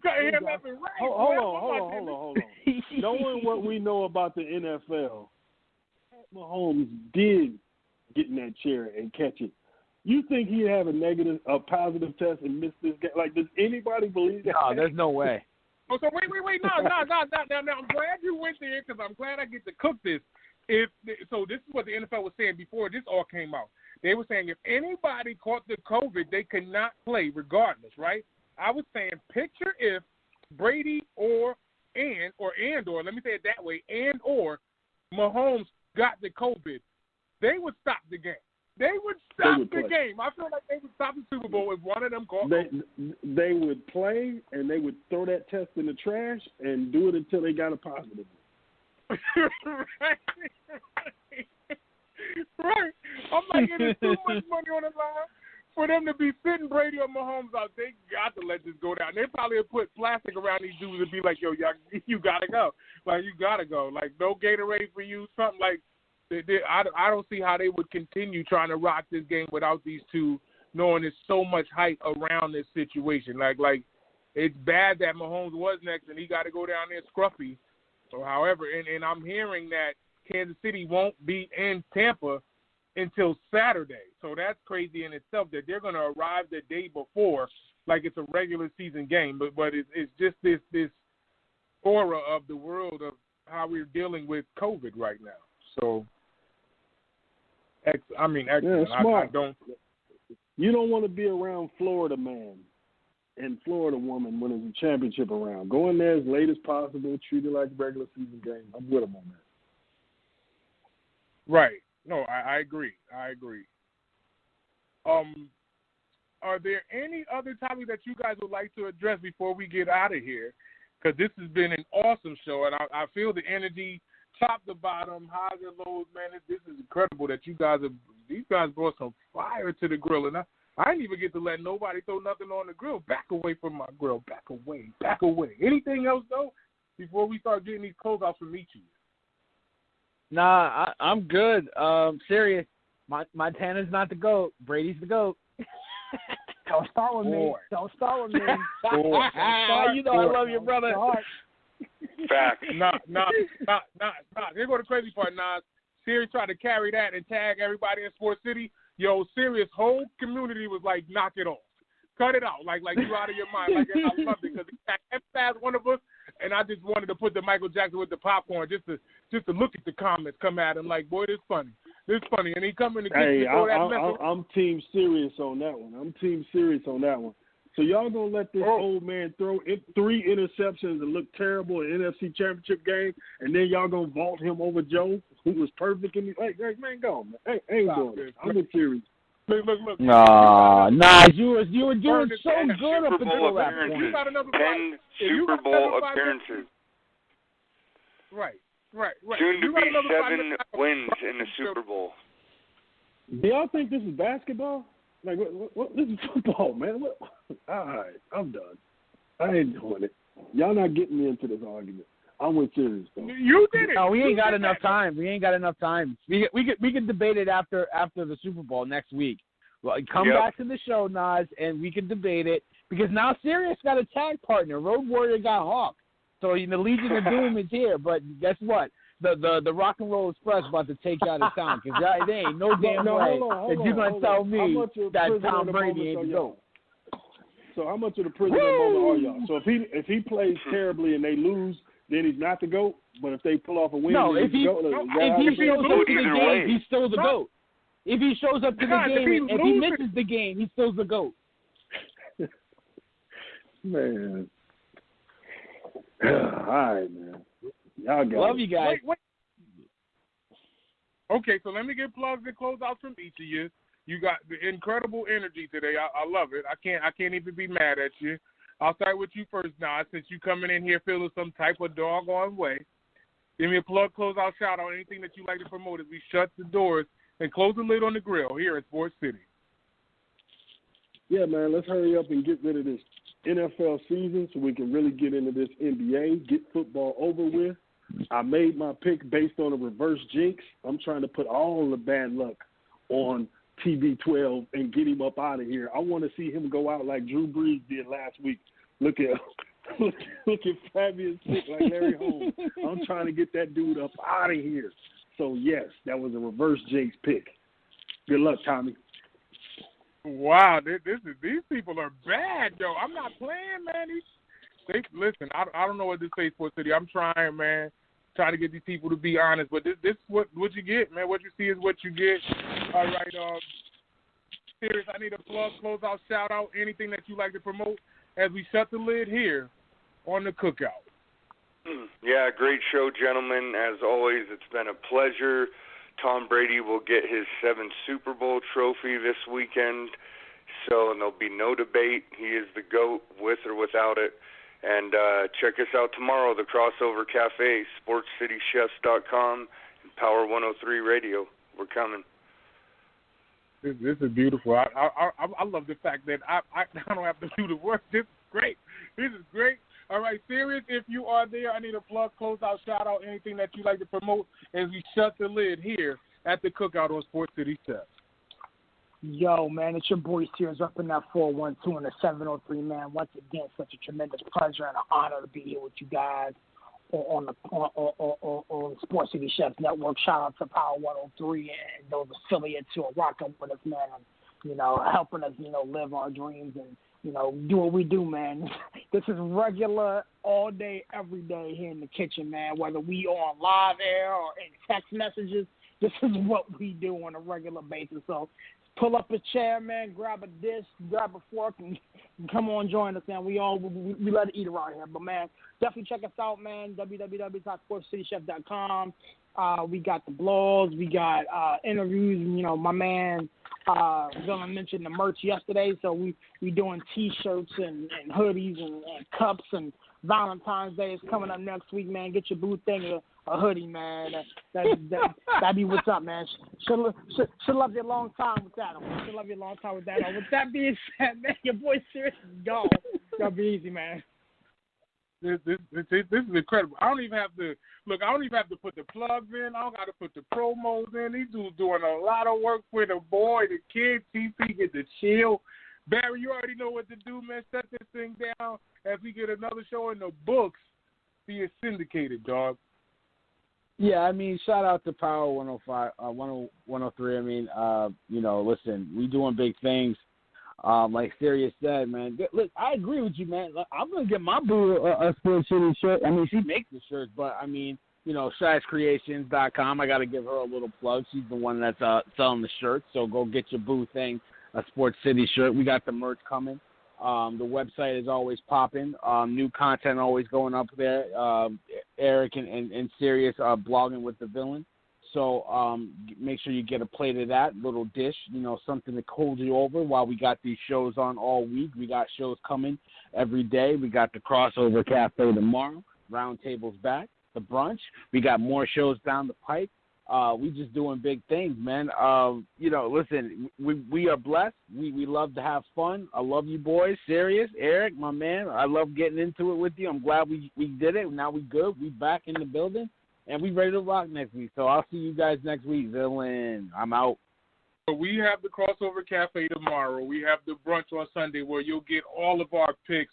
Hold on. Knowing what we know about the NFL, Mahomes did get in that chair and catch it. You think he'd have a positive test and miss this game? Like, does anybody believe that? No, there's no way. Oh, so wait, no. Now, I'm glad you went there because I'm glad I get to cook this. So this is what the NFL was saying before this all came out. They were saying if anybody caught the COVID, they could not play regardless, right? I was saying picture if Brady or let me say it that way, or Mahomes got the COVID, they would stop the game. They would stop the game. I feel like they would stop the Super Bowl if one of them caught COVID. They would play, and they would throw that test in the trash and do it until they got a positive. Right. I'm like, it is too much money on the line for them to be sitting Brady or Mahomes out. They got to let this go down. They probably would put plastic around these dudes and be like, yo, you got to go. Like, you got to go. Like, no Gatorade for you, something like I don't see how they would continue trying to rock this game without these two, knowing there's so much hype around this situation. Like it's bad that Mahomes was next and he got to go down there scruffy. So, however, and I'm hearing that Kansas City won't be in Tampa until Saturday. So that's crazy in itself that they're going to arrive the day before like it's a regular season game. But it's just this aura of the world of how we're dealing with COVID right now. So, excellent. Yeah, smart. You don't want to be around Florida man and Florida woman when there's a championship around. Go in there as late as possible, treat it like a regular season game. I'm with them on that. Right. No, I agree. Are there any other topics that you guys would like to address before we get out of here? Because this has been an awesome show, and I feel the energy top to bottom, highs and lows, man. This is incredible that these guys brought some fire to the grill, and I didn't even get to let nobody throw nothing on the grill. Back away from my grill. Back away. Anything else, though, before we start getting these closeouts from each of you? Nah, I'm good. Serious. Montana's not the GOAT. Brady's the GOAT. Don't start with me. Don't start with me. You know I love your brother. Fact. Nah. Here go the crazy part, Nas. Sirius tried to carry that and tag everybody in Sports City. Yo, Sirius' whole community was like, knock it off. Cut it out. Like you out of your mind. Like, I loved it because he emphasized one of us, and I just wanted to put the Michael Jackson with the popcorn just to look at the comments come at him like, boy, this funny. And he come in the kitchen and throw that mess. I'm Team Sirius on that one. So y'all going to let this old man throw 3 interceptions and look terrible in the NFC Championship game, and then y'all going to vault him over Joe, who was perfect in the – hey, man, go on, man. Hey, ain't doing it. I'm with Sirius. Look. Nah, you were doing so good up until that point. You got another 10 Super Bowl appearances. Right. Soon to be 7 wins in the Super Bowl. Do y'all think this is basketball? Like, what? This is football, man. All right, I'm done. I ain't doing it. Y'all not getting me into this argument. I'm with Sirius, though. You did it. No, we ain't got enough time. We could debate it after the Super Bowl next week. Well, come back to the show, Nas, and we can debate it because now Sirius got a tag partner. Road Warrior got Hawk, so the Legion of Doom is here. But guess what? The Rock and Roll Express about to take you out of town because there ain't no damn way that you're gonna tell me that Tom Brady ain't the GOAT. So how much of the prisoner moment are y'all? So if he plays terribly and they lose, then he's not the GOAT. But if they pull off a win, if he shows up to the game, he's still the GOAT. If he shows up to the game, if he misses the game, he's still the GOAT. Man. All right, man. Y'all got Love it. you guys. Wait. Okay, so let me get plugs and closeouts from each of you. You got the incredible energy today. I love it. I can't even be mad at you. I'll start with you first, Nas, since you coming in here feeling some type of doggone way. Give me a plug, closeout, shout out, anything that you like to promote as we shut the doors and close the lid on the grill here in Sports City. Yeah, man, let's hurry up and get rid of this NFL season so we can really get into this NBA, get football over with. I made my pick based on a reverse jinx. I'm trying to put all the bad luck on TB12 and get him up out of here. I want to see him go out like Drew Brees did last week. Look at Fabian sick like Larry Holmes. I'm trying to get that dude up out of here. So, yes, that was a reverse jinx pick. Good luck, Tommy. Wow, these people are bad, yo. I'm not playing, man. Listen, I don't know what to say, Sports City. I'm trying, man. Trying to get these people to be honest, but this is what you get, man. What you see is what you get. All right, Serious, I need a plug, closeout, shout out, anything that you like to promote as we shut the lid here on the Cookout. Yeah, great show, gentlemen. As always, it's been a pleasure. Tom Brady will get his 7th Super Bowl trophy this weekend, and there'll be no debate. He is the GOAT, with or without it. And check us out tomorrow, the Crossover Cafe, SportsCityChefs.com, and Power 103 Radio. We're coming. This is beautiful. I love the fact that I don't have to do the work. This is great. This is great. All right, Serious, if you are there, I need a plug, closeout, shout out, anything that you like to promote as we shut the lid here at the Cookout on Sports City Chefs. Yo, man, it's your boy Sears up in that 412 and the 703, man. Once again, such a tremendous pleasure and an honor to be here with you guys on Sports City Chefs Network. Shout out to Power 103 and those affiliates who are rocking with us, man, and, helping us, live our dreams and, do what we do, man. This is regular all day, every day here in the kitchen, man, whether we on live air or in text messages. This is what we do on a regular basis. So pull up a chair, man, grab a dish, grab a fork, and come on, join us, man. We love to eat around here. But, man, definitely check us out, man, www.sportscitychef.com. We got the blogs. We got interviews. My man Villain mentioned the merch yesterday, so we doing T-shirts and hoodies and cups, and Valentine's Day is coming up next week, man. Get your boo thing a hoodie, man. That'd be what's up, man. She'll love you a long time with that. She'll love you a long time with that. With that being said, man, your boy Serious is gone. Gotta be easy, man. This is incredible. I don't even have to put the plugs in. I don't got to put the promos in. These dudes doing a lot of work for the boy, the kid. TP get to chill. Barry, you already know what to do, man. Set this thing down as we get another show in the books. Be it syndicated, dog. Yeah, I mean, shout out to Power 105, 103. I mean, listen, we doing big things. Like Sirius said, man. Look, I agree with you, man. I'm gonna get my boo a Sports City shirt. I mean, she makes the shirts, but I mean, ShyazCreations.com. I got to give her a little plug. She's the one that's selling the shirts. So go get your boo thing, a Sports City shirt. We got the merch coming. The website is always popping. New content always going up there. Eric and Sirius are blogging with the Villain. So make sure you get a plate of that little dish, something to hold you over while we got these shows on all week. We got shows coming every day. We got the Crossover Cafe tomorrow. Roundtable's back. The brunch. We got more shows down the pipe. We just doing big things, man. Listen, we are blessed. We love to have fun. I love you boys. Serious, Eric, my man. I love getting into it with you. I'm glad we did it. Now we good. We back in the building. And we ready to rock next week. So I'll see you guys next week. Villain, I'm out. So we have the Crossover Cafe tomorrow. We have the brunch on Sunday where you'll get all of our picks.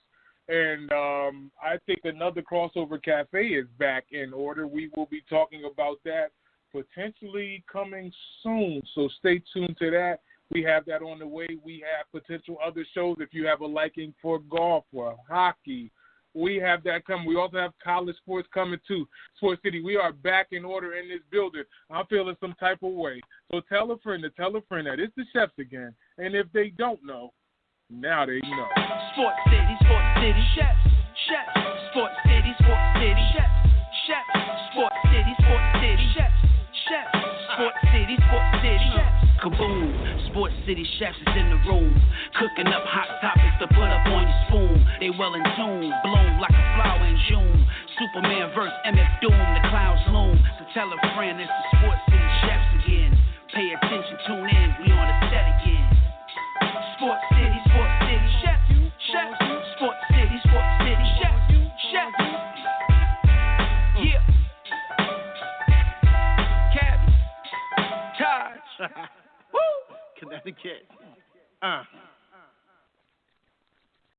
And I think another Crossover Cafe is back in order. We will be talking about that potentially coming soon. So stay tuned to that. We have that on the way. We have potential other shows if you have a liking for golf or hockey. We have that coming. We also have college sports coming too. Sports City, we are back in order in this building. I'm feeling some type of way. So tell a friend that it's the chefs again. And if they don't know, now they know. Sports City, Chefs. Sports City, City, Sports City. Kaboom, Sports City chefs is in the room, cooking up hot topics to put up on your spoon. They well in tune, bloom like a flower in June. Superman verse MF Doom, the clouds loom. So tell a friend it's the Sports City chefs again. Pay attention, tune in, we on the set again. Sports City, chefs, chefs. Sports City, chefs, chefs. Yeah. Cabby, Taj. Connecticut.